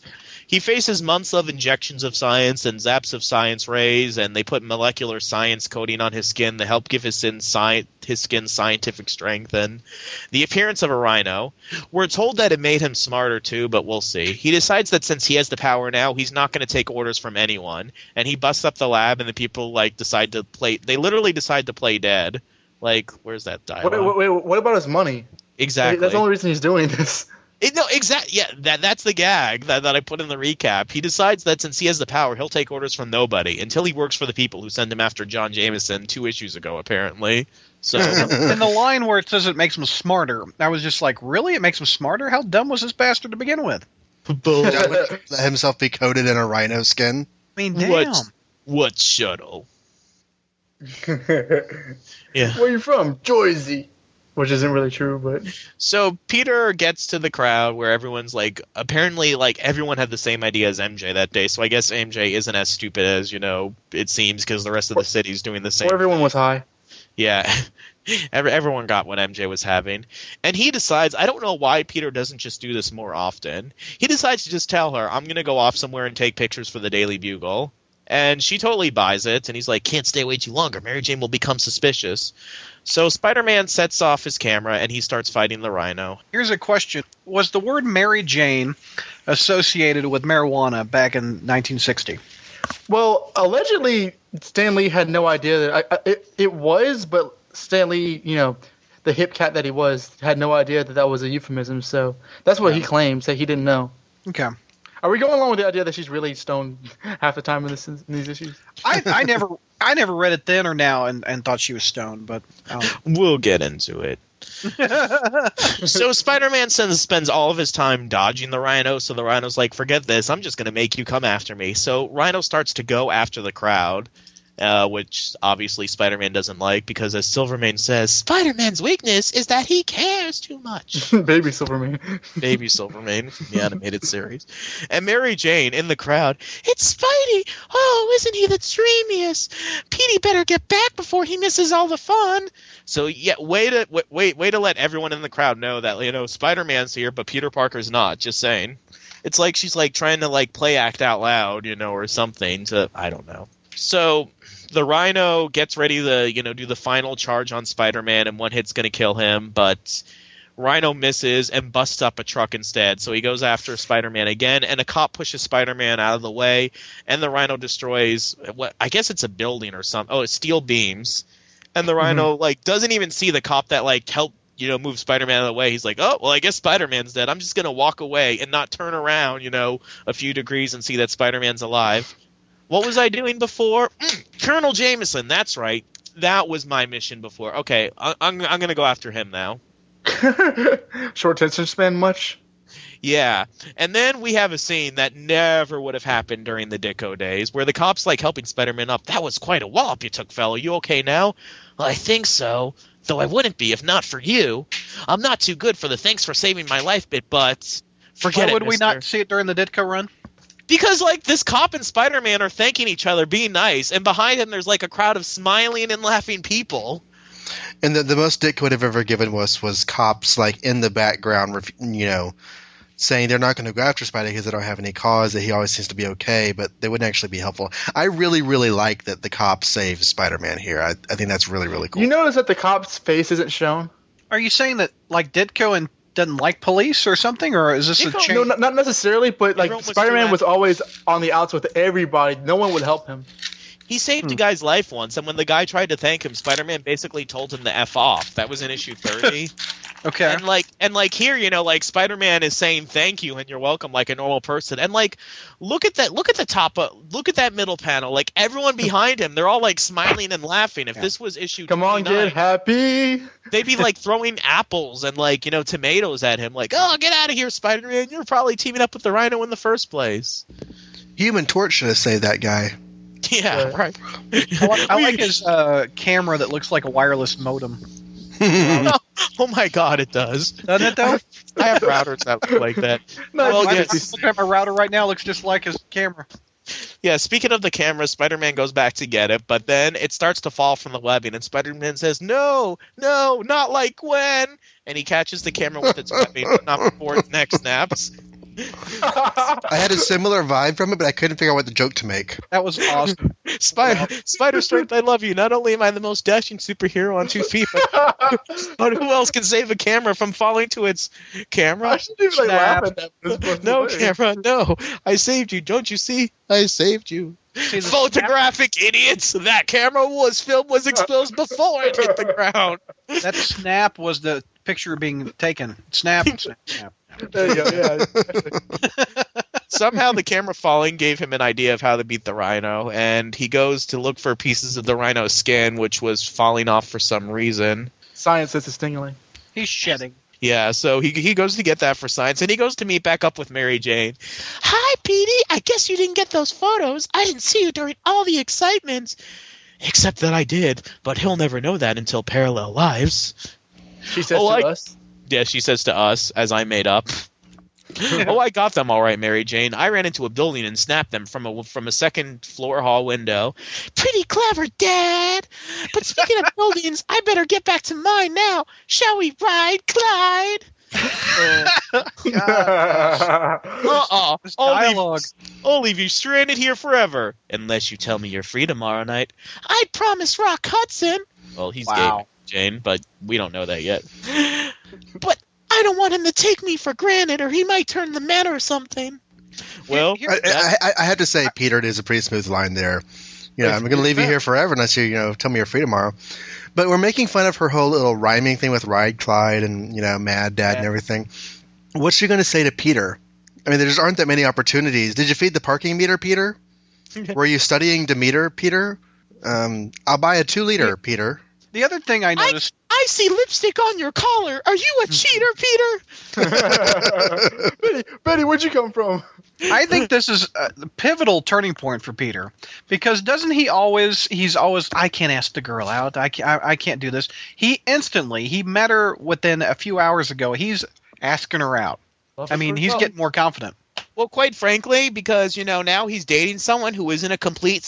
He faces months of injections of science and zaps of science rays, and they put molecular science coating on his skin to help give his skin scientific strength. And the appearance of a Rhino, we're told that it made him smarter too, but we'll see. He decides that since he has the power now, he's not going to take orders from anyone, and he busts up the lab, and the people like decide to play. They literally decide to play dead. Like, where's that dialogue? Wait, what about his money? Exactly. That's the only reason he's doing this. No, exactly. Yeah, that's the gag that I put in the recap. He decides that since he has the power, he'll take orders from nobody until he works for the people who send him after John Jameson 2 issues ago, apparently. So, in the line where it says it makes him smarter, I was just like, really? It makes him smarter? How dumb was this bastard to begin with? Let himself be coated in a rhino skin. I mean, damn. What shuttle? Yeah. Where are you from? Jersey. Which isn't really true, but... So Peter gets to the crowd where everyone's like... Apparently, like, everyone had the same idea as MJ that day, so I guess MJ isn't as stupid as, you know, it seems, because the rest of the city's doing the same. Or everyone was high. Yeah. Everyone got what MJ was having. And he decides... I don't know why Peter doesn't just do this more often. He decides to just tell her, I'm going to go off somewhere and take pictures for the Daily Bugle. And she totally buys it, and he's like, can't stay away too longer. Mary Jane will become suspicious. So Spider-Man sets off his camera, and he starts fighting the Rhino. Here's a question. Was the word Mary Jane associated with marijuana back in 1960? Well, allegedly, Stan Lee had no idea that it was, but Stan Lee, you know, the hip cat that he was, had no idea that was a euphemism, so that's what he claims, that he didn't know. Okay. Are we going along with the idea that she's really stoned half the time in these issues? I never read it then or now and thought she was stoned, but we'll get into it. So Spider-Man spends all of his time dodging the Rhino, so the Rhino's like, forget this, I'm just going to make you come after me. So Rhino starts to go after the crowd, which obviously Spider-Man doesn't like, because as Silvermane says, Spider-Man's weakness is that he cares too much. Baby Silvermane. Baby Silvermane from the animated series. And Mary Jane in the crowd, it's Spidey! Oh, isn't he the dreamiest? Petey better get back before he misses all the fun. So yeah, way to let everyone in the crowd know that, you know, Spider-Man's here, but Peter Parker's not. Just saying. It's like she's like trying to like play act out loud, you know, or something. I don't know. So the Rhino gets ready to, you know, do the final charge on Spider-Man, and one hit's going to kill him, but Rhino misses and busts up a truck instead. So he goes after Spider-Man again, and a cop pushes Spider-Man out of the way, and the Rhino destroys what I guess it's a building or something. Oh, it's steel beams. And the Rhino doesn't even see the cop that helped move Spider-Man out of the way. He's like, oh, well, I guess Spider-Man's dead. I'm just going to walk away and not turn around, a few degrees and see that Spider-Man's alive. What was I doing before? Colonel Jameson, that's right. That was my mission before. Okay, I'm going to go after him now. Short attention span much? Yeah. And then we have a scene that never would have happened during the Ditko days, where the cop's helping Spider-Man up. That was quite a wallop you took, fellow. You okay now? Well, I think so. Though I wouldn't be if not for you. I'm not too good for the thanks for saving my life bit, but forget it, Why would we mister. not see it during the Ditko run? Because, this cop and Spider-Man are thanking each other, being nice, and behind him there's, a crowd of smiling and laughing people. And the most Dick would have ever given was cops, in the background, saying they're not going to go after Spidey because they don't have any cause, that he always seems to be okay, but they wouldn't actually be helpful. I really, really like that the cop saved Spider-Man here. I think that's really, really cool. You notice that the cop's face isn't shown? Are you saying that, Ditko and doesn't like police or something, or is this a change? No, not necessarily, but Spider-Man was always on the outs with everybody. No one would help him. He saved a guy's life once, and when the guy tried to thank him, Spider-Man basically told him to F off. That was in issue 30. Okay. And here, Spider-Man is saying thank you and you're welcome like a normal person. And look at the top, look at that middle panel. Everyone behind him, they're all smiling and laughing. If this was issue 29, on, get happy. They'd be throwing apples and tomatoes at him. Oh, get out of here, Spider-Man. You're probably teaming up with the Rhino in the first place. Human Torch should have saved that guy. Yeah, right. I like his camera that looks like a wireless modem. Oh my God, it does. Doesn't it though? I have routers that look like that. I'm looking at my router right now. Looks just like his camera. Yeah, speaking of the camera, Spider-Man goes back to get it, but then it starts to fall from the webbing, and Spider-Man says, no, not like Gwen! And he catches the camera with its webbing, but not before its neck snaps. I had a similar vibe from it, but I couldn't figure out what the joke to make. That was awesome. Spider Strength, I love you. Not only am I the most dashing superhero on 2 feet, but who else can save a camera from falling to its camera? I shouldn't even laugh at that. No, camera, no. I saved you. Don't you see? I saved you. Photographic idiots! That camera was exposed before it hit the ground. That snap was the picture being taken. Snap. There you go, yeah. Somehow the camera falling gave him an idea of how to beat the Rhino, and he goes to look for pieces of the Rhino's skin, which was falling off for some reason. Science is stinging. He's shedding. Yeah, so he goes to get that for science, and he goes to meet back up with Mary Jane. Hi, Petey. I guess you didn't get those photos. I didn't see you during all the excitement. Except that I did, but he'll never know that until Parallel Lives. She says to us. Yeah, she says to us, as I made up. Oh, I got them all right, Mary Jane. I ran into a building and snapped them from a second floor hall window. Pretty clever, Dad. But speaking of buildings, I better get back to mine now. Shall we ride, Clyde? I'll leave you stranded here forever, unless you tell me you're free tomorrow night. I promise, Rock Hudson. Well, he's gay, Jane, but we don't know that yet. But I don't want him to take me for granted, or he might turn the man or something. Well, I have to say, Peter, it is a pretty smooth line there. I'm going to leave you here forever unless you tell me you're free tomorrow. But we're making fun of her whole little rhyming thing with Ride Clyde and Mad Dad and everything. What's she going to say to Peter? I mean, there just aren't that many opportunities. Did you feed the parking meter, Peter? Were you studying Demeter, Peter? I'll buy a 2-liter, Peter. The other thing I noticed... I see lipstick on your collar. Are you a cheater, Peter? Betty, where'd you come from? I think this is a pivotal turning point for Peter, because doesn't he's always, I can't ask the girl out. I can't do this. He met her within a few hours ago. He's asking her out. I mean, he's getting more confident. Well, quite frankly, because, now he's dating someone who isn't a complete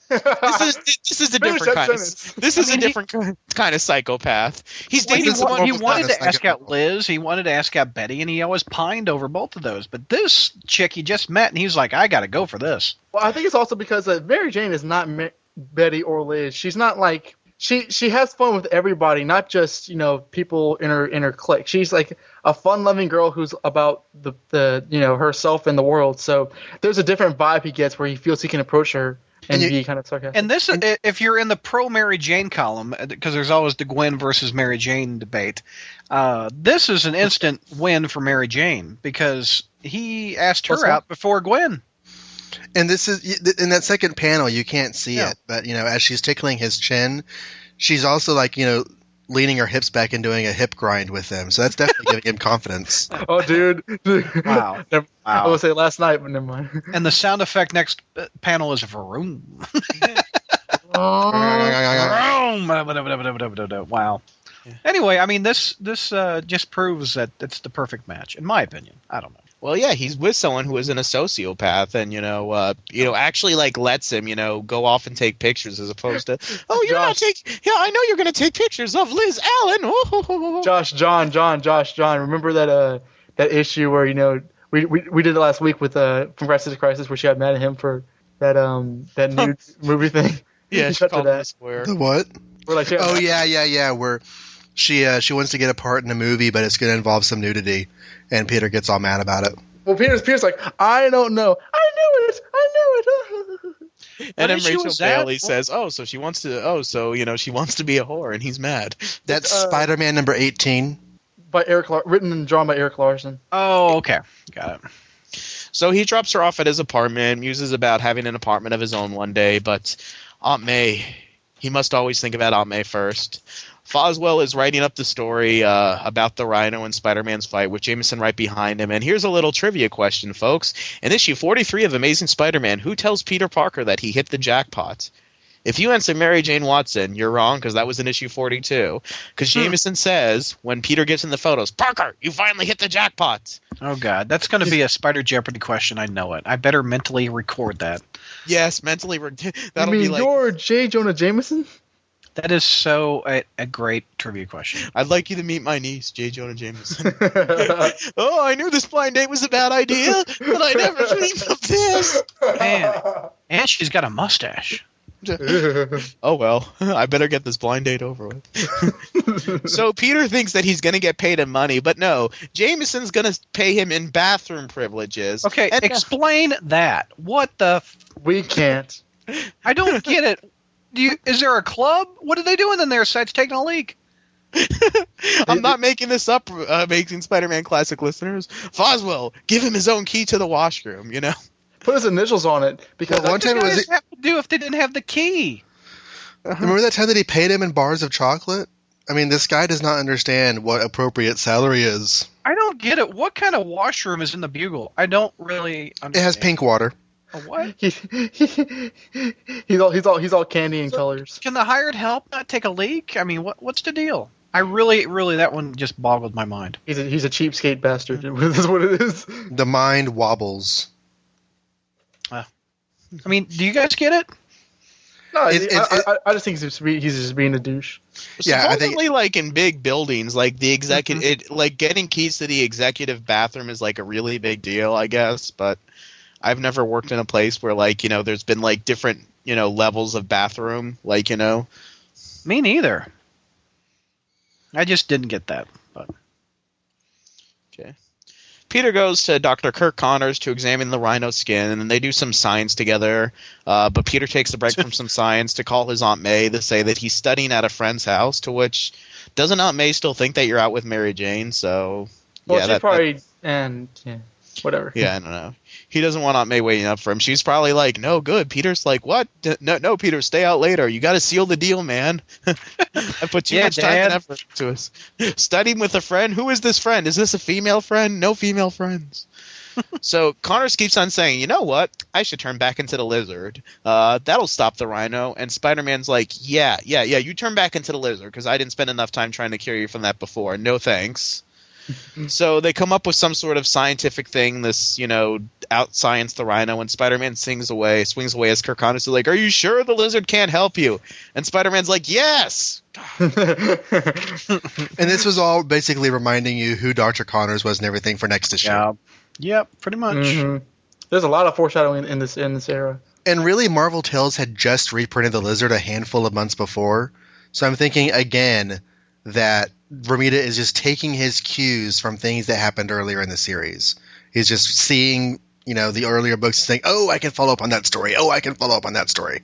this is a different kind of different kind of psychopath. He's dating someone. He wanted to ask out Liz. He wanted to ask out Betty, and he always pined over both of those. But this chick he just met, and he's like, I got to go for this. Well, I think it's also because Mary Jane is not Betty or Liz. She's not like she has fun with everybody, not just people in her clique. She's like a fun-loving girl who's about the herself and the world. So there's a different vibe he gets where he feels he can approach her and be kind of sarcastic. And this, if you're in the pro Mary Jane column, because there's always the Gwen versus Mary Jane debate, this is an instant win for Mary Jane because he asked her out before Gwen. And this is in that second panel, you can't see it, but as she's tickling his chin, she's also like leaning her hips back and doing a hip grind with him. So that's definitely giving him confidence. Oh, dude! Wow. I would say last night, but never mind. And the sound effect next panel is vroom. Wow. Anyway, I mean, this just proves that it's the perfect match, in my opinion. I don't know. Well, yeah, he's with someone who isn't a sociopath, and actually lets him go off and take pictures as opposed to you're not taking. Yeah, I know you're going to take pictures of Liz Allen. Oh. Josh, John. Remember that issue where we did it last week with from Crisis to Crisis where she got mad at him for that nude movie thing. Yeah, she called him a square. The what? Yeah. Where she wants to get a part in a movie, but it's going to involve some nudity, and Peter gets all mad about it. Well, Peter's like, I don't know. I knew it. And then Rachel Bailey says, so she wants to be a whore, and he's mad. That's Spider-Man number 18. By written and drawn by Eric Larson. Oh, okay. Got it. So he drops her off at his apartment, muses about having an apartment of his own one day, but Aunt May, he must always think about Aunt May first. Foswell is writing up the story about the Rhino and Spider-Man's fight with Jameson right behind him. And here's a little trivia question, folks. In issue 43 of Amazing Spider-Man, who tells Peter Parker that he hit the jackpot? If you answer Mary Jane Watson, you're wrong because that was in issue 42. Because Jameson says, when Peter gets in the photos, Parker, you finally hit the jackpot. Oh, God. That's going to be a Spider Jeopardy question. I know it. I better mentally record that. Yes, mentally. That'll be like, you're J. Jonah Jameson? That is so a great trivia question. I'd like you to meet my niece, J. Jonah Jameson. I knew this blind date was a bad idea, but I never dreamed of this. Man. And she's got a mustache. Oh, well, I better get this blind date over with. So Peter thinks that he's going to get paid in money, but no, Jameson's going to pay him in bathroom privileges. Okay, explain that. What the... We can't. I don't get it. Is there a club? What are they doing in there besides taking a leak? I'm not making this up, Amazing Spider-Man Classic listeners. Foswell, give him his own key to the washroom, Put his initials on it. Because one time what have to do if they didn't have the key? Remember that time that he paid him in bars of chocolate? I mean, this guy does not understand what appropriate salary is. I don't get it. What kind of washroom is in the Bugle? I don't really understand. It has pink water. A what? He's all candy and colors. Can the hired help not take a leak? I mean, what's the deal? I really that one just boggled my mind. He's a cheapskate bastard. That's what it is. The mind wobbles. I mean, do you guys get it? No, I just think he's just being a douche. Yeah, supposedly, like in big buildings, like the executive, like getting keys to the executive bathroom is like a really big deal, I guess. But I've never worked in a place where there's been like different levels of bathroom, Me neither. I just didn't get that. But okay. Peter goes to Dr. Kirk Connors to examine the rhino skin, and then they do some science together. But Peter takes a break from some science to call his Aunt May to say that he's studying at a friend's house, to which, doesn't Aunt May still think that you're out with Mary Jane? So, well, she probably, and yeah, whatever. Yeah, I don't know. He doesn't want Aunt May waiting up for him. She's probably like, no, good. Peter's like, what? No, Peter, stay out later. You got to seal the deal, man. I put too much time and effort into us. Studying with a friend? Who is this friend? Is this a female friend? No female friends. So Connors keeps on saying, you know what? I should turn back into the lizard. That'll stop the rhino. And Spider-Man's like, yeah, you turn back into the lizard because I didn't spend enough time trying to cure you from that before. No thanks. So they come up with some sort of scientific thing, this, out-science the rhino, and Spider-Man swings away as Kirk Connors is like, are you sure the lizard can't help you? And Spider-Man's like, yes! And this was all basically reminding you who Dr. Connors was and everything for next issue. Yeah. Yep, pretty much. Mm-hmm. There's a lot of foreshadowing in this era. And really, Marvel Tales had just reprinted the lizard a handful of months before. So I'm thinking again that Romita is just taking his cues from things that happened earlier in the series. He's just seeing, the earlier books and saying, oh, I can follow up on that story. Oh, I can follow up on that story.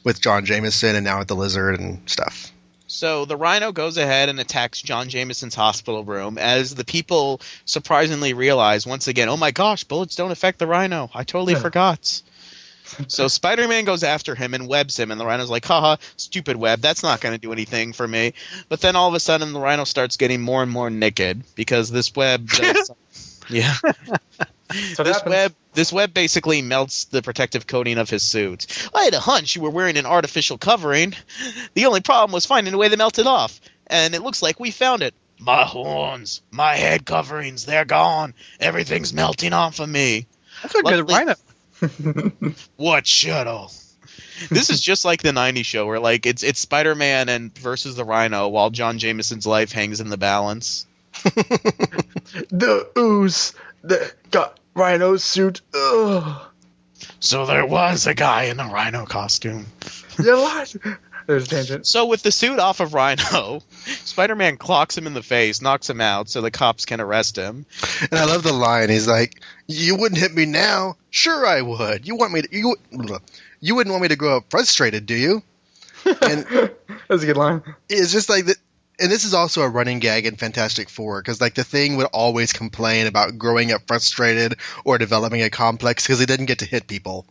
With John Jameson and now with the lizard and stuff. So the Rhino goes ahead and attacks John Jameson's hospital room as the people surprisingly realize once again, oh my gosh, bullets don't affect the Rhino. I totally forgot. So Spider-Man goes after him and webs him, and the Rhino's like, haha, stupid web, that's not going to do anything for me. But then all of a sudden the Rhino starts getting more and more naked because this web does yeah. So This web basically melts the protective coating of his suit. I had a hunch you were wearing an artificial covering. The only problem was finding a way to melt it off. And it looks like we found it. My horns, my head coverings, they're gone. Everything's melting off of me. That's a good Rhino. What shuttle? This is just like the 90s show where it's Spider-Man and versus the Rhino while John Jameson's life hangs in the balance. The ooze that got Rhino's suit. Ugh. So there was a guy in a Rhino costume. You lied. There's a tangent. So with the suit off of Rhino, Spider-Man clocks him in the face, knocks him out so the cops can arrest him. And I love the line. He's like, you wouldn't hit me now? Sure I would. You wouldn't want me to grow up frustrated, do you? And that's a good line. It's just like that. And this is also a running gag in Fantastic Four, because the Thing would always complain about growing up frustrated or developing a complex because he didn't get to hit people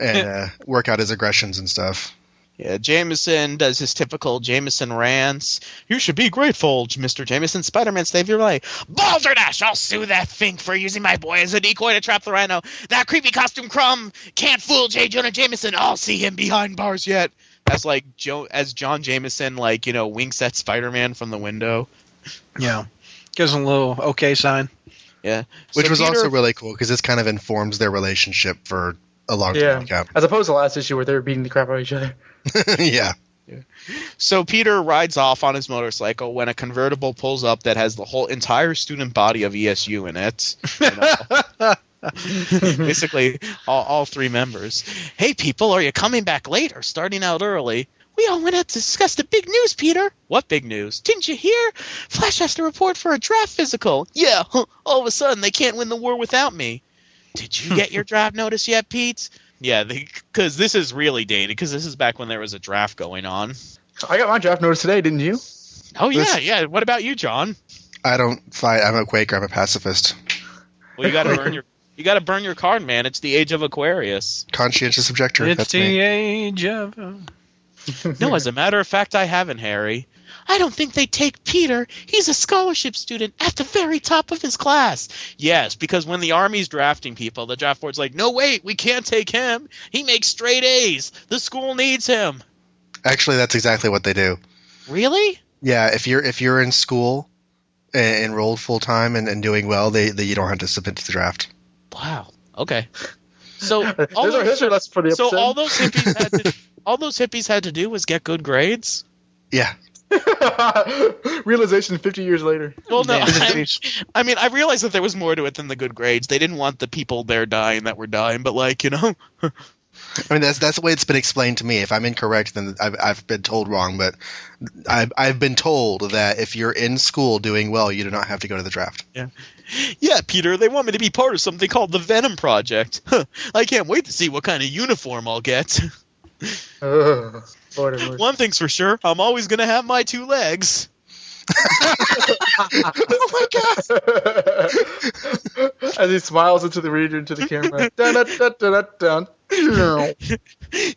and work out his aggressions and stuff. Yeah, Jameson does his typical Jameson rants. You should be grateful, Mr. Jameson. Spider-Man saved your life. Balderdash! I'll sue that Fink for using my boy as a decoy to trap the Rhino. That creepy costume crumb can't fool J. Jonah Jameson. I'll see him behind bars yet. As John Jameson, winks at Spider-Man from the window. Yeah. Gives him a little okay sign. Yeah. Which was also really cool, because this kind of informs their relationship for a long time. Yeah. As opposed to the last issue where they were beating the crap out of each other. Yeah. So Peter rides off on his motorcycle when a convertible pulls up that has the whole entire student body of ESU in it. Basically, all three members. Hey, people, are you coming back late or starting out early? We all went out to discuss the big news, Peter. What big news? Didn't you hear? Flash has to report for a draft physical. Yeah, all of a sudden they can't win the war without me. Did you get your draft notice yet, Pete? Yeah, because this is really dated, because this is back when there was a draft going on. I got my draft notice today, didn't you? Oh, yeah. What about you, John? I don't fight. I'm a Quaker. I'm a pacifist. Well, you got to burn your... You got to burn your card, man. It's the age of Aquarius. Conscientious objector. It's That's the me. age of... No, as a matter of fact, I haven't, Harry. I don't think they take Peter. He's a scholarship student at the very top of his class. Yes, because when the Army's drafting people, the draft board's like, no, wait, we can't take him. He makes straight A's. The school needs him. Actually, that's exactly what they do. Really? Yeah, if you're in school, enrolled full time and doing well, you don't have to submit to the draft. Wow. Okay. So all those hippies had to do was get good grades. Yeah. Realization 50 years later. Well, no. I mean, I realized that there was more to it than the good grades. They didn't want the people there dying that were dying, but I mean, that's the way it's been explained to me. If I'm incorrect, then I've been told wrong. But I've been told that if you're in school doing well, you do not have to go to the draft. Yeah, Peter, they want me to be part of something called the Venom Project. I can't wait to see what kind of uniform I'll get. One thing's for sure, I'm always going to have my two legs. Oh my god! As he smiles into the reader, into the camera. Dun, dun, dun, dun, dun, dun.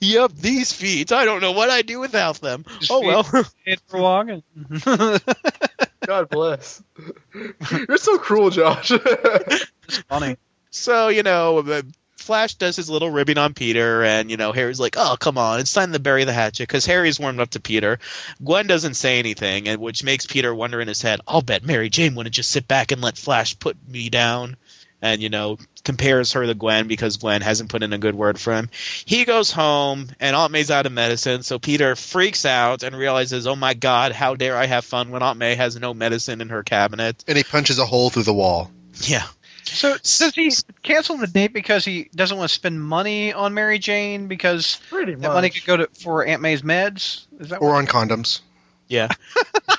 Yep, these feet. I don't know what I'd do without them. Oh well. For walking. God bless. You're so cruel, Josh. It's funny. So, Flash does his little ribbing on Peter, and, Harry's like, oh, come on, it's time to bury the hatchet, because Harry's warmed up to Peter. Gwen doesn't say anything, and which makes Peter wonder in his head, I'll bet Mary Jane wouldn't just sit back and let Flash put me down. And, compares her to Gwen because Gwen hasn't put in a good word for him. He goes home, and Aunt May's out of medicine, so Peter freaks out and realizes, oh my god, how dare I have fun when Aunt May has no medicine in her cabinet. And he punches a hole through the wall. Yeah. So does he cancel the date because he doesn't want to spend money on Mary Jane because Pretty that money much. could go for Aunt May's meds? Is that Or on condoms. Yeah.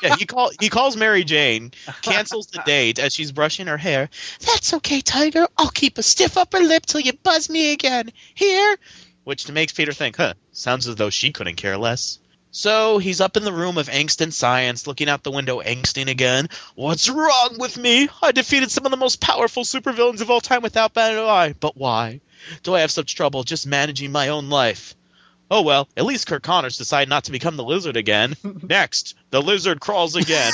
Yeah, he calls Mary Jane, cancels the date as she's brushing her hair. That's okay, Tiger. I'll keep a stiff upper lip till you buzz me again. Here? Which makes Peter think, sounds as though she couldn't care less. So he's up in the room of angst and science, looking out the window, angsting again. What's wrong with me? I defeated some of the most powerful supervillains of all time without batting an eye. But why? Do I have such trouble just managing my own life? Oh well, at least Kirk Connors decided not to become the lizard again. Next, the lizard crawls again.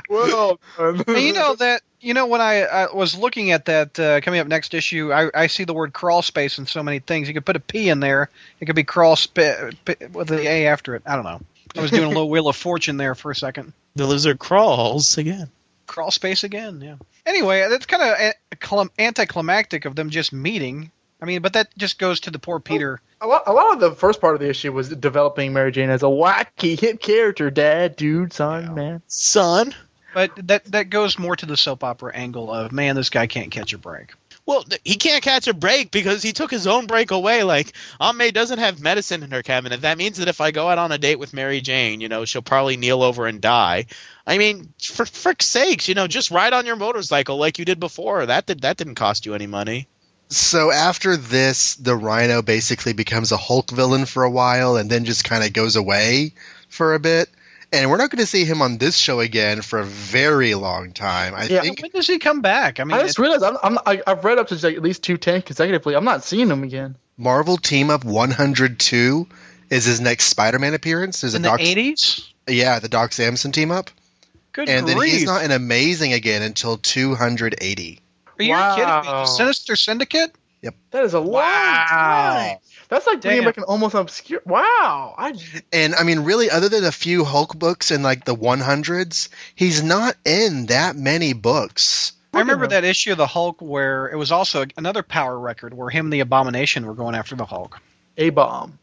Well, And when I was looking at that coming up next issue, I see the word crawl space in so many things. You could put a P in there. It could be crawl with the A after it. I don't know. I was doing a little Wheel of Fortune there for a second. The lizard crawls again. Crawl space again, yeah. Anyway, that's kind of anticlimactic of them just meeting. I mean, but that just goes to the poor Peter. a lot of the first part of the issue was developing Mary Jane as a wacky hit character, dad, dude, son, man. Son? But that goes more to the soap opera angle of, man, this guy can't catch a break. Well, he can't catch a break because he took his own break away. Like, Aunt May doesn't have medicine in her cabinet. That means that if I go out on a date with Mary Jane, she'll probably kneel over and die. I mean, for frick's sakes, just ride on your motorcycle like you did before. That didn't cost you any money. So after this, the Rhino basically becomes a Hulk villain for a while and then just kind of goes away for a bit. And we're not going to see him on this show again for a very long time. I think. When does he come back? I mean, I just realized I've read up to at least 210 consecutively. I'm not seeing him again. Marvel Team Up 102 is his next Spider-Man appearance. There's in the 80s? Yeah, the Doc Samson team up. Good and grief. then he's not an Amazing again until 280. Are you kidding me? Sinister Syndicate? Yep. That is a long time. That's like bringing back an almost obscure. Wow. And I mean, really, other than a few Hulk books in like the 100s, he's not in that many books. I remember that issue of the Hulk where it was also another power record where him and the Abomination were going after the Hulk. A-bomb.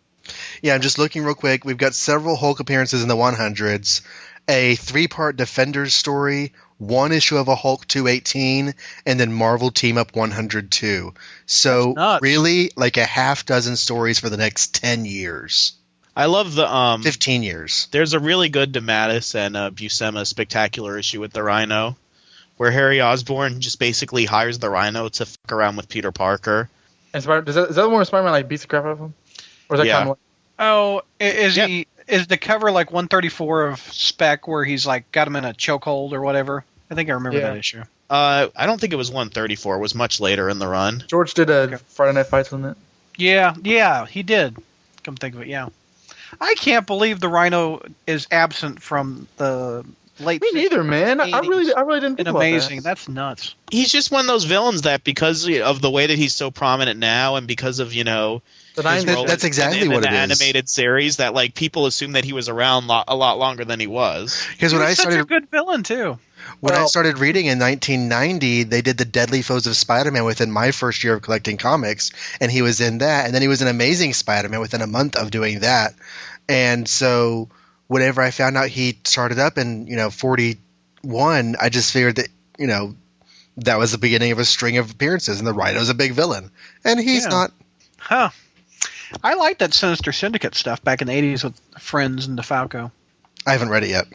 Yeah, I'm just looking real quick. We've got several Hulk appearances in the 100s, a 3-part Defenders story, 1 issue of a Hulk 218, and then Marvel Team Up 102. So really, like a half dozen stories for the next 10 years. I love the 15 years. There's a really good DeMatteis and Buscema spectacular issue with the Rhino, where Harry Osborn just basically hires the Rhino to fuck around with Peter Parker. And is that the one where Spider-Man like beats the crap out of him? Or is that kind of is the cover like 134 of Spec where he's like got him in a chokehold or whatever? I think I remember that issue. I don't think it was 134. It was much later in the run. George did a Friday Night Fights on it. Yeah, he did. Come think of it, yeah. I can't believe the Rhino is absent from the late. Me neither, man. I really didn't think about Amazing. that. That's nuts. He's just one of those villains that because of the way that he's so prominent now and because of, that's exactly what it is. Animated series that like people assume that he was around a lot longer than he was. Because when I started, such a good villain too. When I started reading in 1990, they did the Deadly Foes of Spider-Man within my first year of collecting comics, and he was in that. And then he was an Amazing Spider-Man within a month of doing that. And so whenever I found out he started up in 41, I just figured that that was the beginning of a string of appearances, and the Rhino's a big villain, and he's not. Huh. I like that Sinister Syndicate stuff back in the 80s with Friends and DeFalco. I haven't read it yet.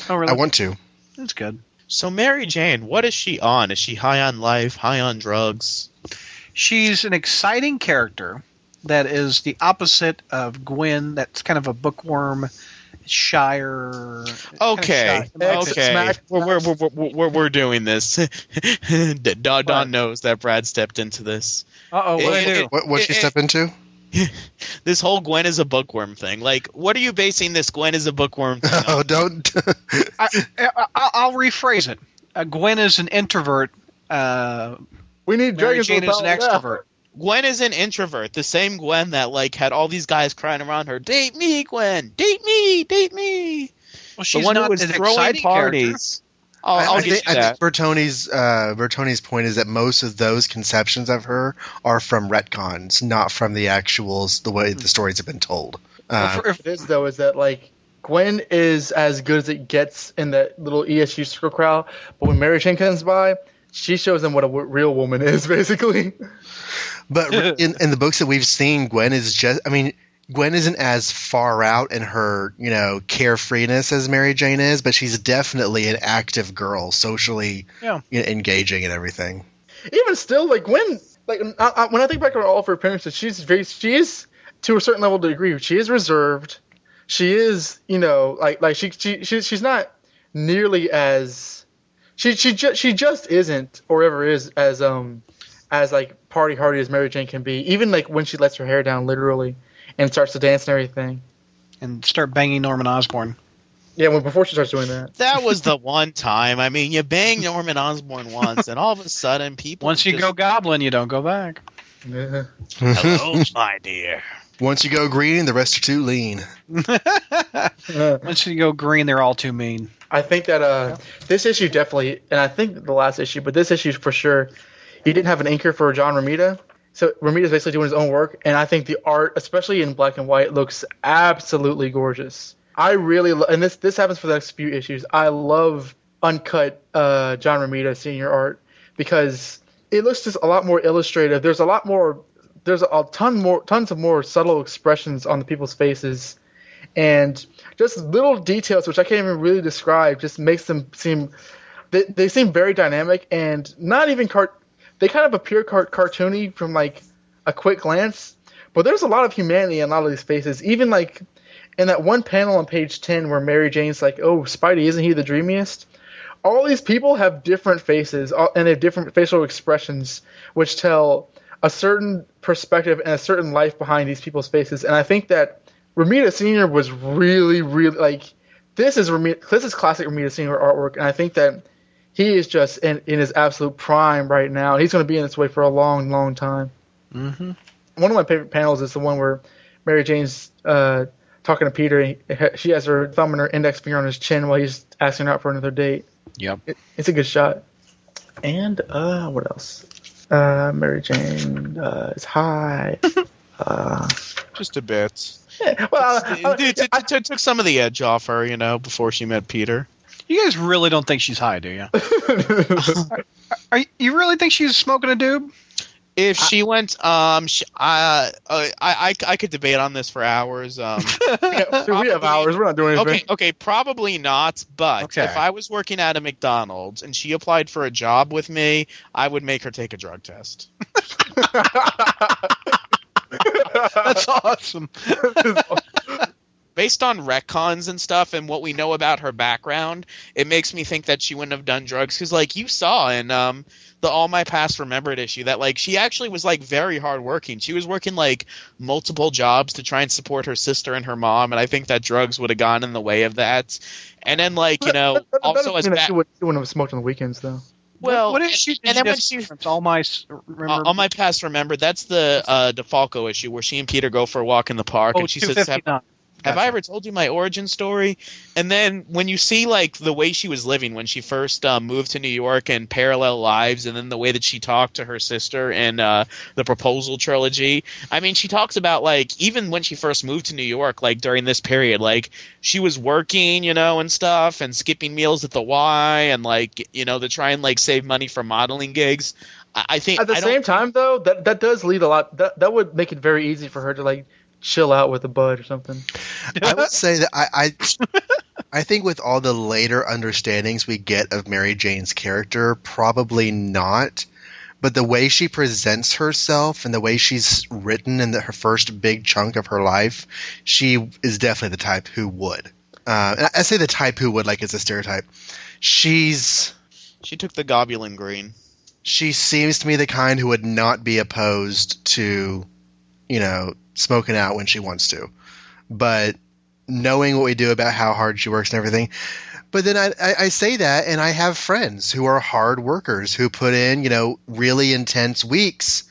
Oh, really? I want to. That's good. So Mary Jane, what is she on? Is she high on life, high on drugs? She's an exciting character that is the opposite of Gwen. That's kind of a bookworm, shyer. Okay, okay. We're doing this. Don knows that Brad stepped into this. Uh-oh, what did I do? What'd she step into? This whole Gwen is a bookworm thing. Like, what are you basing this Gwen is a bookworm thing on? Oh, don't. I'll rephrase it. Gwen is an introvert. We need Mary dragons. Jane is an extrovert. Gwen is an introvert. The same Gwen that like had all these guys crying around her. Date me, Gwen. Date me. Date me. Well, she's the one not who was an throwing exciting parties. I'll get you that. I think Bertoni's point is that most of those conceptions of her are from retcons, not from the actuals, the way the stories have been told. It is though, is that like Gwen is as good as it gets in that little ESU circle crowd, but when Mary Jane comes by, she shows them what a real woman is, basically. But in the books that we've seen, Gwen isn't as far out in her, carefreeness as Mary Jane is, but she's definitely an active girl, socially engaging and everything. Even still, like Gwen, when I think back on all of her appearances, she is to a certain level of degree. She is reserved. She is, she's not nearly as she just isn't or ever is as like party hardy as Mary Jane can be. Even like when she lets her hair down, literally. And starts to dance and everything. And start banging Norman Osborn. Yeah, before she starts doing that. That was the one time. I mean, you bang Norman Osborn once, and all of a sudden, people. Once you go goblin, you don't go back. Yeah. Hello, my dear. Once you go green, the rest are too lean. Once you go green, they're all too mean. I think that this issue definitely, and I think the last issue, but this issue for sure, he didn't have an inker for John Romita. So Romita's basically doing his own work, and I think the art, especially in black and white, looks absolutely gorgeous. I really and this happens for the next few issues. I love uncut John Romita senior art because it looks just a lot more illustrative. There's tons of more subtle expressions on the people's faces, and just little details which I can't even really describe just makes them seem they seem very dynamic and not even They kind of appear cartoony from like a quick glance, but there's a lot of humanity in a lot of these faces. Even like in that one panel on page 10 where Mary Jane's like, "Oh, Spidey, isn't he the dreamiest?" All these people have different faces and they have different facial expressions, which tell a certain perspective and a certain life behind these people's faces. And I think that Romita Senior was really, really like this is classic Romita Senior artwork, and I think that. He is just in his absolute prime right now. He's going to be in this way for a long, long time. Mm-hmm. One of my favorite panels is the one where Mary Jane's talking to Peter. She has her thumb and her index finger on his chin while he's asking her out for another date. Yep. It's a good shot. And what else? Mary Jane is high. Just a bit. Yeah, well, it took some of the edge off her, before she met Peter. You guys really don't think she's high, do you? You really think she's smoking a doob? If she went, I could debate on this for hours. We have hours. We're not doing anything. Okay, probably not. But if I was working at a McDonald's and she applied for a job with me, I would make her take a drug test. That's awesome. Based on retcons and stuff and what we know about her background, it makes me think that she wouldn't have done drugs. Because, like, you saw in the All My Past Remembered issue that, like, she actually was, like, very hardworking. She was working, like, multiple jobs to try and support her sister and her mom, and I think that drugs would have gone in the way of that. And then, like, also as she wouldn't have smoked on the weekends, though. Well, what issue did you just All My Past Remembered, that's the DeFalco issue where she and Peter go for a walk in the park, and she says, Have I ever told you my origin story? And then when you see, like, the way she was living when she first moved to New York and parallel lives, and then the way that she talked to her sister in the Proposal trilogy, I mean, she talks about, like, even when she first moved to New York, like, during this period, like, she was working, and stuff, and skipping meals at the Y, and, like, to try and, like, save money for modeling gigs. I think at the same time, though, that does lead a lot. That would make it very easy for her to, like, chill out with a bud or something. I would say that I think with all the later understandings we get of Mary Jane's character, probably not. But the way she presents herself and the way she's written in her first big chunk of her life, she is definitely the type who would. And I say the type who would like it's a stereotype. She took the Gobulin green. She seems to me the kind who would not be opposed to, smoking out when she wants to, but knowing what we do about how hard she works and everything. But then I say that, and I have friends who are hard workers who put in, really intense weeks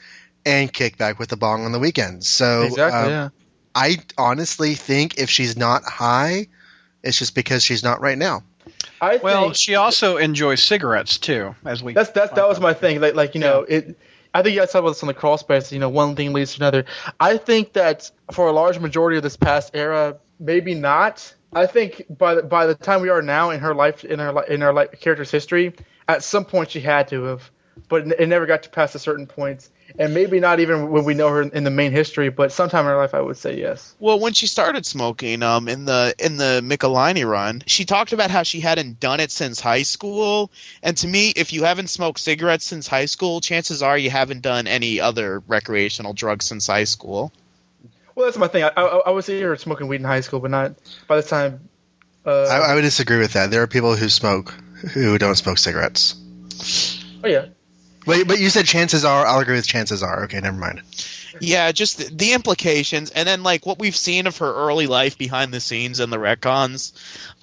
and kick back with the bong on the weekends. So exactly, yeah. I honestly think if she's not high, it's just because she's not right now. She also enjoys cigarettes too, as we. That was my thing. I think you guys talked about this on the crawl space. One thing leads to another. I think that for a large majority of this past era, maybe not. I think by the time we are now in her life, in her character's history, at some point she had to have, but it never got to past a certain point, and maybe not even when we know her in the main history, but sometime in her life I would say yes. Well, when she started smoking, in the Michelini run, she talked about how she hadn't done it since high school. And to me, if you haven't smoked cigarettes since high school, chances are you haven't done any other recreational drugs since high school. Well, that's my thing. I would say you were smoking weed in high school, but not by the time. I would disagree with that. There are people who don't smoke cigarettes. Oh yeah. But you said chances are. I'll agree with chances are. Okay, never mind. Yeah, just the implications, and then like what we've seen of her early life behind the scenes and the retcons.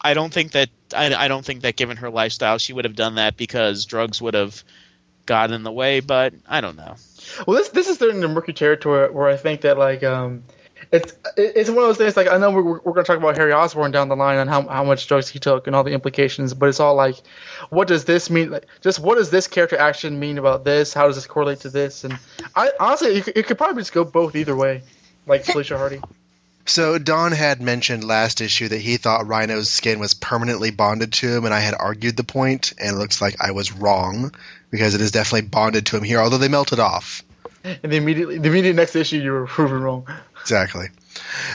I don't think that given her lifestyle, she would have done that because drugs would have gotten in the way. But I don't know. Well, this is starting into murky territory where I think that like it's one of those things. Like I know we're going to talk about Harry Osborn down the line and how much drugs he took and all the implications, but it's all like, what does this mean? Like, just what does this character action mean about this? How does this correlate to this? And I honestly, it could probably just go both either way, like Felicia Hardy. So Don had mentioned last issue that he thought Rhino's skin was permanently bonded to him, and I had argued the point, and it looks like I was wrong because it is definitely bonded to him here, although they melted off. And the immediate next issue, you were proven wrong. Exactly.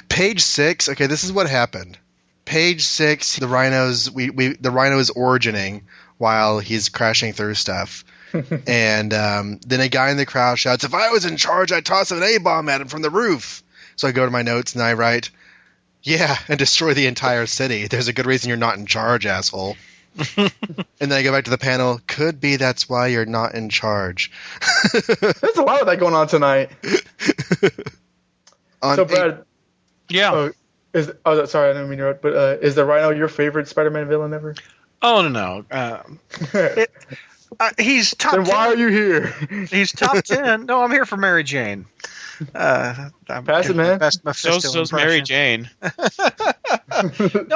Page 6. Okay, this is what happened. Page 6. The rhino is origining while he's crashing through stuff, and then a guy in the crowd shouts, "If I was in charge, I'd toss an A-bomb at him from the roof." So I go to my notes and I write, "Yeah, and destroy the entire city. There's a good reason you're not in charge, asshole." And then I go back to the panel. Could be that's why you're not in charge. There's a lot of that going on tonight. So Brad, yeah. Sorry, I didn't mean to interrupt, but is the Rhino your favorite Spider-Man villain ever? Oh no. He's top. Then 10. why are you here? He's top 10. No, I'm here for Mary Jane. Pass it, man. So's Mary Jane. No,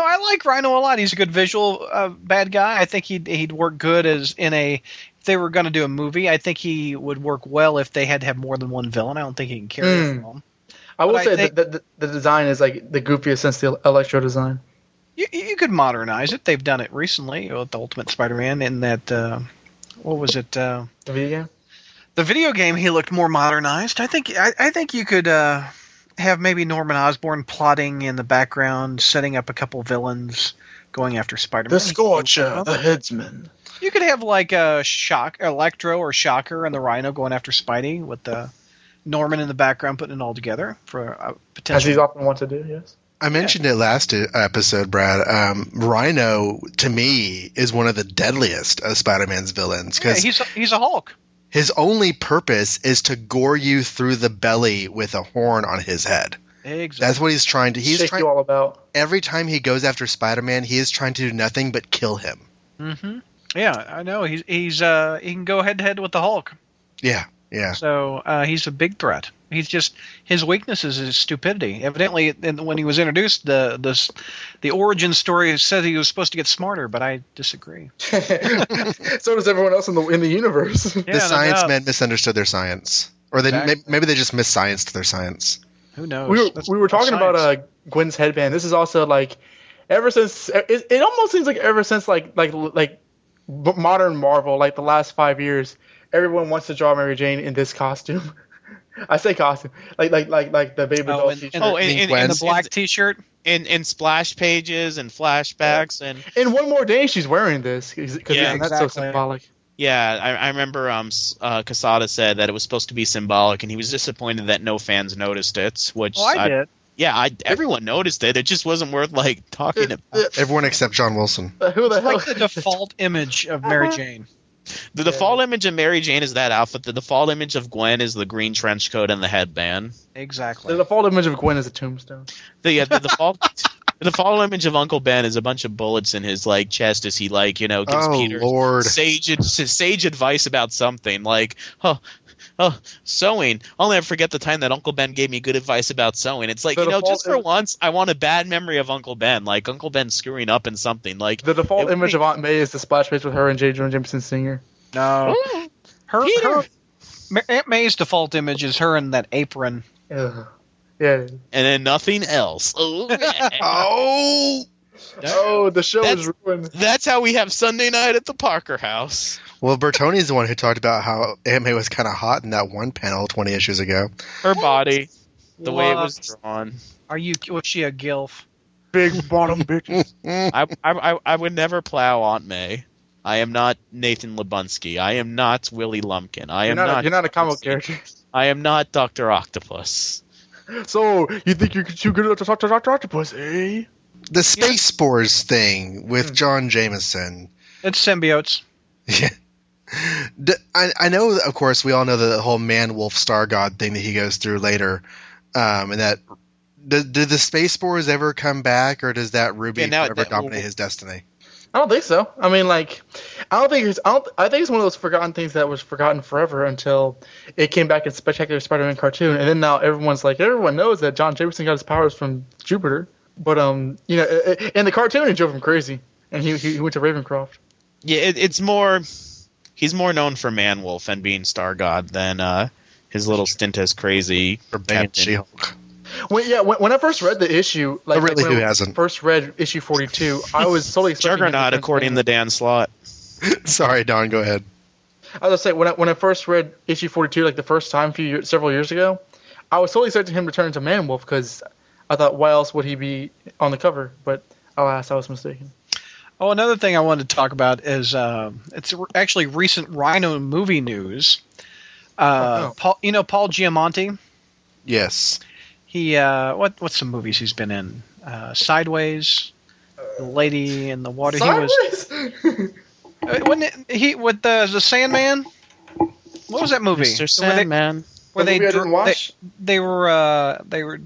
I like Rhino a lot. He's a good visual bad guy. I think he'd work good as in a. If they were going to do a movie, I think he would work well if they had to have more than one villain. I don't think he can carry a film. I will say that the design is like the goofiest since the Electro design. You could modernize it. They've done it recently with the Ultimate Spider-Man in that. What was it? The video game. The video game, he looked more modernized. I think you could have maybe Norman Osborn plotting in the background, setting up a couple villains, going after Spider-Man. The Scorcher, the Headsman. You could have like a Electro or Shocker and the Rhino going after Spidey with the Norman in the background putting it all together for a potential. As he's often wants to do, yes. I mentioned it last episode, Brad. Rhino, to me, is one of the deadliest of Spider-Man's villains. Yeah, he's a Hulk. His only purpose is to gore you through the belly with a horn on his head. Exactly. That's what he's trying to. Shake you all about. Every time he goes after Spider-Man, he is trying to do nothing but kill him. Mm-hmm. Yeah, I know. He can go head to head with the Hulk. Yeah. Yeah. So he's a big threat. He's just his weakness is his stupidity. Evidently, when he was introduced, the origin story said he was supposed to get smarter, but I disagree. So does everyone else in the universe. The science men misunderstood their sance, or maybe they just misscienced their science. Who knows? We were talking about Gwen's headband. This is also like ever since it almost seems like ever since like modern Marvel, like the last 5 years. Everyone wants to draw Mary Jane in this costume. I say costume, like the baby doll t-shirt. In the black t-shirt. In splash pages and flashbacks and. In One More Day, she's wearing this because that's so symbolic. Yeah, I remember Quesada said that it was supposed to be symbolic, and he was disappointed that no fans noticed it. Which I did. Yeah, everyone noticed it. It just wasn't worth talking about. Everyone except John Wilson. Who the hell? Like the default image of Mary Jane. The default image of Mary Jane is that outfit. The default image of Gwen is the green trench coat and the headband. Exactly. The default image of Gwen is a tombstone. The default image of Uncle Ben is a bunch of bullets in his chest as he gives Peter sage advice about something sewing. I'll never forget the time that Uncle Ben gave me good advice about sewing. It's just for once, I want a bad memory of Uncle Ben, like Uncle Ben screwing up in something. The default image of Aunt May is the splash page with her and J. Jonah Jameson Sr. No, Aunt May's default image is her in that apron. Yeah, and then nothing else. Oh, Oh, the show is ruined. That's how we have Sunday night at the Parker House. Well, Bertoni's the one who talked about how Aunt May was kind of hot in that one panel 20 issues ago. Her body, the way it What? was drawn. Was she a gilf? Big bottom bitch. I would never plow Aunt May. I am not Nathan Lubunsky. I am not Willie Lumpkin. You're not a comic character. I am not Dr. Octopus. So, you think you're too good to talk to Dr. Octopus, eh? The Space Spores thing with John Jameson. It's symbiotes. Yeah. I know, of course, we all know the whole man-wolf star god thing that he goes through later. And that did the Space Spores ever come back, or does that Ruby ever dominate his destiny? I don't think so. I mean, like, I think it's one of those forgotten things that was forgotten forever until it came back in Spectacular Spider-Man cartoon, and then now everyone knows that John Jameson got his powers from Jupiter. But in the cartoon, it drove him crazy, and he went to Ravencroft. Yeah, it's more. He's more known for Man-Wolf and being Star God than his little stint as crazy Or being She-Hulk. When I first read the issue, who hasn't? First read issue 42, I was totally expecting Juggernaut, according to Dan Slott. Sorry, Don, go ahead. I was gonna say when I first read issue 42, like the first time several years ago, I was totally expecting him to turn into Man-Wolf because I thought, why else would he be on the cover? But alas, I was mistaken. Oh, another thing I wanted to talk about is it's actually recent Rhino movie news. Paul Giamatti. Yes. He what's some movies he's been in? Sideways, The Lady in the Water. Sideways? Wasn't he with the Sandman? What was that movie? Mr. Sandman. Where they didn't watch? They were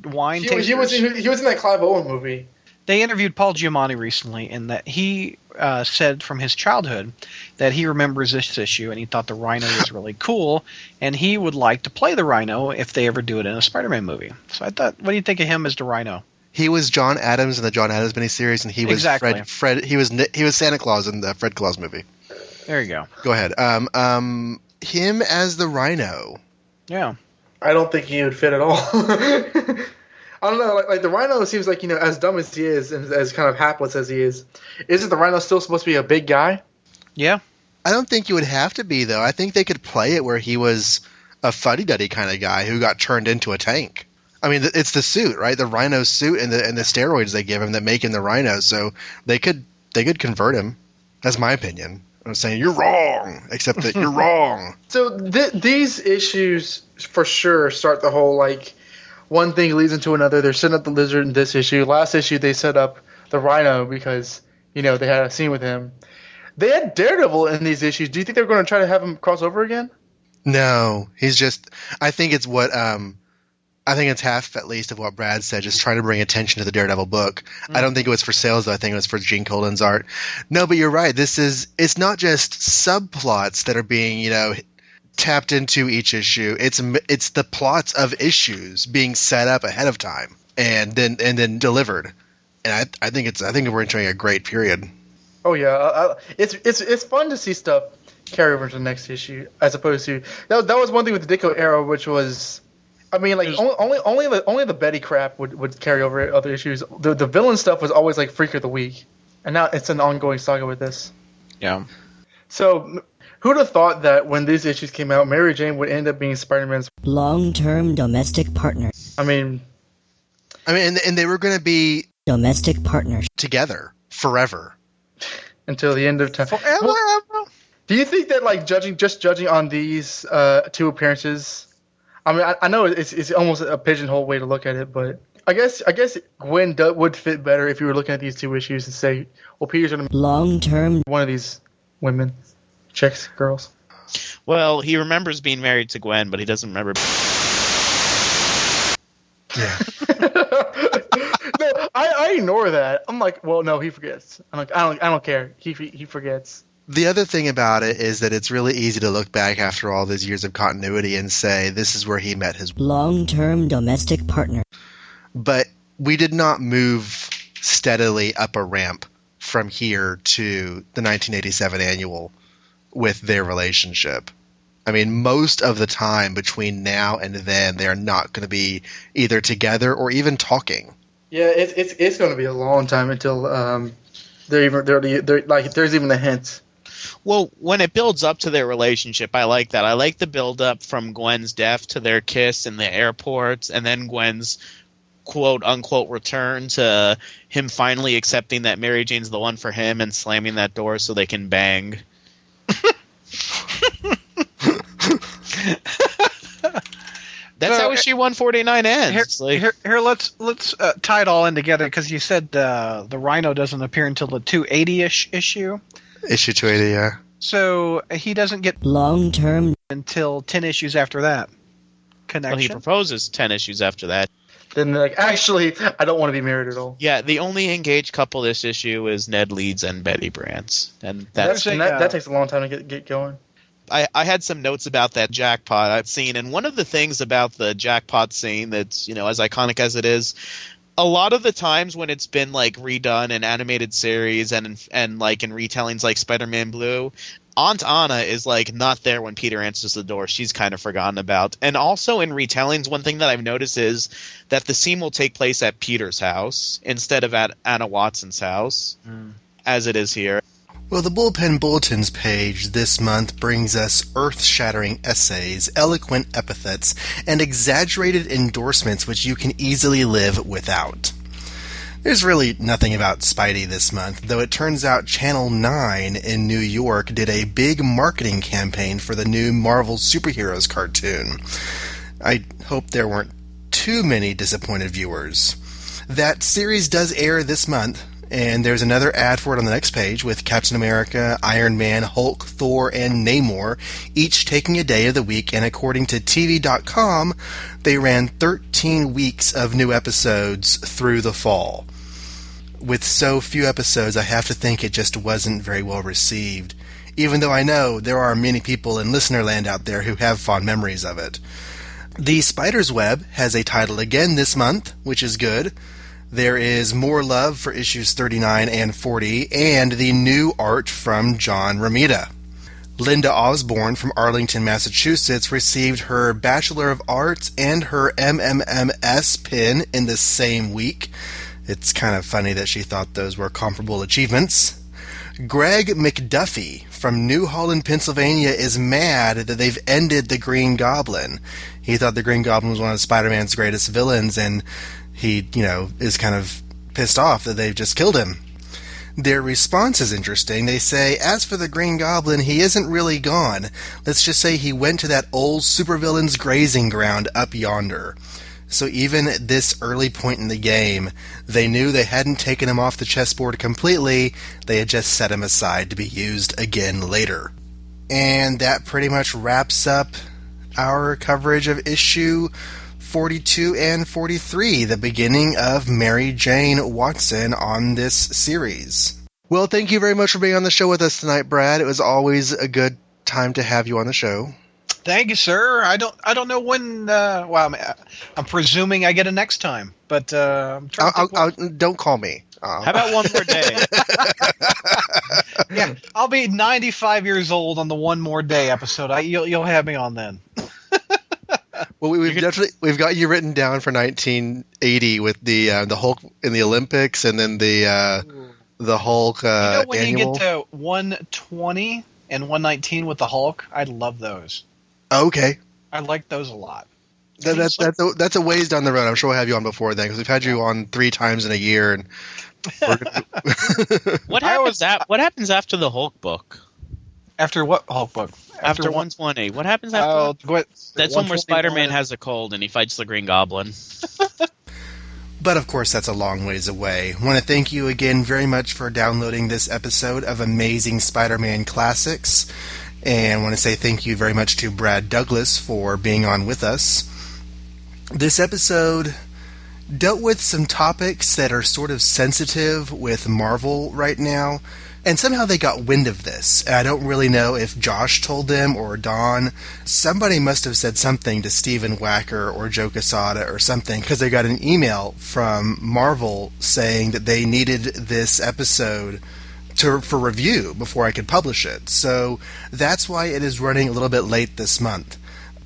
wine tasters. He was in that Clive Owen movie. They interviewed Paul Giamatti recently, and that he said from his childhood that he remembers this issue, and he thought the Rhino was really cool, and he would like to play the Rhino if they ever do it in a Spider-Man movie. So I thought, what do you think of him as the Rhino? He was John Adams in the John Adams miniseries, and he was Fred. He was Santa Claus in the Fred Claus movie. There you go. Go ahead. Him as the Rhino. Yeah. I don't think he would fit at all. I don't know, like the Rhino seems like, as dumb as he is and as kind of hapless as he is, isn't the Rhino still supposed to be a big guy? Yeah. I don't think you would have to be, though. I think they could play it where he was a fuddy-duddy kind of guy who got turned into a tank. I mean, it's the suit, right? The Rhino suit and the steroids they give him that make him the Rhino, so they could convert him. That's my opinion. I'm saying you're wrong, except that you're wrong. So these issues for sure start the whole, like, one thing leads into another. They're setting up the Lizard in this issue. Last issue, they set up the Rhino because, they had a scene with him. They had Daredevil in these issues. Do you think they're going to try to have him cross over again? No. He's just – I think it's what I think it's half, at least, of what Brad said, just trying to bring attention to the Daredevil book. I don't think it was for sales, though. I think it was for Gene Colan's art. No, but you're right. It's not just subplots that are being, tapped into each issue. It's the plots of issues being set up ahead of time and then delivered. And I think we're entering a great period. Oh yeah, it's fun to see stuff carry over to the next issue as opposed to that was one thing with the Ditko era, which was, I mean, like only the Betty crap would carry over other issues. The villain stuff was always like Freak of the Week, and now it's an ongoing saga with this. Yeah. So. Who'd have thought that when these issues came out, Mary Jane would end up being Spider-Man's long-term domestic partner. I mean, and they were going to be domestic partners together forever until the end of time. Forever. Do you think that, like, judging on these two appearances? I mean, I know it's almost a pigeonhole way to look at it, but I guess Gwen would fit better if you were looking at these two issues and say, well, Peter's going to be long-term one of these women. Chicks, girls. Well, he remembers being married to Gwen, but he doesn't remember. Yeah. No, I ignore that. I'm like, well, no, he forgets. I'm like, I don't care. He forgets. The other thing about it is that it's really easy to look back after all these years of continuity and say this is where he met his long-term domestic partner. But we did not move steadily up a ramp from here to the 1987 annual with their relationship. I mean, most of the time between now and then, they're not going to be either together or even talking. Yeah, it's going to be a long time until they're like there's even a hint. Well, when it builds up to their relationship, I like that. I like the build up from Gwen's death to their kiss in the airport, and then Gwen's quote unquote return to him finally accepting that Mary Jane's the one for him and slamming that door so they can bang. That's how issue 149 ends. Here, let's tie it all in together because you said the Rhino doesn't appear until the 280-ish issue. Issue 280, yeah. So he doesn't get Long-term until 10 issues after that. Connection. Well, he proposes 10 issues after that. Then they're like, actually, I don't want to be married at all. Yeah, the only engaged couple this issue is Ned Leeds and Betty Brant, and that takes a long time to get going. I had some notes about that jackpot scene, and one of the things about the jackpot scene that's, as iconic as it is, a lot of the times when it's been like redone in animated series and like in retellings like Spider-Man Blue, Aunt Anna is like not there when Peter answers the door. She's kind of forgotten about. And also in retellings, one thing that I've noticed is that the scene will take place at Peter's house instead of at Anna Watson's house, as it is here. Well, the Bullpen Bulletins page this month brings us earth-shattering essays, eloquent epithets, and exaggerated endorsements which you can easily live without. There's really nothing about Spidey this month, though it turns out Channel 9 in New York did a big marketing campaign for the new Marvel Superheroes cartoon. I hope there weren't too many disappointed viewers. That series does air this month, and there's another ad for it on the next page with Captain America, Iron Man, Hulk, Thor, and Namor, each taking a day of the week, and according to TV.com, they ran 13 weeks of new episodes through the fall. With so few episodes, I have to think it just wasn't very well received, even though I know there are many people in listenerland out there who have fond memories of it. The Spider's Web has a title again this month, which is good. There is more love for issues 39 and 40, and the new art from John Romita. Linda Osborne from Arlington, Massachusetts received her Bachelor of Arts and her MMMS pin in the same week. It's kind of funny that she thought those were comparable achievements. Greg McDuffie from New Holland, Pennsylvania is mad that they've ended the Green Goblin. He thought the Green Goblin was one of Spider-Man's greatest villains, and he, is kind of pissed off that they've just killed him. Their response is interesting. They say, as for the Green Goblin, he isn't really gone. Let's just say he went to that old supervillain's grazing ground up yonder. So even at this early point in the game, they knew they hadn't taken him off the chessboard completely. They had just set him aside to be used again later. And that pretty much wraps up our coverage of issue 42 and 43, the beginning of Mary Jane Watson on this series. Well, thank you very much for being on the show with us tonight, Brad. It was always a good time to have you on the show. Thank you, sir. I don't know when. I'm presuming I get a next time, but I'm trying to think don't call me. How about one more day? Yeah, I'll be 95 years old on the One More Day episode. You'll have me on then. Well, we've got you written down for 1980 with the Hulk in the Olympics, and then the Hulk when annual. You get to 120 and 119 with the Hulk, I love those. Okay, I like those a lot. That's a ways down the road. I'm sure we'll have you on before then, because we've had you on 3 times in a year. And what happens after the Hulk book? After what Hulk book? After 120. What happens after? That's one where Spider-Man has a cold and he fights the Green Goblin. But of course, that's a long ways away. I want to thank you again very much for downloading this episode of Amazing Spider-Man Classics. And I want to say thank you very much to Brad Douglas for being on with us. This episode dealt with some topics that are sort of sensitive with Marvel right now. And somehow they got wind of this. And I don't really know if Josh told them or Don. Somebody must have said something to Stephen Wacker or Joe Quesada or something, because they got an email from Marvel saying that they needed this episode for review before I could publish it. So that's why it is running a little bit late this month.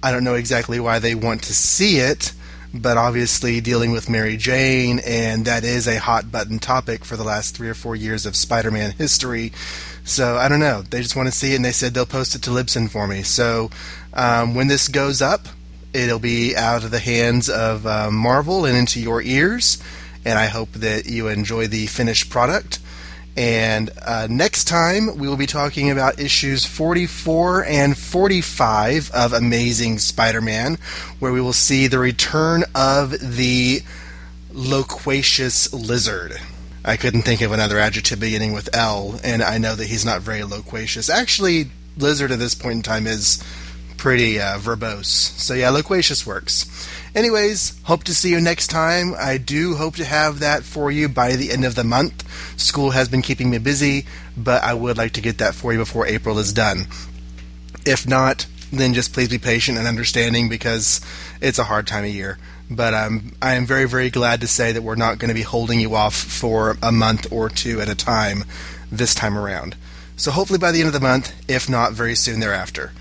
I don't know exactly why they want to see it, but obviously dealing with Mary Jane, and that is a hot button topic for the last 3 or 4 years of Spider-Man history. So I don't know. They just want to see it, and they said they'll post it to Libsyn for me. So when this goes up, it'll be out of the hands of Marvel and into your ears, and I hope that you enjoy the finished product. And next time, we will be talking about issues 44 and 45 of Amazing Spider-Man, where we will see the return of the loquacious lizard. I couldn't think of another adjective beginning with L, and I know that he's not very loquacious. Actually, lizard at this point in time is pretty verbose. So yeah, loquacious works. Anyways, hope to see you next time. I do hope to have that for you by the end of the month. School has been keeping me busy, but I would like to get that for you before April is done. If not, then just please be patient and understanding, because it's a hard time of year. But I am very, very glad to say that we're not going to be holding you off for a month or two at a time this time around. So hopefully by the end of the month, if not very soon thereafter.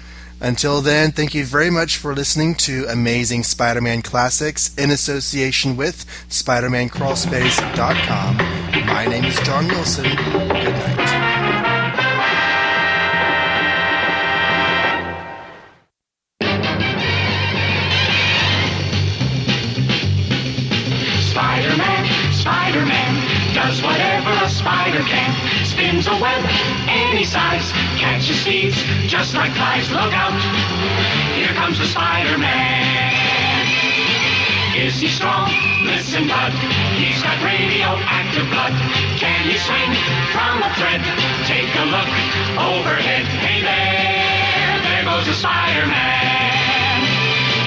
Until then, thank you very much for listening to Amazing Spider-Man Classics in association with SpidermanCrawlspace.com. My name is John Wilson. Good night. Spider-Man does whatever a spider can. Spins a web any size, catches thieves just like flies. Look out, here comes the Spider-Man. Is he strong? Listen, bud, he's got radioactive blood. Can he swing from a thread? Take a look overhead. Hey there goes the Spider-Man.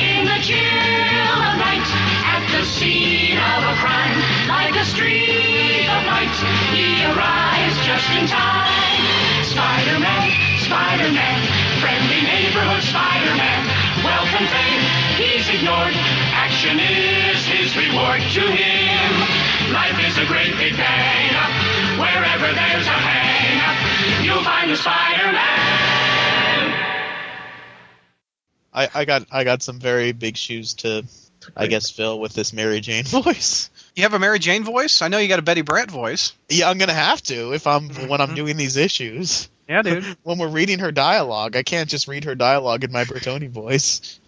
In the chill of night, at the scene of a crime, like a streak of light, he arrives just in time. Spider-Man, Spider-Man, friendly neighborhood Spider-Man. Wealth and fame, he's ignored. Action is his reward to him. Life is a great big bang up. Wherever there's a hang up, you'll find the Spider-Man. I got some very big shoes to, I guess, fill with this Mary Jane voice. You have a Mary Jane voice? I know you got a Betty Brant voice. Yeah, I'm gonna have to when I'm doing these issues. Yeah, dude. When we're reading her dialogue, I can't just read her dialogue in my Bertoni voice.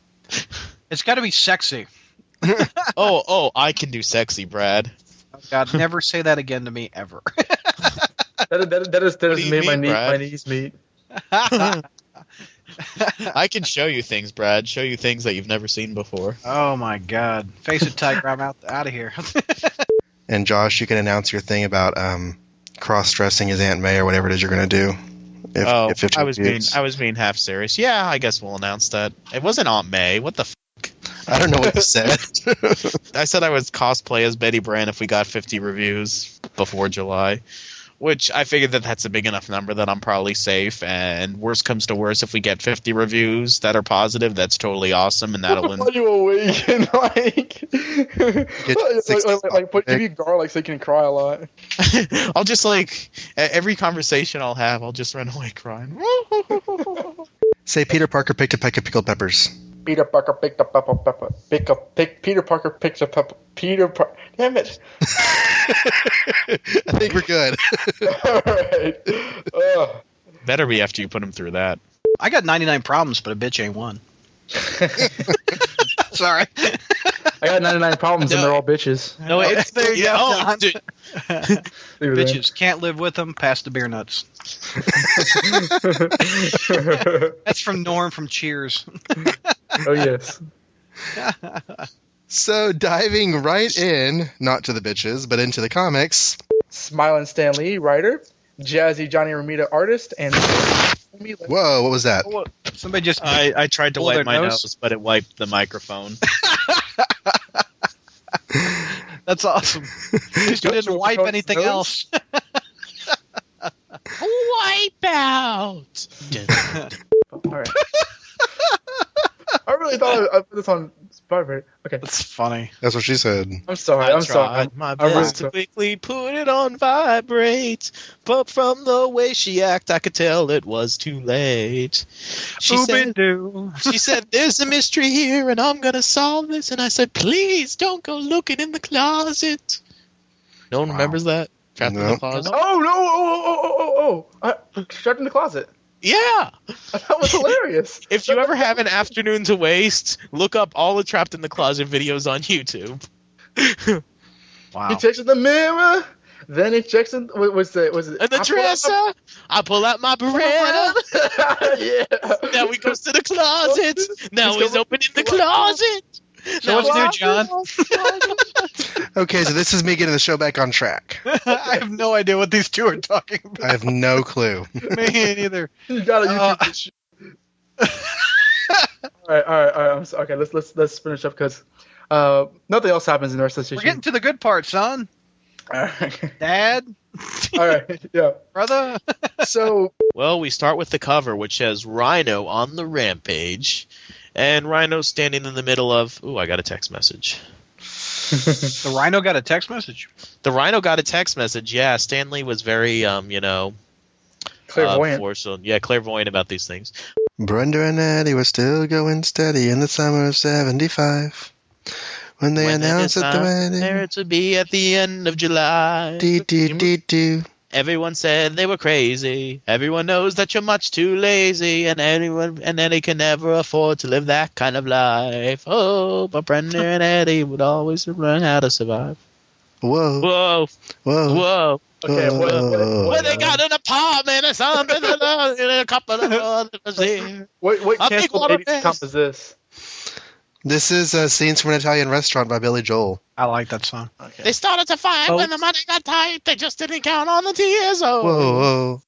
It's got to be sexy. Oh, I can do sexy, Brad. Oh, God, never say that again to me ever. That has made my knees meet. I can show you things, Brad. Show you things that you've never seen before. Oh my God! Face it, Tiger. I'm out of here. And Josh, you can announce your thing about cross-dressing as Aunt May or whatever it is you're going to do. I was being half serious. Yeah, I guess we'll announce that. It wasn't Aunt May. What the fuck? I don't know what you said. I said I would cosplay as Betty Brant if we got 50 reviews before July. Which I figured that's a big enough number that I'm probably safe. And worst comes to worst, if we get 50 reviews that are positive, that's totally awesome, and that'll win. You awake and give you garlic so you can cry a lot. I'll just every conversation I'll have, I'll just run away crying. Say Peter Parker picked a peck of pickled peppers. Peter Parker picked up pepper. Peter Parker picked up pepper. Damn it! I think we're good. All right. Better be after you put him through that. I got 99 problems, but a bitch ain't one. Sorry. I got 99 problems and they're all bitches. No, it's there. Yeah, bitches can't live with them. Pass the beer nuts. That's from Norm from Cheers. Oh yes. So diving right in, not to the bitches, but into the comics. Smiling Stan Lee, writer. Jazzy Johnny Romita, artist, and whoa, what was that? Somebody just I tried to wipe my nose, but it wiped the microphone. That's awesome. You didn't wipe anything else. Wipe out. All right. I really thought I put this on vibrate. Okay, That's funny. That's what she said. I'm sorry. I'm sorry. My I'm really best to sorry. quickly put it on vibrate, but from the way she act, I could tell it was too late. She said, "There's a mystery here, and I'm gonna solve this." And I said, "Please don't go looking in the closet." No one remembers that? Trapped in the closet. Oh no! Trapped in the closet. Yeah. That was hilarious. If you ever have an afternoon to waste, look up all the Trapped in the Closet videos on YouTube. Wow. He checks in the mirror. Then he checks in. Was it? And the dresser. I pull out my Beretta. Yeah. Now he goes to the closet. Now he's opening the closet. So what's new, John? Okay, so this is me getting the show back on track. I have no idea what these two are talking about. I have no clue. Me neither. You gotta YouTube this shit. All right. I'm sorry. Okay, let's finish up because nothing else happens in the rest of the We're station. getting to the good part, son. All right. Dad. All right. Yeah. Brother. So. Well, we start with the cover, which has Rhino on the rampage, and Rhino standing in the middle of. Ooh, I got a text message. The Rhino got a text message. The Rhino got a text message. Yeah, Stanley was very, Clairvoyant. Clairvoyant about these things. Brenda and Eddie were still going steady in the summer of '75 when they announced that the wedding. There to be at the end of July. Do. Everyone said they were crazy. Everyone knows that you're much too lazy, and Eddie can never afford to live that kind of life. Oh, but Brenda and Eddie would always learn how to survive. Whoa. Okay. Well, they got an apartment or something, and a couple of others here. What A big canceled water 80s comp is this? This is Scenes from an Italian Restaurant by Billy Joel. I like that song. They started to fight when the money got tight. They just didn't count on the tears. Oh. Whoa.